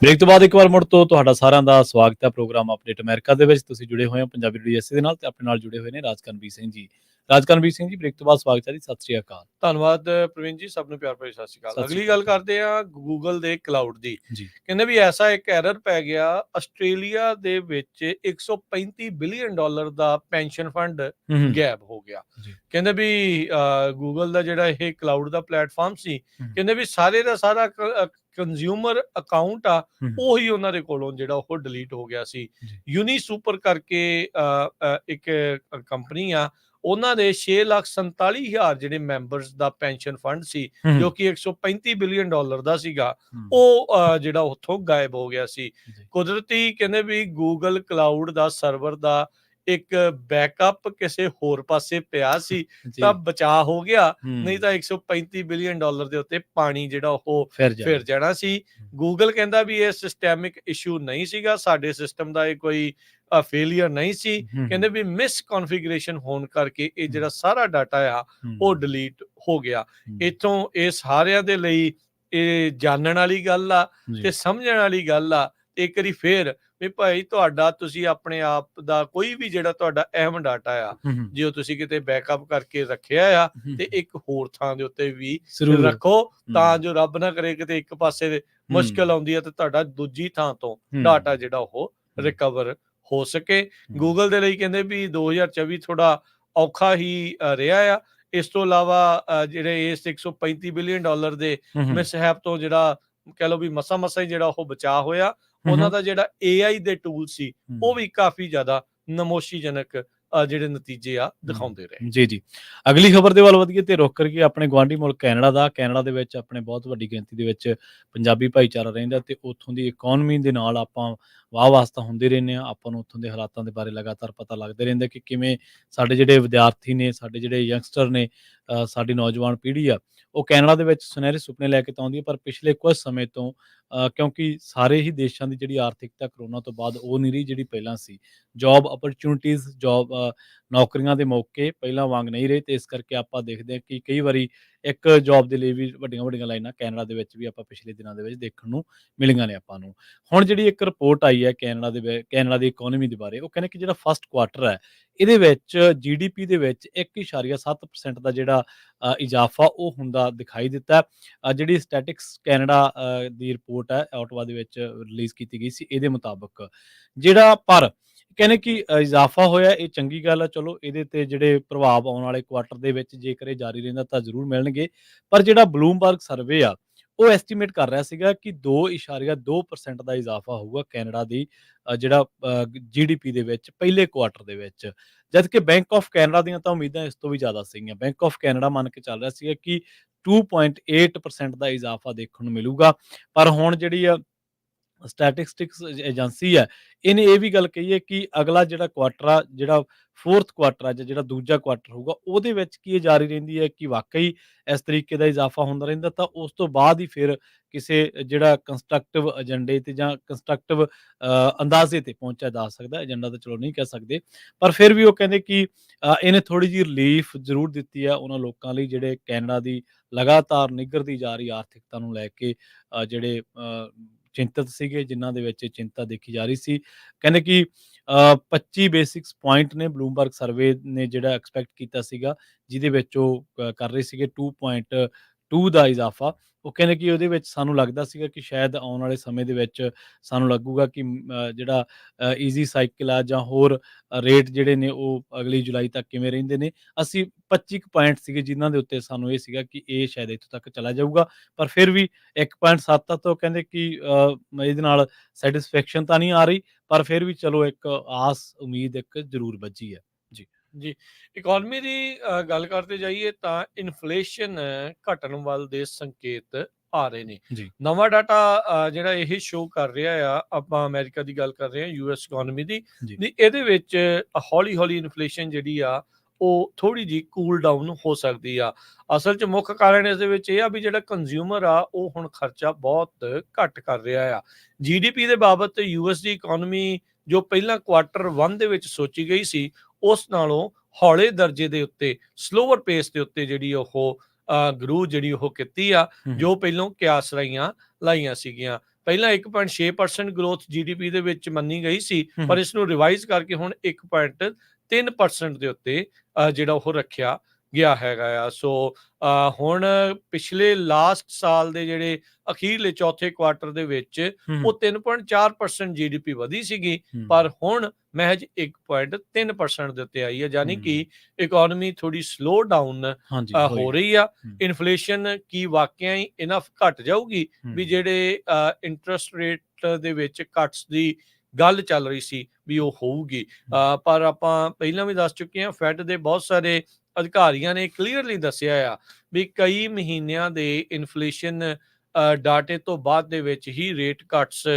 ਬ੍ਰੇਕ ਤੋਂ ਬਾਅਦ ਇੱਕ ਵਾਰ ਮੁੜ ਤੋਂ ਤੁਹਾਡਾ ਸਾਰਿਆਂ ਦਾ ਸਵਾਗਤ ਹੈ ਪ੍ਰੋਗਰਾਮ ਅਪਡੇਟ ਅਮਰੀਕਾ ਦੇ ਵਿੱਚ। ਤੁਸੀਂ ਜੁੜੇ ਹੋਏ ਹੋ ਪੰਜਾਬੀ ਰੇਡੀਓ ਐਸਏ ਦੇ ਨਾਲ ਤੇ ਆਪਣੇ ਨਾਲ ਜੁੜੇ ਹੋਏ ਨੇ ਰਾਜਕਰਨਵੀਰ ਸਿੰਘ ਜੀ। ਰਾਜਕਰਨਵੀਰ ਸਿੰਘ ਜੀ, ਬ੍ਰੇਕ ਤੋਂ ਬਾਅਦ ਸਵਾਗਤ ਹੈ ਜੀ। ਸਤਿ ਸ਼੍ਰੀ ਅਕਾਲ। ਧੰਨਵਾਦ ਪ੍ਰਵੀਨ ਜੀ, ਸਭ ਨੂੰ ਪਿਆਰ ਭਰੀ ਸਤਿ ਸ਼੍ਰੀ ਅਕਾਲ। ਸਤਿ ਸ਼੍ਰੀ ਅਗਲੀ ਗੱਲ ਅਕਾਲ। ਕਰਦੇ ਆ ਗੂਗਲ ਦੇ ਕਲਾਊਡ ਦੀ। ਜੀ ਕਹਿੰਦੇ ਵੀ ਐਸਾ ਇੱਕ ਐਰਰ ਪੈ ਗਿਆ, ਆਸਟ੍ਰੇਲੀਆ ਦੇ ਵਿੱਚ $135 ਬਿਲੀਅਨ ਦਾ ਪੈਨਸ਼ਨ ਫੰਡ ਗਾਇਬ ਹੋ ਗਿਆ। ਜੀ ਕਹਿੰਦੇ ਵੀ ਗੂਗਲ ਦਾ ਜਿਹੜਾ ਇਹ ਕਲਾਊਡ ਦਾ ਪਲੇਟਫਾਰਮ ਸੀ, ਕਹਿੰਦੇ ਵੀ ਸਾਰੇ ਦਾ ਸਾਰਾ ਕੰਜ਼ਿਊਮਰ ਅਕਾਊਂਟ ਆ ਉਹੀ ਉਹਨਾਂ ਦੇ ਕੋਲੋਂ ਜਿਹੜਾ ਉਹ ਡਿਲੀਟ ਹੋ ਗਿਆ ਸੀ। ਜੀ ਯੂਨੀ ਸੁਪਰ ਕਰਕੇ ਇੱਕ ਕੰਪਨੀ ਆ, ਉਹਨਾਂ ਦੇ 6,47,000 ਜਿਹੜੇ ਮੈਂਬਰਸ ਦਾ ਪੈਨਸ਼ਨ ਫੰਡ ਸੀ, ਜੋ ਕਿ $135 ਬਿਲੀਅਨ ਦਾ ਸੀਗਾ, ਉਹ ਜਿਹੜਾ ਉੱਥੋਂ ਗਾਇਬ ਹੋ ਗਿਆ ਸੀ। ਜੀ ਕੁਦਰਤੀ ਕਹਿੰਦੇ ਵੀ ਗੂਗਲ ਕਲਾਊਡ ਦਾ ਸਰਵਰ ਦਾ ਇੱਕ ਬੈਕਅਪ ਕਿਸੇ ਹੋਰ ਪਾਸੇ ਪਿਆ ਸੀ ਜੀ ਤਾਂ ਬਚਾਅ ਹੋ ਗਿਆ, ਨਹੀਂ ਹੂੰ ਤਾਂ $135 ਬਿਲੀਅਨ ਦੇ ਉੱਤੇ ਪਾਣੀ ਜਿਹੜਾ ਉਹ ਫਿਰ ਫਿਰ ਜਾਣਾ ਸੀ। ਗੂਗਲ ਕਹਿੰਦਾ ਵੀ ਇਹ ਸਿਸਟੈਮਿਕ ਇਸ਼ੂ ਨਹੀਂ ਸੀਗਾ, ਸਾਡੇ ਸਿਸਟਮ ਦਾ ਇਹ ਕੋਈ ਫੇਲੀਅਰ ਨਹੀਂ ਸੀ। ਕਹਿੰਦੇ ਵੀ ਮਿਸ ਕਨਫੀਗਰੇਸ਼ਨ ਹੋਣ ਕਰਕੇ ਇਹ ਜਿਹੜਾ ਸਾਰਾ ਡਾਟਾ ਆ ਉਹ ਡਿਲੀਟ ਹੋ ਗਿਆ। ਇੱਥੋਂ ਇਹ ਸਾਰਿਆਂ ਦੇ ਲਈ ਇਹ ਜਾਣਨ ਵਾਲੀ ਗੱਲ ਆ ਤੇ ਸਮਝਣ ਵਾਲੀ ਗੱਲ ਆ। ਇੱਕ ਵਾਰੀ ਫੇਰ ਵੀ ਭਾਈ ਤੁਹਾਡਾ, ਤੁਸੀਂ ਆਪਣੇ ਆਪ ਦਾ ਕੋਈ ਵੀ ਜਿਹੜਾ ਤੁਹਾਡਾ ਅਹਿਮ ਡਾਟਾ ਆ, ਜੇ ਉਹ ਤੁਸੀਂ ਕਿਤੇ ਬੈਕਅਪ ਕਰਕੇ ਰੱਖਿਆ ਆ ਤੇ ਇੱਕ ਹੋਰ ਥਾਂ ਦੇ ਉੱਤੇ ਵੀ ਰੱਖੋ, ਤਾਂ ਜੋ ਰੱਬ ਨਾ ਕਰੇ ਕਿਤੇ ਇੱਕ ਪਾਸੇ ਮੁਸ਼ਕਲ ਆਉਂਦੀ ਹੈ ਤੇ ਤੁਹਾਡਾ ਦੂਜੀ ਥਾਂ ਤੋਂ ਡਾਟਾ ਜਿਹੜਾ ਉਹ ਰਿਕਵਰ ਹੋ ਸਕੇ। ਗੂਗਲ ਦੇ ਲਈ ਕਹਿੰਦੇ ਵੀ 2024 ਥੋੜਾ ਔਖਾ ਹੀ ਰਿਹਾ ਆ। ਇਸ ਤੋਂ ਇਲਾਵਾ ਜਿਹੜੇ ਇਸ $135 ਬਿਲੀਅਨ ਦੇ ਮਿਸਹੈਪ ਤੋਂ ਜਿਹੜਾ ਕਹਿ ਲਓ ਵੀ ਮਸਾ ਹੀ ਜਿਹੜਾ ਉਹ ਬਚਾਅ ਹੋਇਆ। ਉਹਨਾਂ ਦਾ ਜਿਹੜਾ AI ਦੇ ਟੂਲ ਸੀ ਉਹ ਵੀ ਕਾਫੀ ਜ਼ਿਆਦਾ ਨਮੋਸ਼ੀਜਨਕ ਜਿਹੜੇ ਨਤੀਜੇ ਆ ਦਿਖਾਉਂਦੇ ਰਹੇ। ਜੀ ਅਗਲੀ ਖਬਰ ਦੇ ਵੱਲ ਵਧੀਏ ਤੇ ਰੁਕ ਕਰਕੇ ਆਪਣੇ ਗੁਆਂਢੀ ਮੁਲਕ ਕੈਨੇਡਾ ਦੇ ਵਿੱਚ ਆਪਣੇ ਬਹੁਤ ਵੱਡੀ ਗਿਣਤੀ ਦੇ ਵਿੱਚ ਪੰਜਾਬੀ ਭਾਈਚਾਰਾ ਰਹਿੰਦਾ ਤੇ ਉੱਥੋਂ ਦੀ ਇਕਨੋਮੀ ਦੇ ਨਾਲ ਆਪਾਂ ਵਾਹ ਵਾਸਤਾ ਹੁੰਦੇ ਰਹਿੰਦੇ ਆ। ਆਪਾਂ ਨੂੰ ਉੱਥੋਂ ਦੇ ਹਾਲਾਤਾਂ ਦੇ ਬਾਰੇ ਲਗਾਤਾਰ ਪਤਾ ਲੱਗਦਾ ਰਹਿੰਦਾ ਕਿ ਕਿਵੇਂ ਸਾਡੇ ਜਿਹੜੇ ਵਿਦਿਆਰਥੀ ਨੇ, ਸਾਡੇ ਜਿਹੜੇ ਯੰਗਸਟਰ ਨੇ, ਸਾਡੀ ਨੌਜਵਾਨ ਪੀੜ੍ਹੀ ਆ, ਉਹ ਕੈਨੇਡਾ ਦੇ ਵਿੱਚ ਸੁਨਹਿਰੇ ਸੁਪਨੇ ਲੈ ਕੇ ਤਾਂ ਆਉਂਦੀ ਹੈ, ਪਰ ਪਿਛਲੇ ਕੁਝ ਸਮੇਂ ਤੋਂ ਕਿਉਂਕਿ ਸਾਰੇ ਹੀ ਦੇਸ਼ਾਂ ਦੀ ਜਿਹੜੀ ਆਰਥਿਕਤਾ ਕਰੋਨਾ ਤੋਂ ਬਾਅਦ ਉਹ ਨਹੀਂ ਰਹੀ ਜਿਹੜੀ ਪਹਿਲਾਂ ਸੀ। ਜੌਬ ਅਪਰਚੁਨਿਟੀਜ਼, ਨੌਕਰੀਆਂ ਦੇ ਮੌਕੇ ਪਹਿਲਾਂ ਵਾਂਗ ਨਹੀਂ ਰਹੇ ਤੇ ਇਸ ਕਰਕੇ ਆਪਾਂ ਦੇਖਦੇ ਹਾਂ ਕਿ ਕਈ ਵਾਰੀ ਇੱਕ ਜੌਬ ਦੇ ਲਈ ਵੀ ਵੱਡੀਆਂ ਲਾਈਨਾਂ ਕੈਨੇਡਾ ਦੇ ਵਿੱਚ ਵੀ ਆਪਾਂ ਪਿਛਲੇ ਦਿਨਾਂ ਦੇ ਵਿੱਚ ਦੇਖਣ ਨੂੰ ਮਿਲੀਆਂ ਨੇ ਆਪਾਂ ਨੂੰ। ਹੁਣ ਜਿਹੜੀ ਇੱਕ ਰਿਪੋਰਟ ਆਈ ਹੈ ਕੈਨੇਡਾ ਦੀ ਇਕਨੋਮੀ ਦੇ ਬਾਰੇ, ਉਹ ਕਹਿੰਦੇ ਕਿ ਜਿਹੜਾ ਫਸਟ ਕੁਆਰਟਰ ਹੈ ਇਹਦੇ ਵਿੱਚ GDP ਦੇ ਵਿੱਚ 1.7% ਦਾ ਜਿਹੜਾ ਇਜ਼ਾਫਾ ਉਹ ਹੁੰਦਾ ਦਿਖਾਈ ਦਿੱਤਾ। ਜਿਹੜੀ ਸਟੈਟਿਕਸ ਕੈਨੇਡਾ ਦੀ ਰਿਪੋਰਟ ਹੈ ਓਟਵਾ ਦੇ ਵਿੱਚ ਰਿਲੀਜ਼ ਕੀਤੀ ਗਈ ਸੀ, ਇਹਦੇ ਮੁਤਾਬਕ ਜਿਹੜਾ ਪਰ ਕਹਿੰਦੇ ਕਿ ਇਜ਼ਾਫਾ ਹੋਇਆ, ਇਹ ਚੰਗੀ ਗੱਲ ਹੈ। ਚਲੋ ਇਹਦੇ ਤੇ ਜਿਹੜੇ ਪ੍ਰਭਾਵ ਆਉਣ ਵਾਲੇ ਕੁਆਰਟਰ ਦੇ ਵਿੱਚ ਜੇਕਰ ਇਹ ਜਾਰੀ ਰਹਿੰਦਾ ਤਾਂ ਜ਼ਰੂਰ ਮਿਲਣਗੇ। ਪਰ ਜਿਹੜਾ ਬਲੂਮਬਰਗ ਸਰਵੇ ਆ ਉਹ ਐਸਟੀਮੇਟ ਕਰ ਰਿਹਾ ਸੀਗਾ ਕਿ 2.2% ਦਾ ਇਜ਼ਾਫਾ ਹੋਊਗਾ ਕੈਨੇਡਾ ਦੀ ਜਿਹੜਾ GDP ਦੇ ਵਿੱਚ ਪਹਿਲੇ ਕੁਆਰਟਰ ਦੇ ਵਿੱਚ, ਜਦਕਿ ਬੈਂਕ ਆਫ ਕੈਨੇਡਾ ਦੀਆਂ ਤਾਂ ਉਮੀਦਾਂ ਇਸ ਤੋਂ ਵੀ ਜ਼ਿਆਦਾ ਸੀਗੀਆਂ। ਬੈਂਕ ਆਫ ਕੈਨੇਡਾ ਮੰਨ ਕੇ ਚੱਲ ਰਿਹਾ ਸੀਗਾ ਕਿ 2.8% ਦਾ ਇਜ਼ਾਫਾ ਦੇਖਣ ਨੂੰ ਮਿਲੂਗਾ। ਪਰ ਹੁਣ ਜਿਹੜੀ ਆ ਸਟੈਟਿਸਟਿਕਸ ਏਜੰਸੀ ਹੈ, ਇਹਨੇ ਇਹ ਵੀ ਗੱਲ ਕਹੀ ਹੈ ਕਿ ਅਗਲਾ ਜਿਹੜਾ ਕੁਆਰਟਰ ਆ, ਜਿਹੜਾ ਫੋਰਥ ਕੁਆਰਟਰ ਆ ਜਾਂ ਜਿਹੜਾ ਦੂਜਾ ਕੁਆਰਟਰ ਹੋਊਗਾ, ਉਹਦੇ ਵਿੱਚ ਕੀ ਇਹ ਜਾਰੀ ਰਹਿੰਦੀ ਹੈ ਕਿ ਵਾਕਈ ਇਸ ਤਰੀਕੇ ਦਾ ਇਜ਼ਾਫਾ ਹੁੰਦਾ ਰਹਿੰਦਾ, ਤਾਂ ਉਸ ਤੋਂ ਬਾਅਦ ਹੀ ਫਿਰ ਕਿਸੇ ਜਿਹੜਾ ਕੰਸਟਰਕਟਿਵ ਏਜੰਡੇ ਤੇ ਜਾਂ ਕੰਸਟਰਕਟਿਵ ਅੰਦਾਜ਼ੇ ਤੇ ਪਹੁੰਚਿਆ ਜਾ ਸਕਦਾ। ਏਜੰਡਾ ਤਾਂ ਚਲੋ ਨਹੀਂ ਕਹਿ ਸਕਦੇ, ਪਰ ਫਿਰ ਵੀ ਉਹ ਕਹਿੰਦੇ ਕਿ ਇਹਨੇ ਥੋੜੀ ਜਿਹੀ ਰਿਲੀਫ ਜ਼ਰੂਰ ਦਿੱਤੀ ਆ ਉਹਨਾਂ ਲੋਕਾਂ ਲਈ ਜਿਹੜੇ ਕੈਨੇਡਾ ਦੀ ਲਗਾਤਾਰ ਨਿੱਘਰਦੀ ਜਾ ਰਹੀ ਆਰਥਿਕਤਾ ਨੂੰ ਲੈ ਕੇ ਜਿਹੜੇ ਚਿੰਤਤ ਸੀਗੇ, ਜਿਨ੍ਹਾਂ ਦੇ ਵਿੱਚ ਚਿੰਤਾ ਦੇਖੀ ਜਾ ਰਹੀ ਸੀ। ਕਹਿੰਦੇ ਕਿ 25 ਬੇਸਿਕਸ ਪੁਆਇੰਟ ਨੇ ਬਲੂਮਬਰਗ ਸਰਵੇ ਨੇ ਜਿਹੜਾ ਐਕਸਪੈਕਟ ਕੀਤਾ ਸੀਗਾ, ਜਿਹਦੇ ਵਿੱਚ ਉਹ ਕਰ ਰਹੇ ਸੀਗੇ 2.2 ਦਾ ਇਜ਼ਾਫਾ। ਉਹ ਕਹਿੰਦੇ ਕਿ ਉਹਦੇ ਵਿੱਚ ਸਾਨੂੰ ਲੱਗਦਾ ਸੀਗਾ ਕਿ ਸ਼ਾਇਦ ਆਉਣ ਵਾਲੇ ਸਮੇਂ ਦੇ ਵਿੱਚ ਸਾਨੂੰ ਲੱਗੂਗਾ ਕਿ ਜਿਹੜਾ ਈਜ਼ੀ ਸਾਈਕਲ ਆ ਜਾਂ ਹੋਰ ਰੇਟ ਜਿਹੜੇ ਨੇ ਉਹ ਅਗਲੀ ਜੁਲਾਈ ਤੱਕ ਕਿਵੇਂ ਰਹਿੰਦੇ ਨੇ। ਅਸੀਂ 25 ਪੁਆਇੰਟ ਸੀਗੇ ਜਿਨ੍ਹਾਂ ਦੇ ਉੱਤੇ ਸਾਨੂੰ ਇਹ ਸੀਗਾ ਕਿ ਇਹ ਸ਼ਾਇਦ ਇੱਥੋਂ ਤੱਕ ਚਲਾ ਜਾਊਗਾ, ਪਰ ਫਿਰ ਵੀ 1.7 ਤੋਂ ਕਹਿੰਦੇ ਕਿ ਇਹਦੇ ਨਾਲ ਸੈਟਿਸਫੈਕਸ਼ਨ ਤਾਂ ਨਹੀਂ ਆ ਰਹੀ, ਪਰ ਫਿਰ ਵੀ ਚਲੋ ਇੱਕ ਆਸ ਉਮੀਦ ਇੱਕ ਜ਼ਰੂਰ ਬੱਝੀ ਹੈ। ਜੀ ਇਕਨੋਮੀ ਦੀ ਗੱਲ ਕਰਦੇ ਜਾਈਏ ਤਾਂ ਇਨਫਲੇਸ਼ਨ ਘਟਣ ਵੱਲ ਦੇ ਸੰਕੇਤ ਆ ਰਹੇ ਨੇ। ਨਵਾਂ ਡਾਟਾ ਜਿਹੜਾ ਇਹ ਸ਼ੋ ਕਰ ਰਿਹਾ ਆ, ਆਪਾਂ ਅਮਰੀਕਾ ਦੀ ਗੱਲ ਕਰ ਰਹੇ ਹਾਂ, US ਇਕਨੋਮੀ ਦੀ, ਇਹਦੇ ਵਿੱਚ ਹੌਲੀ ਇਨਫਲੇਸ਼ਨ ਜਿਹੜੀ ਆ ਉਹ ਥੋੜੀ ਜਿਹੀ ਕੂਲ ਡਾਊਨ ਹੋ ਸਕਦੀ ਆ। ਅਸਲ 'ਚ ਮੁੱਖ ਕਾਰਨ ਇਸ ਦੇ ਵਿੱਚ ਇਹ ਆ ਵੀ ਜਿਹੜਾ ਕੰਜ਼ਿਊਮਰ ਆ ਉਹ ਹੁਣ ਖਰਚਾ ਬਹੁਤ ਘੱਟ ਕਰ ਰਿਹਾ ਆ। GDP ਦੇ ਬਾਬਤ US ਦੀ ਇਕਨੋਮੀ ਜੋ ਪਹਿਲਾਂ ਕੁਆਰਟਰ 1 ਦੇ ਵਿੱਚ ਸੋਚੀ ਗਈ ਸੀ, ਉਸ ਨਾਲੋਂ ਹੌਲੇ ਦਰਜੇ ਦੇ ਉੱਤੇ, ਸਲੋਵਰ ਪੇਸ ਦੇ ਉੱਤੇ ਜਿਹੜੀ ਉਹ ਗਰੂ ਜਿਹੜੀ ਉਹ ਕੀਤੀ ਆ, ਜੋ ਪਹਿਲੋਂ ਕਿਆਸ ਲਾਈਆਂ ਸੀਗੀਆਂ। ਪਹਿਲਾਂ 1.6% ਗਰੋਥ GDP ਦੇ ਵਿੱਚ ਮੰਨੀ ਗਈ ਸੀ, ਪਰ ਇਸ ਨੂੰ ਰਿਵਾਈਜ਼ ਕਰਕੇ ਹੁਣ 1.3% ਦੇ ਉੱਤੇ ਜਿਹੜਾ ਉਹ ਰੱਖਿਆ ਗਿਆ ਹੈਗਾ ਆ। ਸੋ ਹੁਣ ਪਿਛਲੇ ਲਾਸਟ ਸਾਲ ਦੇ ਜਿਹੜੇ ਅਖੀਰਲੇ ਚੌਥੇ ਕੁਆਰਟਰ ਦੇ ਵਿੱਚ ਉਹ 3.4% GDP ਵਧੀ ਸੀਗੀ, ਪਰ ਹੁਣ ਮਹਿਜ 1.3% ਦੇ ਉੱਤੇ ਆਈ ਹੈ, ਯਾਨੀ ਕਿ ਇਕਨੋਮੀ ਥੋੜੀ ਸਲੋ ਡਾਊਨ ਹੋ ਰਹੀ ਆ। ਇਨਫਲੇਸ਼ਨ ਕੀ ਵਾਕਿਆ ਹੀ ਇਨਫ ਘਟ ਜਾਊਗੀ ਵੀ ਜਿਹੜੇ ਇੰਟਰਸਟ ਰੇਟ ਦੇ ਵਿੱਚ ਕੱਟਸ ਦੀ ਗੱਲ ਚੱਲ ਰਹੀ ਸੀ ਵੀ ਉਹ ਹੋਊਗੀ? ਪਰ ਆਪਾਂ ਪਹਿਲਾਂ ਵੀ ਦੱਸ ਚੁੱਕੇ ਹਾਂ, ਫੈਡ ਦੇ ਬਹੁਤ ਸਾਰੇ ਅਧਿਕਾਰੀਆਂ ਨੇ ਕਲੀਅਰਲੀ ਦੱਸਿਆ ਆ ਵੀ ਕਈ ਮਹੀਨਿਆਂ ਦੇ ਇਨਫਲੇਸ਼ਨ ਡਾਟੇ ਤੋਂ ਬਾਅਦ ਦੇ ਵਿੱਚ ਹੀ ਰੇਟ ਕੱਟਸ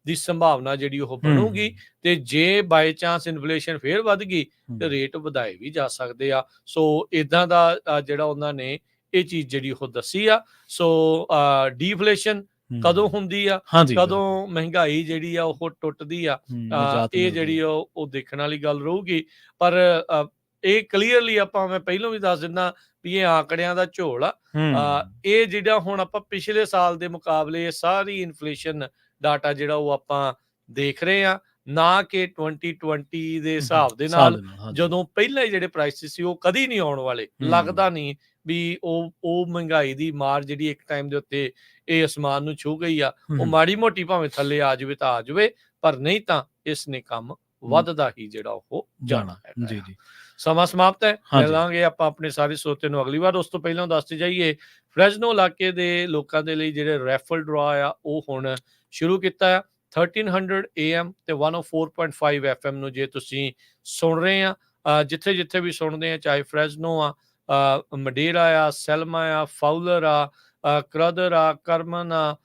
ਦੀ ਸੰਭਾਵਨਾ ਜਿਹੜੀ ਉਹ ਬਣੂਗੀ, ਤੇ ਜੇ ਬਾਈ ਚਾਂਸ ਇਨਫਲੇਸ਼ਨ ਫੇਰ ਵੱਧ ਗਈ ਤੇ ਰੇਟ ਵਧਾਏ ਵੀ ਜਾ ਸਕਦੇ ਆ। ਸੋ ਇਦਾਂ ਦਾ ਜਿਹੜਾ ਉਹਨਾਂ ਨੇ ਇਹ ਚੀਜ਼ ਜਿਹੜੀ ਉਹ ਦੱਸੀ ਆ। ਸੋ ਡੀਫਲੇਸ਼ਨ ਕਦੋਂ ਹੁੰਦੀ ਆ, ਕਦੋਂ ਮਹਿੰਗਾਈ ਜਿਹੜੀ ਆ ਉਹ ਟੁੱਟਦੀ ਆ, ਇਹ ਜਿਹੜੀ ਉਹ ਦੇਖਣ ਵਾਲੀ ਗੱਲ ਰਹੂਗੀ। ਪਰ ਇਹ ਕਲੀਅਰਲੀ ਮੈਂ ਪਹਿਲਾਂ ਵੀ ਦੱਸ ਦਿੰਦਾ ਵੀ ਇਹ ਆંકੜਿਆਂ ਦਾ ਝੋਲ ਆ। ਇਹ ਜਿਹੜਾ ਹੁਣ ਆਪਾਂ ਪਿਛਲੇ ਸਾਲ ਦੇ ਮੁਕਾਬਲੇ ਸਾਰੀ ਇਨਫਲੇਸ਼ਨ ਡਾਟਾ ਜਿਹੜਾ ਉਹ ਆਪਾਂ ਦੇਖ ਰਹੇ ਆ, ਨਾ ਕਿ 2020 ਦੇ ਹਿਸਾਬ ਦੇ ਨਾਲ, ਜਦੋਂ ਪਹਿਲਾਂ ਹੀ ਜਿਹੜੇ ਪ੍ਰਾਈਸਿਸ ਸੀ ਉਹ ਕਦੀ ਨਹੀਂ ਆਉਣ ਵਾਲੇ। ਲੱਗਦਾ ਨਹੀਂ ਵੀ ਉਹ ਮਹਿੰਗਾਈ ਦੀ ਮਾਰ ਜਿਹੜੀ ਇੱਕ ਟਾਈਮ ਦੇ ਉੱਤੇ ਇਹ ਅਸਮਾਨ ਨੂੰ ਛੂ ਗਈ ਆ। ਉਹ ਮਾੜੀ ਮੋਟੀ ਭਾਵੇਂ ਥੱਲੇ ਆ ਜਾਵੇ ਤਾਂ ਆ ਜਾਵੇ, ਪਰ ਨਹੀਂ ਤਾਂ ਇਸ ਨੇ ਕੰਮ ਵੱਧਦਾ ਹੀ ਜਿਹੜਾ ਉਹ ਜਾਣਾ ਹੈ। ਜੀ ਜੀ, ਸਮਾਂ ਸਮਾਪਤ ਹੈ। ਮਿਲਾਂਗੇ ਆਪਾਂ ਆਪਣੇ ਸਾਰੇ ਸਰੋਤਿਆਂ ਨੂੰ ਅਗਲੀ ਵਾਰ। ਉਸ ਤੋਂ ਪਹਿਲਾਂ ਦੱਸਦੇ ਜਾਈਏ, ਫ੍ਰੈਜ਼ਨੋ ਇਲਾਕੇ ਦੇ ਲੋਕਾਂ ਦੇ ਲਈ ਜਿਹੜੇ ਰੈਫਲ ਡਰਾ ਆ ਉਹ ਹੁਣ ਸ਼ੁਰੂ ਕੀਤਾ ਆ। 1300 AM ਤੇ 104.5 FM ਨੂੰ ਜੇ ਤੁਸੀਂ ਸੁਣ ਰਹੇ ਆ, ਜਿੱਥੇ ਜਿੱਥੇ ਵੀ ਸੁਣਦੇ ਆ, ਚਾਹੇ ਫ੍ਰੈਜ਼ਨੋ ਆ, ਮਡੇਰਾ ਆ, ਸੈਲਮਾ ਆ, ਫਾਉਲਰ ਆ, ਕਰਦਰ ਆ, ਕਰਮਨ ਆ,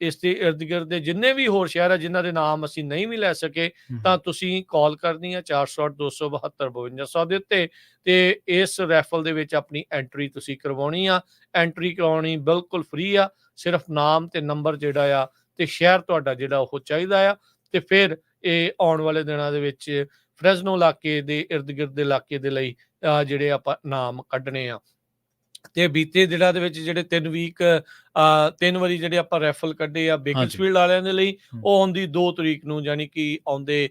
ਇਸ ਦੇ ਇਰਦ ਗਿਰਦ ਦੇ ਜਿੰਨੇ ਵੀ ਹੋਰ ਸ਼ਹਿਰ ਆ ਜਿਨ੍ਹਾਂ ਦੇ ਨਾਮ ਅਸੀਂ ਨਹੀਂ ਵੀ ਲੈ ਸਕੇ, ਤਾਂ ਤੁਸੀਂ ਕਾਲ ਕਰਨੀ ਆ 408-272-5200 ਦੇ ਉੱਤੇ, ਤੇ ਇਸ ਰੈਫਲ ਦੇ ਵਿੱਚ ਆਪਣੀ ਐਂਟਰੀ ਤੁਸੀਂ ਕਰਵਾਉਣੀ ਆ। ਐਂਟਰੀ ਕਰਵਾਉਣੀ ਬਿਲਕੁਲ ਫ੍ਰੀ ਆ, ਸਿਰਫ ਨਾਮ ਤੇ ਨੰਬਰ ਜਿਹੜਾ ਆ ਤੇ ਸ਼ਹਿਰ ਤੁਹਾਡਾ ਜਿਹੜਾ ਉਹ ਚਾਹੀਦਾ ਆ, ਤੇ ਫਿਰ ਇਹ ਆਉਣ ਵਾਲੇ ਦਿਨਾਂ ਦੇ ਵਿੱਚ ਫ੍ਰੈਜ਼ਨੋ ਇਲਾਕੇ ਦੇ ਇਰਦ ਗਿਰਦ ਦੇ ਇਲਾਕੇ ਦੇ ਲਈ ਜਿਹੜੇ ਆਪਾਂ ਨਾਮ ਕੱਢਣੇ ਆ। ਤੇ ਬੀਤੇ ਦਿਨਾਂ ਦੇ ਵਿੱਚ ਜਿਹੜੇ 3 ਵਾਰੀ ਜਿਹੜੇ ਆਪਾਂ ਰੈਫਲ ਕੱਢੇ ਆ ਬੇਕਰਸਫੀਲਡ ਵਾਲਿਆਂ ਦੇ ਲਈ, ਉਹ ਆਉਂਦੀ 2 ਤਰੀਕ ਨੂੰ, ਯਾਨੀ ਕਿ ਆਉਂਦੇ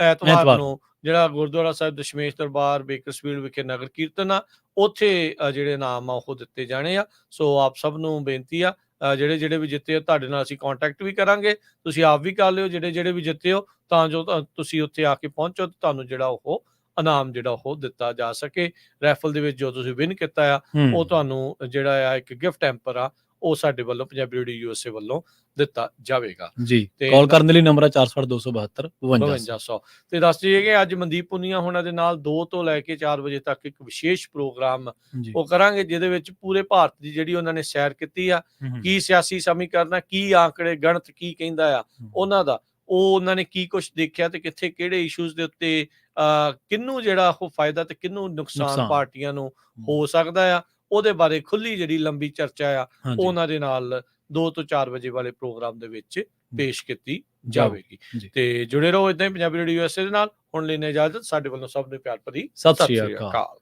ਐਤਵਾਰ ਨੂੰ, ਜਿਹੜਾ ਗੁਰਦੁਆਰਾ ਸਾਹਿਬ ਦਸ਼ਮੇਸ਼ ਦਰਬਾਰ ਬੇਕਰਸਫੀਲਡ ਵਿਖੇ ਨਗਰ ਕੀਰਤਨ ਆ, ਉੱਥੇ ਜਿਹੜੇ ਨਾਮ ਆ ਉਹ ਦਿੱਤੇ ਜਾਣੇ ਆ। ਸੋ ਆਪ ਸਭ ਨੂੰ ਬੇਨਤੀ ਆ, ਜਿਹੜੇ ਵੀ ਜਿੱਤੇ ਹੋ ਤੁਹਾਡੇ ਨਾਲ ਅਸੀਂ ਕੰਟੈਕਟ ਵੀ ਕਰਾਂਗੇ, ਤੁਸੀਂ ਆਪ ਵੀ ਕਰ ਲਿਓ ਜਿਹੜੇ ਵੀ ਜਿੱਤੇ ਹੋ, ਤਾਂ ਜੋ ਤੁਸੀਂ ਉੱਥੇ ਆ ਕੇ ਪਹੁੰਚੋ ਤੇ ਤੁਹਾਨੂੰ ਜਿਹੜਾ ਉਹ ਇਨਾਮ ਜਿਹੜਾ ਉਹ ਦਿੱਤਾ ਜਾ ਸਕੇ। ਰੈਫਲ ਦੇ ਵਿੱਚ ਜੋ ਤੁਸੀਂ ਵਿਨ ਕੀਤਾ ਆ, ਉਹ ਤੁਹਾਨੂੰ ਜਿਹੜਾ ਆ ਇੱਕ ਗਿਫਟ ਹੈਂਪਰ ਆ, ਉਹ ਸਾਡੇ ਵੱਲੋਂ ਪੰਜਾਬੀ ਰੇਡੀਓ USA ਵੱਲੋਂ ਦਿੱਤਾ ਜਾਵੇਗਾ। ਜੀ, ਕਾਲ ਕਰਨ ਦੇ ਲਈ ਨੰਬਰ ਆ 408-272-5200। ਤੇ ਦੱਸ ਦਈਏ ਕਿ ਅੱਜ ਮਨਦੀਪ ਪੁਨੀਆ ਹੋਣਾ ਦੇ ਨਾਲ 2 ਤੋਂ ਲੈ ਕੇ 4 ਵਜੇ ਤੱਕ ਇੱਕ ਵਿਸ਼ੇਸ਼ ਪ੍ਰੋਗਰਾਮ ਉਹ ਕਰਾਂਗੇ, ਜਿਹਦੇ ਵਿੱਚ ਪੂਰੇ ਭਾਰਤ ਦੀ ਜਿਹੜੀ ਉਹਨਾਂ ਨੇ ਸੈਰ ਕੀਤੀ ਆ, ਕੀ ਸਿਆਸੀ ਸਮੀਕਰਨ ਆ, ਕੀ ਆંકੜੇ ਗਣਤ ਕੀ ਕਹਿੰਦਾ ਆ ਉਹਨਾਂ ਦਾ, ਉਹਨਾਂ ਨੇ ਕੀ ਕੁਝ ਦੇਖਿਆ ਤੇ ਕਿੱਥੇ ਕਿਹੜੇ ਇਸ਼ੂਜ਼ ਦੇ ਉੱਤੇ ਕਿਹਨੂੰ ਜਿਹੜਾ ਉਹ ਫਾਇਦਾ ਤੇ ਕਿਹਨੂੰ ਨੁਕਸਾਨ ਪਾਰਟੀਆਂ ਨੂੰ ਹੋ ਸਕਦਾ ਆ, ਉਹਦੇ ਬਾਰੇ ਖੁੱਲੀ ਜਿਹੜੀ ਲੰਬੀ ਚਰਚਾ ਆ ਉਹਨਾਂ ਦੇ ਨਾਲ 2 ਤੋਂ 4 ਵਜੇ ਵਾਲੇ ਪ੍ਰੋਗਰਾਮ ਦੇ ਵਿੱਚ ਪੇਸ਼ ਕੀਤੀ ਜਾਵੇਗੀ। ਤੇ ਜੁੜੇ ਰਹੋ ਇਦਾਂ ਹੀ ਪੰਜਾਬੀ ਰੇਡੀਓ USA ਦੇ ਨਾਲ। ਹੁਣ ਲੈਣੇ ਇਜਾਜ਼ਤ, ਸਾਡੇ ਵੱਲੋਂ ਸਭ ਨੂੰ ਪਿਆਰ ਭਰੀ ਸਤਿ ਸ਼੍ਰੀ ਅਕਾਲ।